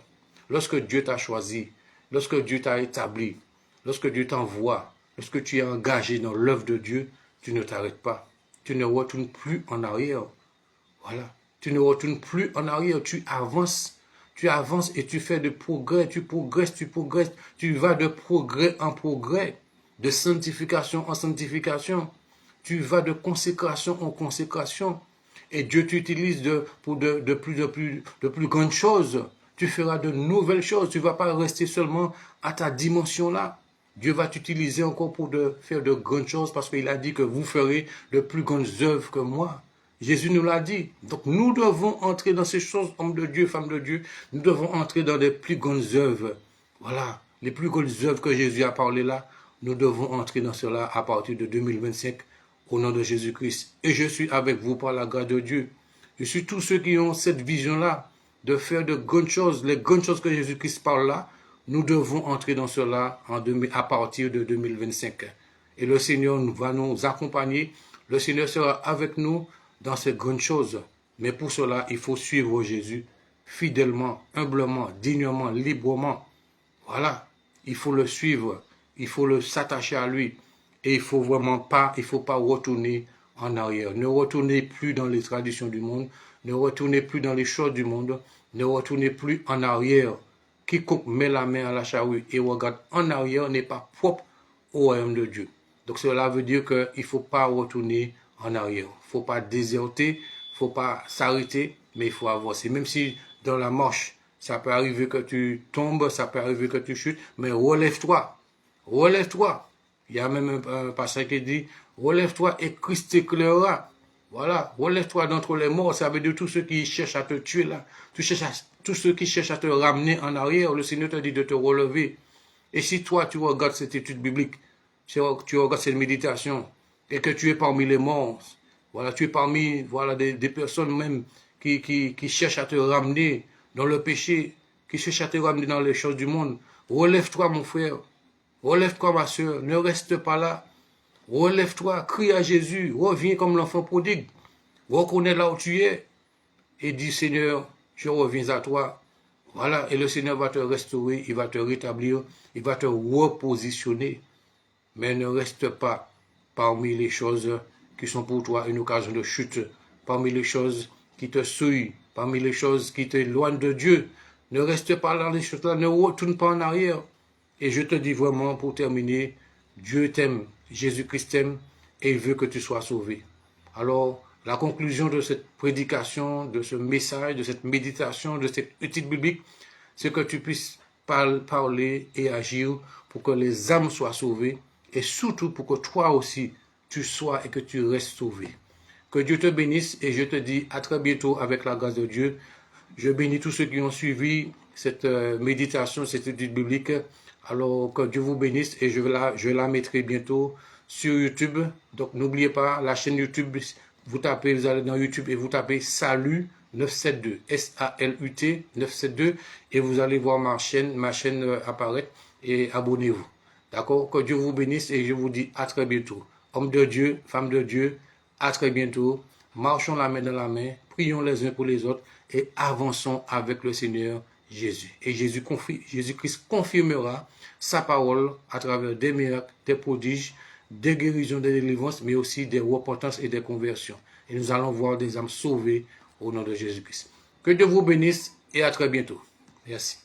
lorsque Dieu t'a choisi, lorsque Dieu t'a établi, lorsque Dieu t'envoie, lorsque tu es engagé dans l'œuvre de Dieu, tu ne t'arrêtes pas. Tu ne retournes plus en arrière. Voilà. Tu ne retournes plus en arrière. Tu avances et tu fais de progrès. Tu progresses. Tu vas de progrès en progrès, de sanctification en sanctification. Tu vas de consécration en consécration. Et Dieu t'utilise pour de plus grandes choses. Tu feras de nouvelles choses. Tu ne vas pas rester seulement à ta dimension là. Dieu va t'utiliser encore pour faire de grandes choses parce qu'il a dit que vous ferez de plus grandes œuvres que moi. Jésus nous l'a dit. Donc nous devons entrer dans ces choses, hommes de Dieu, femmes de Dieu. Nous devons entrer dans des plus grandes œuvres. Voilà, les plus grandes œuvres que Jésus a parlé là. Nous devons entrer dans cela à partir de 2025 au nom de Jésus-Christ. Et je suis avec vous par la grâce de Dieu. Je suis tous ceux qui ont cette vision-là de faire de grandes choses, les grandes choses que Jésus-Christ parle là. Nous devons entrer dans cela à partir de 2025. Et le Seigneur va nous accompagner. Le Seigneur sera avec nous dans ces grandes choses. Mais pour cela, il faut suivre Jésus fidèlement, humblement, dignement, librement. Voilà, il faut le suivre, il faut s'attacher à lui. Et il faut pas retourner en arrière. Ne retournez plus dans les traditions du monde, ne retournez plus dans les choses du monde, ne retournez plus en arrière. Quiconque met la main à la charrue et regarde en arrière n'est pas propre au royaume de Dieu. Donc cela veut dire qu'il ne faut pas retourner en arrière. Il ne faut pas déserter, il ne faut pas s'arrêter, mais il faut avancer. Même si dans la marche, ça peut arriver que tu tombes, ça peut arriver que tu chutes, mais relève-toi. Relève-toi. Il y a même un passage qui dit, relève-toi et Christ t'éclairera. Voilà, relève-toi d'entre les morts. Ça veut dire tous ceux qui cherchent à te tuer là, tous ceux qui cherchent à te ramener en arrière, le Seigneur te dit de te relever. Et si toi, tu regardes cette étude biblique, tu regardes cette méditation, et que tu es parmi les morts, voilà, tu es parmi des personnes même qui cherchent à te ramener dans le péché, qui cherchent à te ramener dans les choses du monde, relève-toi mon frère, relève-toi ma soeur, ne reste pas là. Relève-toi, crie à Jésus, reviens comme l'enfant prodigue, reconnais là où tu es et dis Seigneur, je reviens à toi. Voilà, et le Seigneur va te restaurer, il va te rétablir, il va te repositionner. Mais ne reste pas parmi les choses qui sont pour toi une occasion de chute, parmi les choses qui te souillent, parmi les choses qui t'éloignent de Dieu. Ne reste pas dans les choses-là, ne retourne pas en arrière. Et je te dis vraiment pour terminer, Dieu t'aime, Jésus-Christ t'aime et il veut que tu sois sauvé. Alors, La conclusion de cette prédication, de ce message, de cette méditation, de cette étude biblique, c'est que tu puisses parler et agir pour que les âmes soient sauvées et surtout pour que toi aussi tu sois et que tu restes sauvé. Que Dieu te bénisse et je te dis à très bientôt avec la grâce de Dieu. Je bénis tous ceux qui ont suivi cette méditation, cette étude biblique. Alors que Dieu vous bénisse et je la mettrai bientôt sur YouTube. Donc n'oubliez pas la chaîne YouTube. Vous allez dans YouTube et vous tapez Salut 972, S-A-L-U-T 972 et vous allez voir ma chaîne apparaître et abonnez-vous. D'accord? Que Dieu vous bénisse et je vous dis à très bientôt. Hommes de Dieu, femmes de Dieu, à très bientôt. Marchons la main dans la main, prions les uns pour les autres et avançons avec le Seigneur Jésus. Et Jésus-Christ confirmera sa parole à travers des miracles, des prodiges, des guérisons, des délivrances, mais aussi des repentances et des conversions. Et nous allons voir des âmes sauvées au nom de Jésus-Christ. Que Dieu vous bénisse et à très bientôt. Merci.